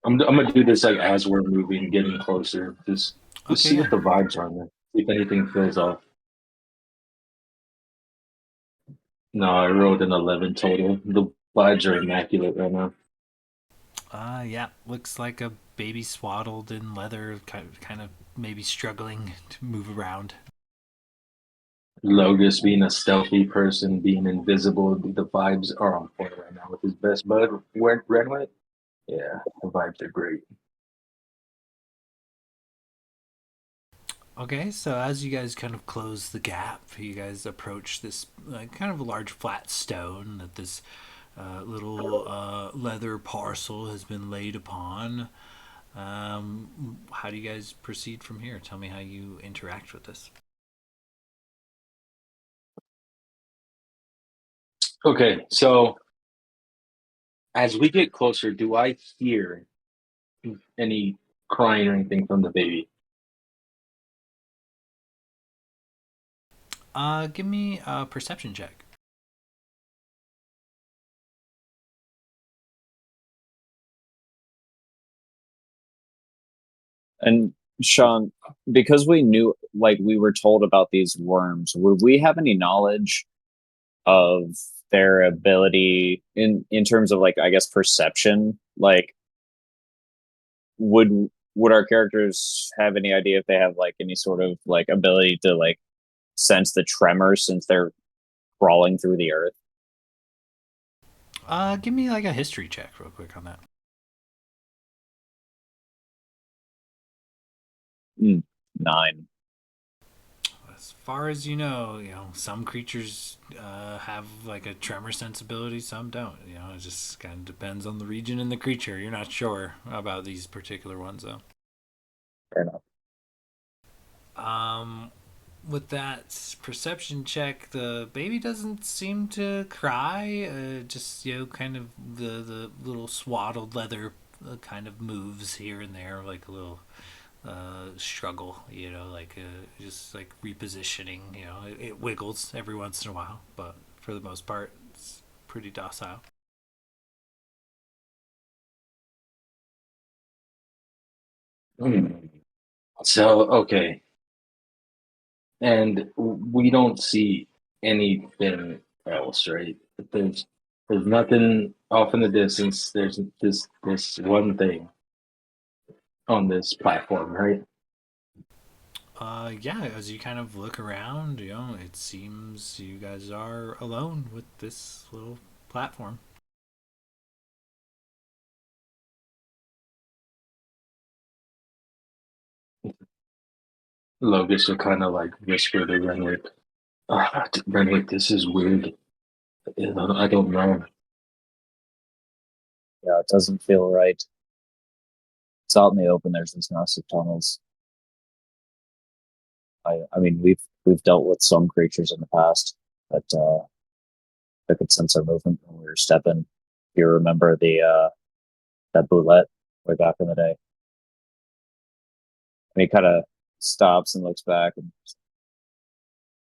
[SPEAKER 5] I'm gonna do this like as we're moving, getting closer. Just
[SPEAKER 1] Okay,
[SPEAKER 5] see
[SPEAKER 1] yeah.
[SPEAKER 5] what the vibes are, man. See if anything feels off. No, I rolled an 11 total. The vibes are immaculate right now.
[SPEAKER 1] Yeah, looks like a baby swaddled in leather, kind of maybe struggling to move around.
[SPEAKER 5] Logus being a stealthy person, being invisible, the vibes are on point right now with his best bud, Redwood. Yeah, the vibes are great.
[SPEAKER 1] Okay, so as you guys kind of close the gap, you guys approach this kind of large flat stone that this little leather parcel has been laid upon. How do you guys proceed from here? Tell me how you interact with this.
[SPEAKER 5] Okay, so as we get closer, do I hear any crying or anything from the baby?
[SPEAKER 1] Give me a perception check.
[SPEAKER 4] And Sean, because we knew, like, we were told about these worms, would we have any knowledge of their ability in terms of, like, I guess, perception? Like, would our characters have any idea if they have like any sort of like ability to like sense the tremors since they're crawling through the earth?
[SPEAKER 1] Give me like a history check real quick on that.
[SPEAKER 4] 9.
[SPEAKER 1] As far as you know, some creatures have like a tremor sensibility, some don't. It just kind of depends on the region and the creature. You're not sure about these particular ones, though.
[SPEAKER 4] Fair enough.
[SPEAKER 1] With that perception check, the baby doesn't seem to cry. Just kind of the little swaddled leather kind of moves here and there, like a little struggle, like just like repositioning. It wiggles every once in a while, but for the most part, it's pretty docile.
[SPEAKER 5] So, okay. And we don't see anything else, right? There's nothing off in the distance. There's this one thing on this platform, right?
[SPEAKER 1] Yeah, as you kind of look around, it seems you guys are alone with this little platform.
[SPEAKER 5] Logus will kind of like whisper to Renwick, Renwick, this is weird. I don't know.
[SPEAKER 4] Yeah, it doesn't feel right. It's out in the open. There's these massive tunnels. I mean, we've dealt with some creatures in the past that could sense our movement when we were stepping. If you remember that bootlet way back in the day. And he kind of stops and looks back. And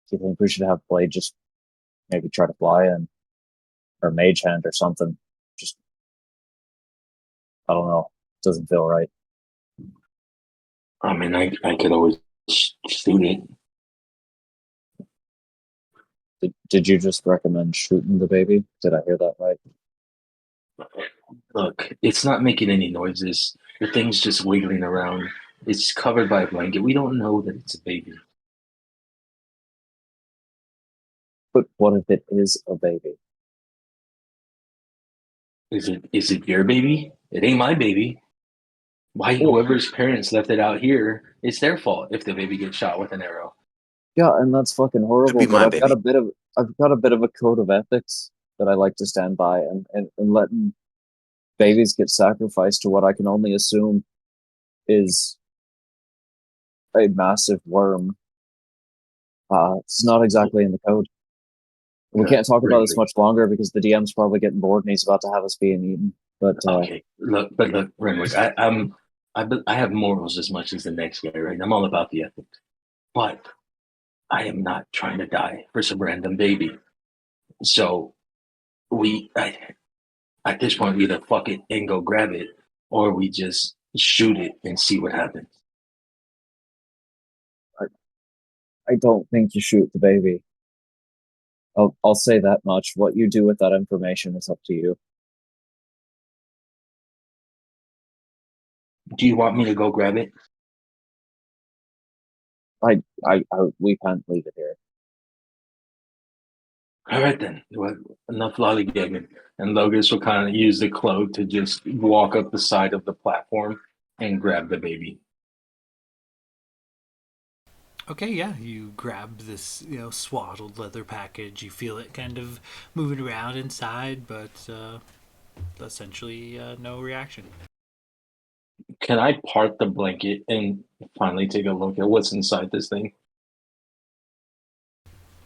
[SPEAKER 4] do you think we should have Blade just maybe try to fly in, or Mage Hand or something? Just, I don't know. It doesn't feel right.
[SPEAKER 5] I mean, I could always shoot it.
[SPEAKER 4] Did you just recommend shooting the baby? Did I hear that right?
[SPEAKER 5] Look, it's not making any noises. The thing's just wiggling around. It's covered by a blanket. We don't know that it's a baby.
[SPEAKER 4] But what if it is a baby?
[SPEAKER 5] Is it your baby? It ain't my baby. Why whoever's parents left it out here, it's their fault if the baby gets shot with an arrow.
[SPEAKER 4] Yeah, and that's fucking horrible.
[SPEAKER 6] That'd be
[SPEAKER 4] But
[SPEAKER 6] my
[SPEAKER 4] I've got
[SPEAKER 6] baby.
[SPEAKER 4] a bit of a code of ethics that I like to stand by, and letting babies get sacrificed to what I can only assume is a massive worm. It's not exactly in the code. We can't talk about this much longer because the DM's probably getting bored and he's about to have us being eaten. But
[SPEAKER 5] Okay, look, Renwick, I have morals as much as the next guy, right? I'm all about the ethics, but I am not trying to die for some random baby. So at this point, we either fuck it and go grab it, or we just shoot it and see what happens.
[SPEAKER 4] I don't think you shoot the baby. I'll say that much. What you do with that information is up to you.
[SPEAKER 5] Do you want me to go grab it?
[SPEAKER 4] We can't leave it here.
[SPEAKER 5] All right then. Well, enough lollygagging. And Logus will kind of use the cloak to just walk up the side of the platform and grab the baby.
[SPEAKER 1] Okay, yeah, you grab this, swaddled leather package. You feel it kind of moving around inside, but essentially no reaction.
[SPEAKER 5] Can I part the blanket and finally take a look at what's inside this thing?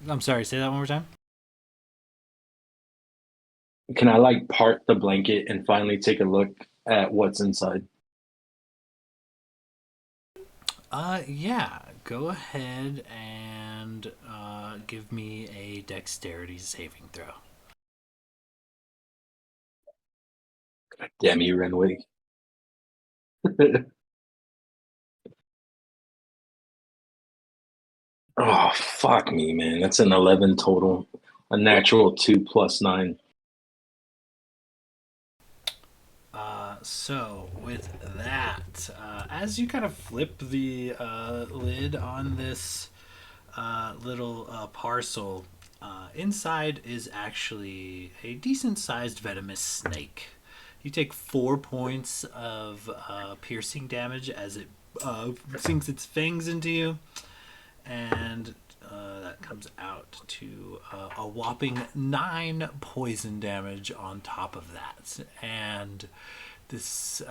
[SPEAKER 1] I'm sorry, say that one more time.
[SPEAKER 5] Can I like part the blanket and finally take a look at what's inside?
[SPEAKER 1] Yeah, go ahead and give me a dexterity saving throw.
[SPEAKER 5] Damn you, Renwick. Oh, fuck me, man. That's an 11 total. A natural 2 plus 9.
[SPEAKER 1] So with that, as you kind of flip the lid on this little parcel, inside is actually a decent-sized venomous snake. You take 4 points of piercing damage as it sinks its fangs into you, and that comes out to a whopping 9 poison damage on top of that. And this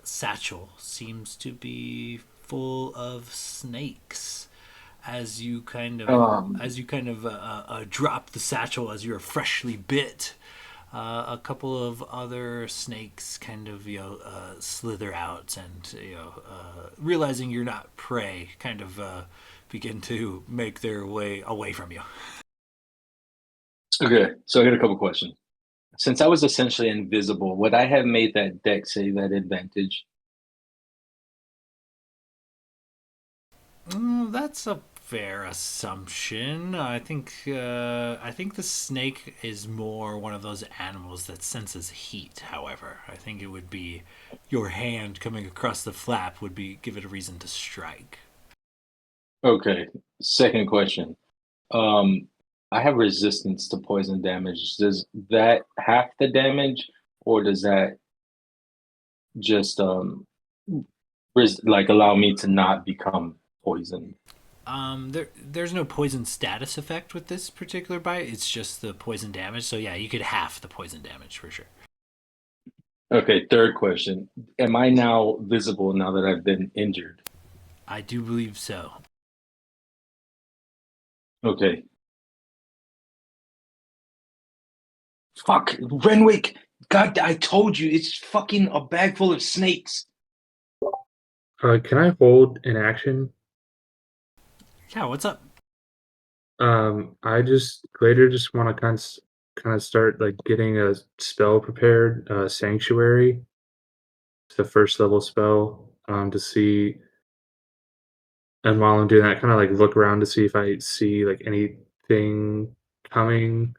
[SPEAKER 1] satchel seems to be full of snakes. As you kind of drop the satchel as you're freshly bit, a couple of other snakes kind of slither out and realizing you're not prey, kind of begin to make their way away from you.
[SPEAKER 5] Okay, so I got a couple questions. Since I was essentially invisible, would I have made that deck save at advantage?
[SPEAKER 1] That's a fair assumption. I think the snake is more one of those animals that senses heat. However, I think it would be your hand coming across the flap would be give it a reason to strike.
[SPEAKER 5] Okay, second question. I have resistance to poison damage. Does that half the damage, or does that just like allow me to not become poisoned?
[SPEAKER 1] There's no poison status effect with this particular bite. It's just the poison damage. So yeah, you could half the poison damage for sure.
[SPEAKER 5] Okay, third question. Am I now visible now that I've been injured?
[SPEAKER 1] I do believe so.
[SPEAKER 5] Okay. Fuck, Renwick! God, I told you, it's fucking a bag full of snakes.
[SPEAKER 3] Can I hold an action?
[SPEAKER 1] Yeah, what's up?
[SPEAKER 3] Later just want to kind of start like getting a spell prepared. Sanctuary. It's the first level spell. To see, and while I'm doing that, kind of like look around to see if I see like anything coming.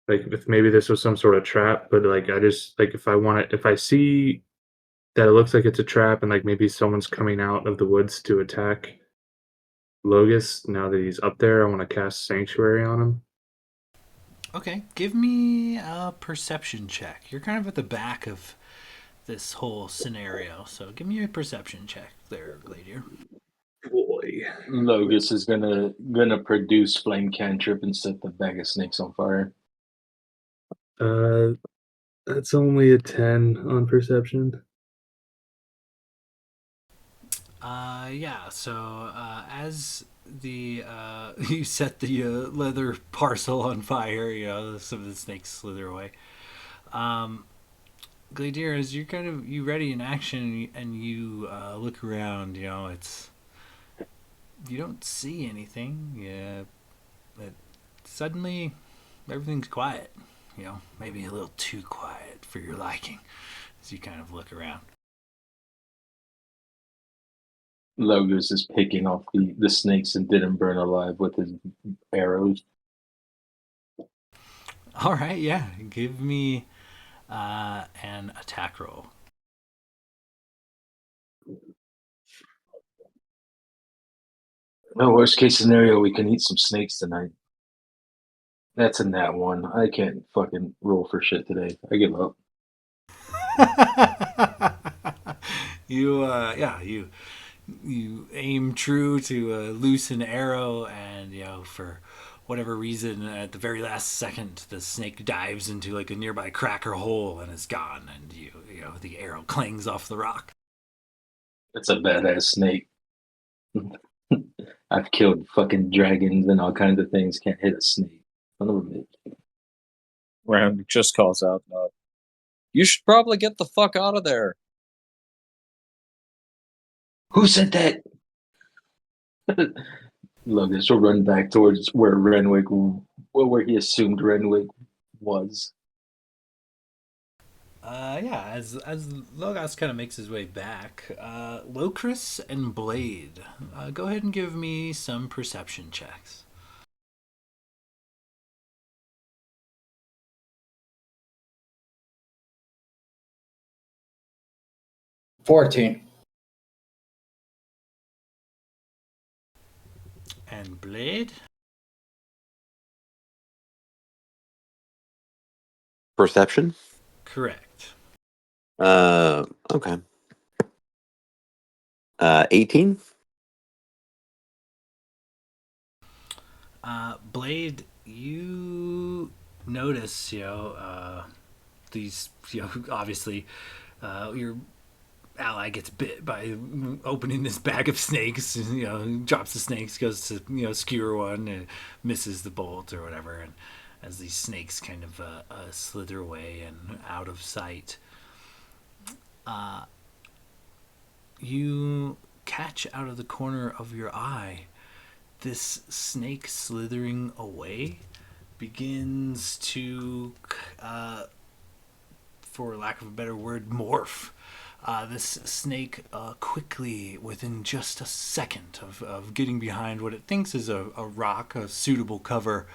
[SPEAKER 3] Like if maybe this was some sort of trap, but like I just like if I see that it looks like it's a trap and like maybe someone's coming out of the woods to attack Logus now that he's up there, I want to cast Sanctuary on him.
[SPEAKER 1] Okay, give me a perception check. You're kind of at the back of this whole scenario, so give me a perception check there, Gladier.
[SPEAKER 3] Boy.
[SPEAKER 5] Logus is gonna produce flame cantrip and set the bag of snakes on fire.
[SPEAKER 3] That's only a 10 on perception.
[SPEAKER 1] Yeah, so as the you set the leather parcel on fire, some of the snakes slither away. Gladier, as you're kind of ready in action and you look around, you don't see anything. Yeah, but suddenly everything's quiet. Maybe a little too quiet for your liking as you kind of look around.
[SPEAKER 5] Logus is picking off the snakes that didn't burn alive with his arrows.
[SPEAKER 1] All right, yeah. Give me an attack roll.
[SPEAKER 5] No, worst case scenario, we can eat some snakes tonight. That's a nat 1. I can't fucking roll for shit today. I give up.
[SPEAKER 1] You aim true to loose an arrow, and for whatever reason, at the very last second, the snake dives into like a nearby crack or hole and is gone, and the arrow clangs off the rock.
[SPEAKER 5] It's a badass snake. I've killed fucking dragons and all kinds of things. Can't hit a snake. Son of a bitch.
[SPEAKER 4] Ram just calls out, you should probably get the fuck out of there.
[SPEAKER 5] Who said that? Lucas will run back towards where he assumed Renwick was.
[SPEAKER 1] Yeah, as Logos kind of makes his way back, Locris and Blade, go ahead and give me some perception checks.
[SPEAKER 2] 14.
[SPEAKER 1] And Blade?
[SPEAKER 6] Perception?
[SPEAKER 1] Correct.
[SPEAKER 6] Okay. 18?
[SPEAKER 1] Blade, you notice, these, obviously, your ally gets bit by opening this bag of snakes, drops the snakes, goes to, skewer one, and misses the bolt or whatever, and as these snakes kind of slither away and out of sight, you catch out of the corner of your eye this snake slithering away begins to, for lack of a better word, morph. This snake quickly, within just a second of getting behind what it thinks is a rock, a suitable cover,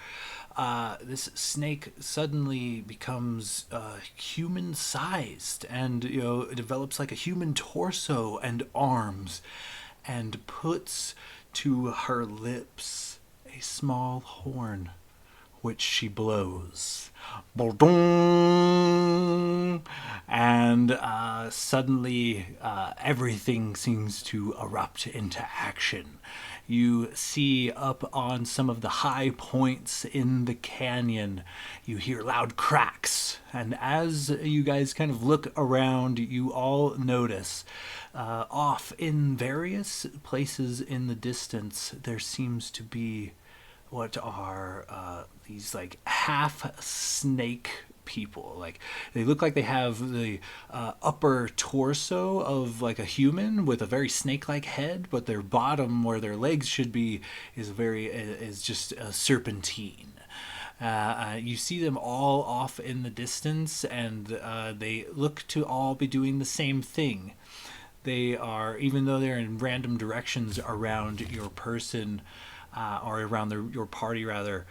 [SPEAKER 1] this snake suddenly becomes human sized and it develops like a human torso and arms and puts to her lips a small horn which she blows. And suddenly everything seems to erupt into action. You see up on some of the high points in the canyon, you hear loud cracks. And as you guys kind of look around, you all notice off in various places in the distance, there seems to be what are these like half snake people. Like they look like they have the upper torso of like a human with a very snake-like head, but their bottom where their legs should be is just a serpentine. You see them all off in the distance, and they look to all be doing the same thing. They are, even though they're in random directions around your person, or around your party rather,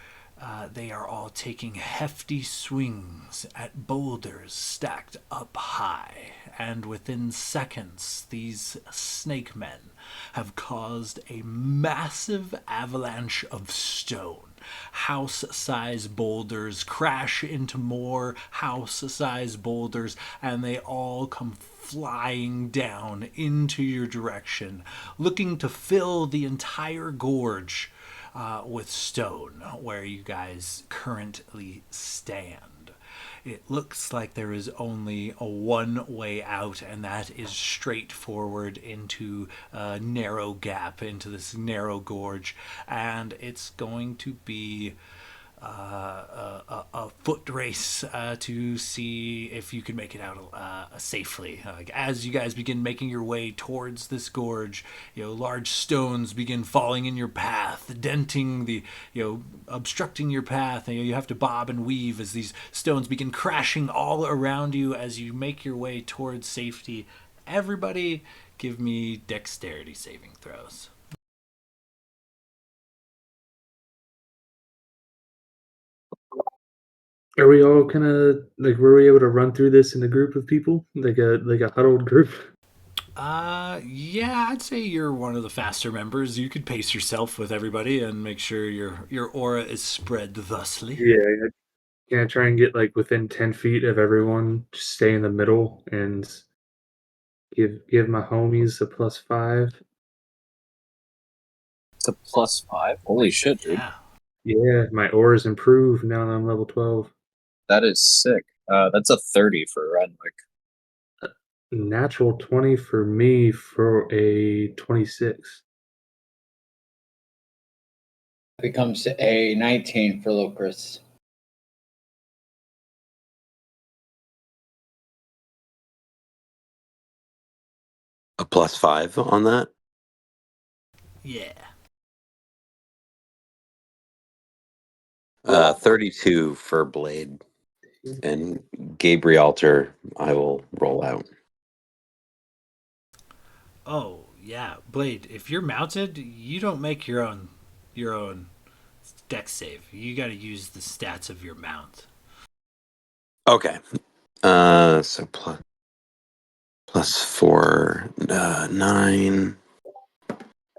[SPEAKER 1] they are all taking hefty swings at boulders stacked up high, and within seconds, these snake men have caused a massive avalanche of stone. House-sized boulders crash into more house-sized boulders, and they all come flying down into your direction, looking to fill the entire gorge with stone where you guys currently stand. It looks like there is only a one way out, and that is straight forward into a narrow gap, into this narrow gorge, and it's going to be a foot race to see if you can make it out safely. Like as you guys begin making your way towards this gorge, large stones begin falling in your path, denting obstructing your path. And, you have to bob and weave as these stones begin crashing all around you as you make your way towards safety. Everybody, give me dexterity saving throws.
[SPEAKER 3] Are we all kind of like were we able to run through this in a group of people, like a huddled group?
[SPEAKER 1] Yeah, I'd say you're one of the faster members. You could pace yourself with everybody and make sure your aura is spread thusly.
[SPEAKER 3] Yeah, yeah. Try and get like within 10 feet of everyone. Just stay in the middle and give my homies a +5.
[SPEAKER 4] It's a +5. Holy shit, dude.
[SPEAKER 1] Yeah.
[SPEAKER 3] Yeah, my aura's improved now that I'm level 12.
[SPEAKER 4] That is sick. That's a 30 for Renwick.
[SPEAKER 3] Natural 20 for me for a 26.
[SPEAKER 2] Becomes a 19 for Locris.
[SPEAKER 6] A +5 on that?
[SPEAKER 1] Yeah.
[SPEAKER 6] 32 for Blade. And Gabrielter, I will roll out.
[SPEAKER 1] Oh yeah, Blade. If you're mounted, you don't make your own dex save. You got to use the stats of your mount.
[SPEAKER 6] Okay. So plus 4, 9,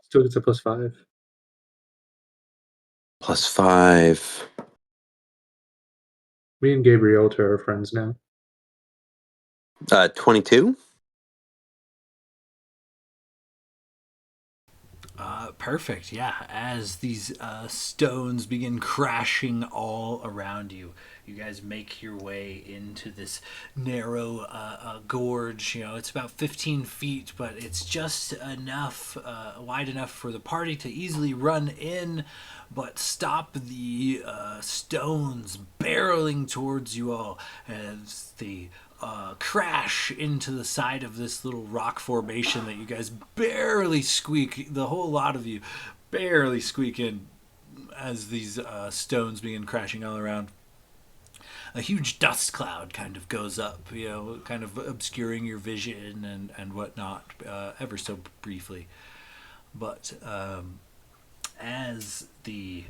[SPEAKER 3] Still gets a +5.
[SPEAKER 6] plus 5.
[SPEAKER 3] Me and Gabrielta are friends now.
[SPEAKER 6] 22.
[SPEAKER 1] Perfect. Yeah. As these stones begin crashing all around you, you guys make your way into this narrow gorge. You know, it's about 15 feet, but it's just enough, wide enough for the party to easily run in, but stop the stones barreling towards you all as the crash into the side of this little rock formation that you guys barely squeak, the whole lot of you barely squeak in as these stones begin crashing all around. A huge dust cloud kind of goes up, you know, kind of obscuring your vision and whatnot, ever so briefly. But as the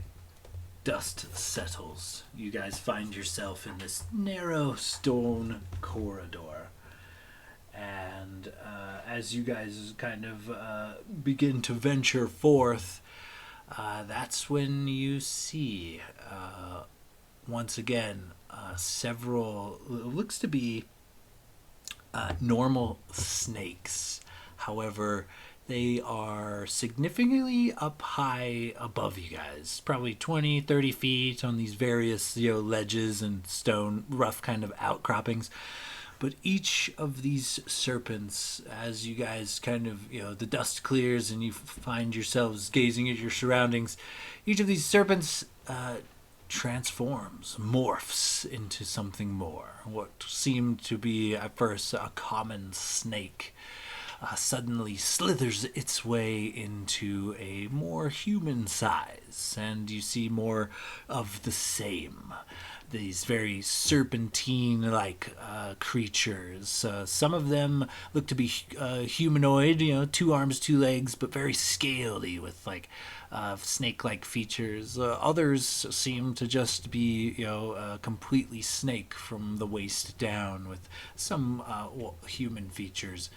[SPEAKER 1] dust settles, you guys find yourself in this narrow stone corridor. And as you guys kind of begin to venture forth, that's when you see, once again, several, looks to be normal snakes. However, they are significantly up high above you guys, probably 20, 30 feet on these various, you know, ledges and stone, rough kind of outcroppings. But each of these serpents, as you guys kind of, you know, the dust clears and you find yourselves gazing at your surroundings, each of these serpents transforms, morphs into something more. What seemed to be at first a common snake suddenly slithers its way into a more human size, and you see more of the same. These very serpentine-like creatures. Some of them look to be humanoid, you know, 2 arms, 2 legs, but very scaly with like snake-like features. Others seem to just be, you know, completely snake from the waist down, with some human features.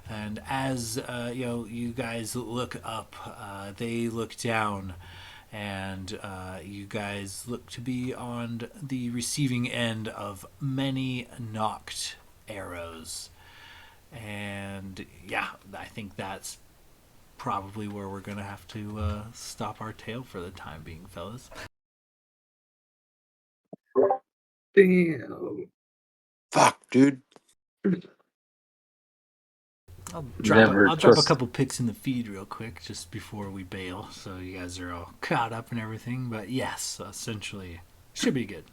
[SPEAKER 1] And as you know, you guys look up, they look down, and you guys look to be on the receiving end of many knocked arrows. And yeah, I think that's probably where we're gonna have to stop our tale for the time being, fellas.
[SPEAKER 3] Damn.
[SPEAKER 6] Fuck, dude.
[SPEAKER 5] Never
[SPEAKER 1] I'll drop a
[SPEAKER 5] trust.
[SPEAKER 1] couple pics in the feed real quick just before we bail, so you guys are all caught up and everything. But yes, essentially, should be good.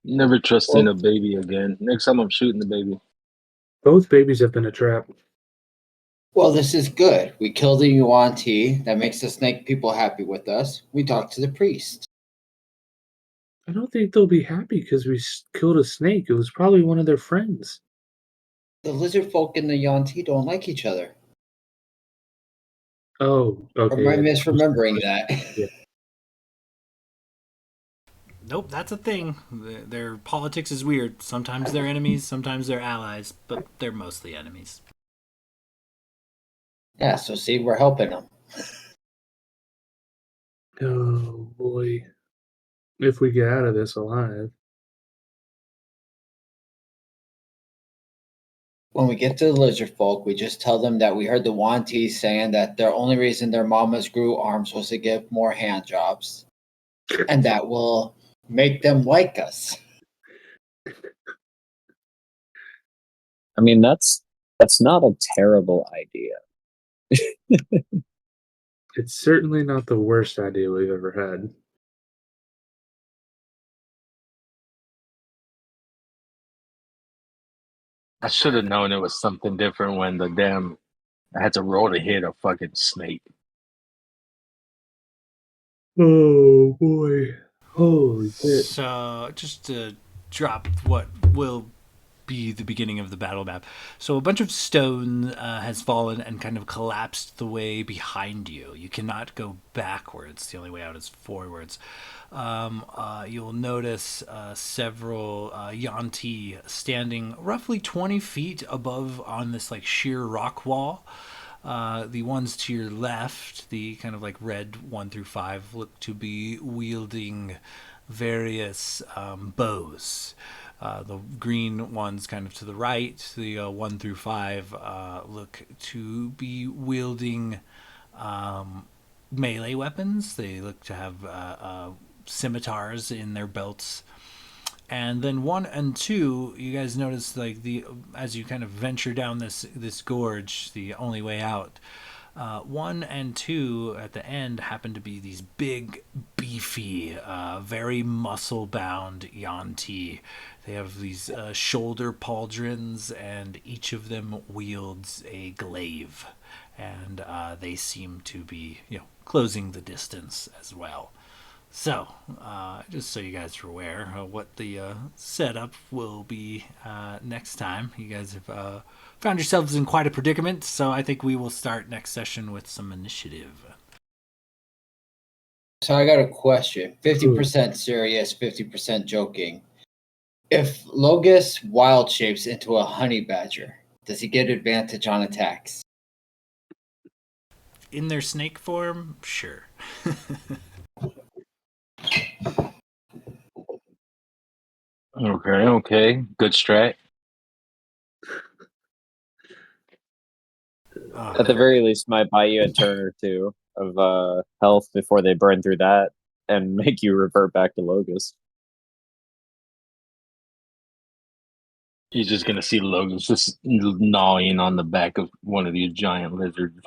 [SPEAKER 5] Never trusting a baby again. Next time I'm shooting the baby.
[SPEAKER 3] Both babies have been a trap.
[SPEAKER 2] Well, this is good. We killed the Yuan-Ti. That makes the snake people happy with us. We talked to the priest.
[SPEAKER 3] I don't think they'll be happy because we killed a snake. It was probably one of their friends.
[SPEAKER 2] The lizard folk and the Yuan-Ti don't like each other.
[SPEAKER 3] Oh,
[SPEAKER 2] Or
[SPEAKER 3] okay.
[SPEAKER 2] am I
[SPEAKER 3] Yeah.
[SPEAKER 2] misremembering that?
[SPEAKER 3] Yeah.
[SPEAKER 1] Nope, that's a thing. Their politics is weird. Sometimes they're enemies, sometimes they're allies, but they're mostly enemies.
[SPEAKER 2] Yeah, so see, we're helping them.
[SPEAKER 3] Oh boy. If we get out of this alive.
[SPEAKER 2] When we get to the lizard folk, we just tell them that we heard the Yuan-Ti saying that the only reason their mamas grew arms was to give more hand jobs. And that will make them like us.
[SPEAKER 4] I mean, that's not a terrible idea.
[SPEAKER 3] It's certainly not the worst idea we've ever had.
[SPEAKER 5] I should have known it was something different when I had to roll to hit a fucking snake.
[SPEAKER 3] Oh boy. Holy shit.
[SPEAKER 1] So, just to drop what will be the beginning of the battle map. So a bunch of stone has fallen and kind of collapsed the way behind you. You cannot go backwards. The only way out is forwards. You'll notice several Yanti standing roughly 20 feet above on this like sheer rock wall. The ones to your left, the kind of like red 1 through 5, look to be wielding various bows. The green ones kind of to the right, the 1 through 5 look to be wielding melee weapons. They look to have scimitars in their belts. And then 1 and 2, you guys notice like as you kind of venture down this gorge, the only way out. 1 and 2 at the end happen to be these big, beefy, very muscle-bound Yanti. They have these shoulder pauldrons, and each of them wields a glaive, and they seem to be, closing the distance as well. So, just so you guys are aware of what the setup will be next time. You guys have found yourselves in quite a predicament, so I think we will start next session with some initiative.
[SPEAKER 2] So I got a question. 50% serious, 50% joking. If Logus wild shapes into a honey badger, does he get advantage on attacks?
[SPEAKER 1] In their snake form, sure.
[SPEAKER 5] Okay. Good strat.
[SPEAKER 4] At the very least, might buy you a turn or two of health before they burn through that and make you revert back to Logus.
[SPEAKER 5] You're just gonna see Logan's just gnawing on the back of one of these giant lizards.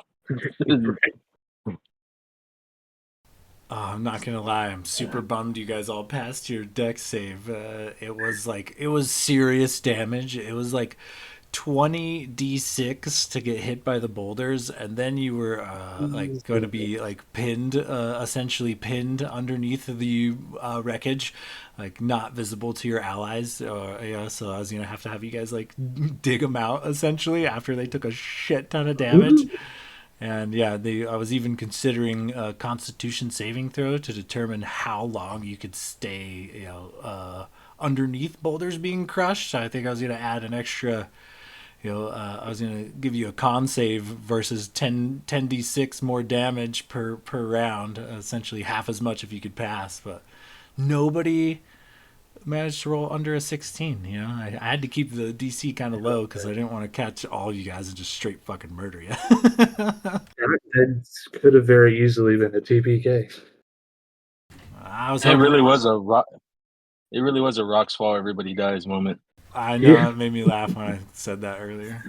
[SPEAKER 1] I'm not gonna lie, I'm super bummed you guys all passed your dex save. It was serious damage. It was like 20d6 to get hit by the boulders, and then you were going to be like pinned, essentially pinned underneath the wreckage, like not visible to your allies. So I was gonna have to have you guys like dig them out essentially after they took a shit ton of damage. And yeah, I was even considering a Constitution saving throw to determine how long you could stay, underneath boulders being crushed. So I think I was going to add an extra, I was going to give you a con save versus 10d6 more damage per round, essentially half as much if you could pass. But nobody managed to roll under a 16. I had to keep the DC kind of low because I didn't want to catch all you guys and just straight fucking murder you.
[SPEAKER 3] That could have very easily been a TPK.
[SPEAKER 1] I was
[SPEAKER 5] It
[SPEAKER 1] hoping
[SPEAKER 5] really was a rock. It really was a rock swallow everybody dies moment.
[SPEAKER 1] I know
[SPEAKER 3] Yeah.
[SPEAKER 1] it made me laugh when I said that earlier.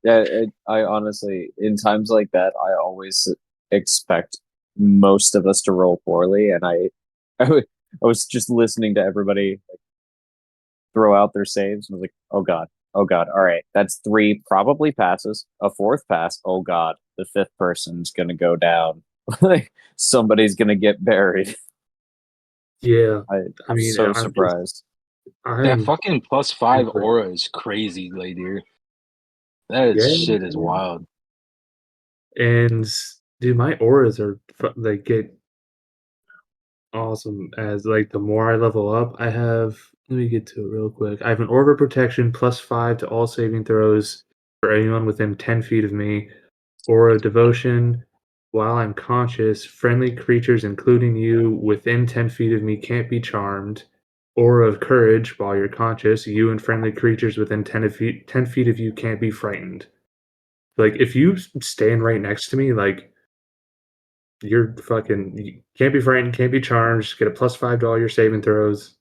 [SPEAKER 4] Yeah, I honestly, in times like that, I always expect most of us to roll poorly, and I was just listening to everybody like, throw out their saves, and I was like, oh god, all right, that's 3 probably passes, a 4th pass, oh god, the 5th person's gonna go down, like somebody's gonna get buried.
[SPEAKER 3] Yeah.
[SPEAKER 4] I'm
[SPEAKER 3] mean,
[SPEAKER 4] so
[SPEAKER 3] I'm
[SPEAKER 4] surprised.
[SPEAKER 5] That
[SPEAKER 3] I'm
[SPEAKER 5] fucking +5 aura is crazy, lady. That
[SPEAKER 3] yeah,
[SPEAKER 5] shit is wild.
[SPEAKER 3] and dude, my auras are like get awesome as like the more I level up. I have let me get to it real quick. I have an aura protection +5 to all saving throws for anyone within 10 feet of me. Aura devotion. While I'm conscious, friendly creatures, including you, within 10 feet of me can't be charmed. Aura of courage. While you're conscious, you and friendly creatures within 10 feet of you can't be frightened. Like, if you stand right next to me, like, you're fucking you can't be frightened, can't be charmed, just get a +5 to all your saving throws.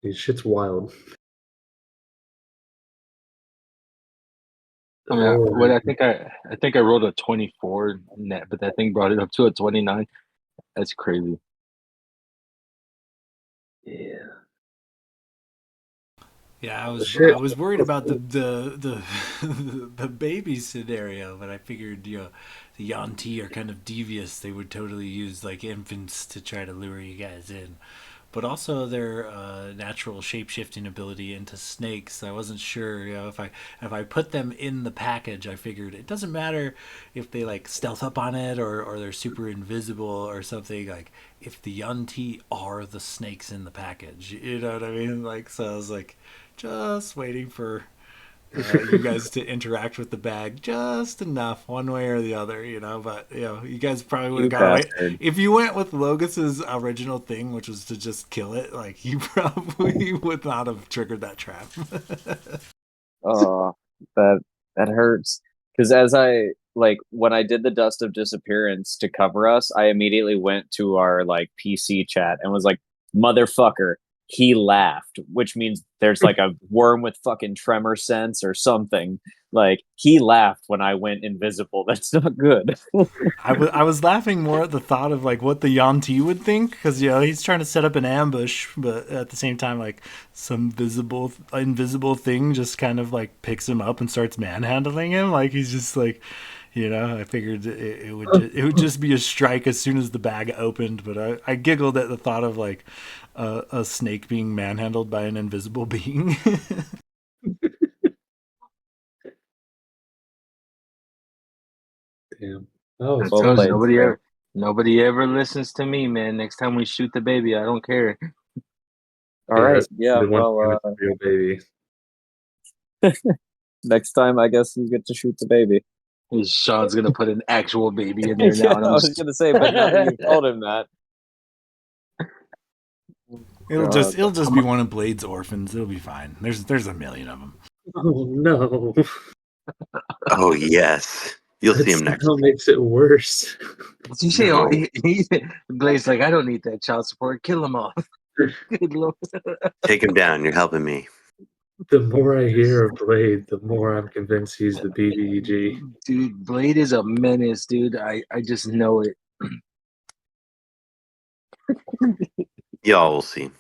[SPEAKER 3] This shit's wild.
[SPEAKER 5] I mean, what I think I rolled a 24 net, but that thing brought it up to a 29. That's crazy.
[SPEAKER 3] Yeah.
[SPEAKER 1] Yeah,
[SPEAKER 3] Shit.
[SPEAKER 1] I was worried about the baby scenario, but I figured the Yanti are kind of devious. They would totally use like infants to try to lure you guys in, but also their natural shape shifting ability into snakes. I wasn't sure, if I put them in the package. I figured it doesn't matter if they like stealth up on it or they're super invisible or something. Like if the Yanti are the snakes in the package, you know what I mean? Like so, I was like just waiting for you guys to interact with the bag just enough, one way or the other, But you guys probably would
[SPEAKER 4] You
[SPEAKER 1] have got away
[SPEAKER 4] bastard.
[SPEAKER 1] if you went with Logus's original thing, which was to just kill it. Like you probably would not have triggered that trap.
[SPEAKER 4] Oh, that that hurts. Because as I like when I did the dust of disappearance to cover us, I immediately went to our like PC chat and was like, "Motherfucker." He laughed, which means there's like a worm with fucking tremor sense or something. Like he laughed when I went invisible. That's not good.
[SPEAKER 1] I was laughing more at the thought of like what the Yanti would think because he's trying to set up an ambush, but at the same time like some invisible thing just kind of like picks him up and starts manhandling him. Like he's just like, I figured it would just be a strike as soon as the bag opened. But I giggled at the thought of like a snake being manhandled by an invisible being.
[SPEAKER 3] Damn. That
[SPEAKER 5] I
[SPEAKER 3] was
[SPEAKER 4] Well
[SPEAKER 5] told you
[SPEAKER 3] fun.
[SPEAKER 4] played, sir.
[SPEAKER 5] nobody ever listens to me, man. Next time we shoot the baby, I don't care.
[SPEAKER 4] All
[SPEAKER 3] Yeah,
[SPEAKER 4] right.
[SPEAKER 3] that's
[SPEAKER 4] Yeah.
[SPEAKER 3] the one time
[SPEAKER 4] Well,
[SPEAKER 3] it's a real baby.
[SPEAKER 4] next time I guess you get to shoot the baby.
[SPEAKER 5] Sean's gonna put an actual baby in there now,
[SPEAKER 4] Yeah,
[SPEAKER 5] and
[SPEAKER 4] I
[SPEAKER 5] I'm
[SPEAKER 4] was gonna say, but now that you've told him that, God,
[SPEAKER 1] It'll just be one of Blade's orphans. It'll be fine. There's a million of them.
[SPEAKER 3] Oh no.
[SPEAKER 6] Oh yes, you'll
[SPEAKER 3] That
[SPEAKER 6] see him next
[SPEAKER 3] somehow
[SPEAKER 6] week.
[SPEAKER 3] makes it worse.
[SPEAKER 5] you see,
[SPEAKER 6] No,
[SPEAKER 5] Blaze like, I don't need that child support. Kill them all. Good lord.
[SPEAKER 6] take him down. You're helping me.
[SPEAKER 3] The more I hear of Blade, the more I'm convinced he's the BBEG.
[SPEAKER 5] Dude, Blade is a menace, dude. I just know it.
[SPEAKER 6] Y'all will see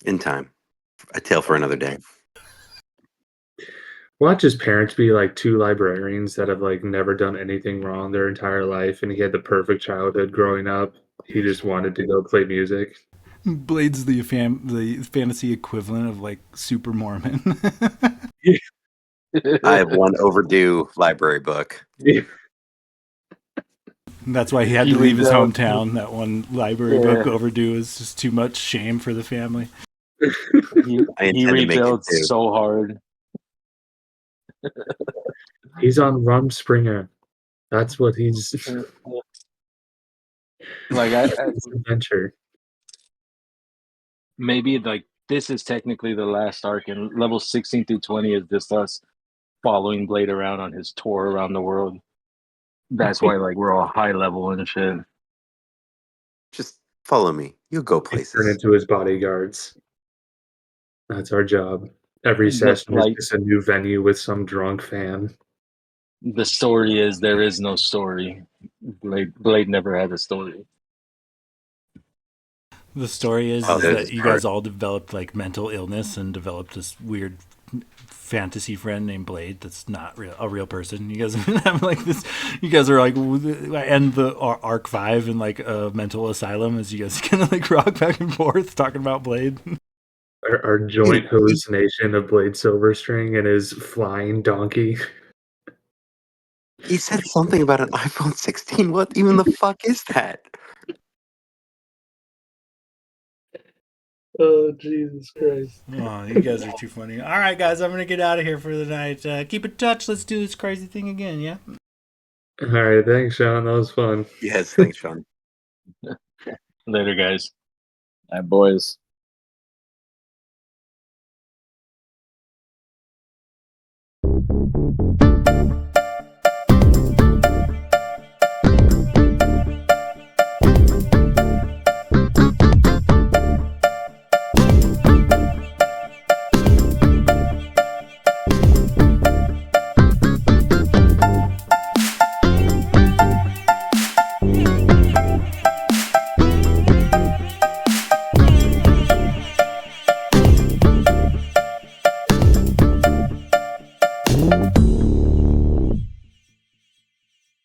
[SPEAKER 6] in time. A tale for another day.
[SPEAKER 3] Watch his parents be like two librarians that have like never done anything wrong their entire life, and he had the perfect childhood growing up. He just wanted to go play music.
[SPEAKER 1] Blade's the fantasy equivalent of like Super Mormon.
[SPEAKER 6] I have one overdue library book.
[SPEAKER 1] That's why he had
[SPEAKER 5] He
[SPEAKER 1] to leave his
[SPEAKER 5] rebelled.
[SPEAKER 1] hometown. That one library book overdue is just too much shame for the family.
[SPEAKER 5] He
[SPEAKER 6] I intend to make it
[SPEAKER 5] rebuilt
[SPEAKER 6] too.
[SPEAKER 5] so hard.
[SPEAKER 3] He's on Rumspringer. That's what he's
[SPEAKER 5] Like
[SPEAKER 3] his adventure.
[SPEAKER 5] maybe like this is technically the last arc, and level 16 through 20 is just us following Blade around on his tour around the world. That's why like we're all high level and shit.
[SPEAKER 6] Just follow me. You'll go
[SPEAKER 3] We turn
[SPEAKER 6] places.
[SPEAKER 3] into his bodyguards. That's our job. Every session is
[SPEAKER 5] Like
[SPEAKER 3] just a new venue with some drunk fan.
[SPEAKER 5] the story is there is no story. Blade never had a story.
[SPEAKER 1] The story
[SPEAKER 6] Oh,
[SPEAKER 1] is
[SPEAKER 6] there's
[SPEAKER 1] that
[SPEAKER 6] his
[SPEAKER 1] you
[SPEAKER 6] card.
[SPEAKER 1] guys all developed like mental illness and developed this weird fantasy friend named Blade that's not a real person. You guys have like this. You guys are like end the arc 5 in like a mental asylum as you guys kind of like rock back and forth talking about Blade.
[SPEAKER 3] Our joint hallucination of Blade Silverstring and his flying donkey.
[SPEAKER 6] He said something about an iPhone 16. What even the fuck is that?
[SPEAKER 3] Oh, Jesus Christ.
[SPEAKER 1] Oh, you guys are too funny. All right, guys, I'm gonna get out of here for the night. Keep in touch. Let's do this crazy thing again. Yeah.
[SPEAKER 3] All right, thanks, Sean. That was fun.
[SPEAKER 6] Yes, thanks, Sean.
[SPEAKER 5] Later, guys.
[SPEAKER 4] that boys.
[SPEAKER 8] Boom, boom, boom.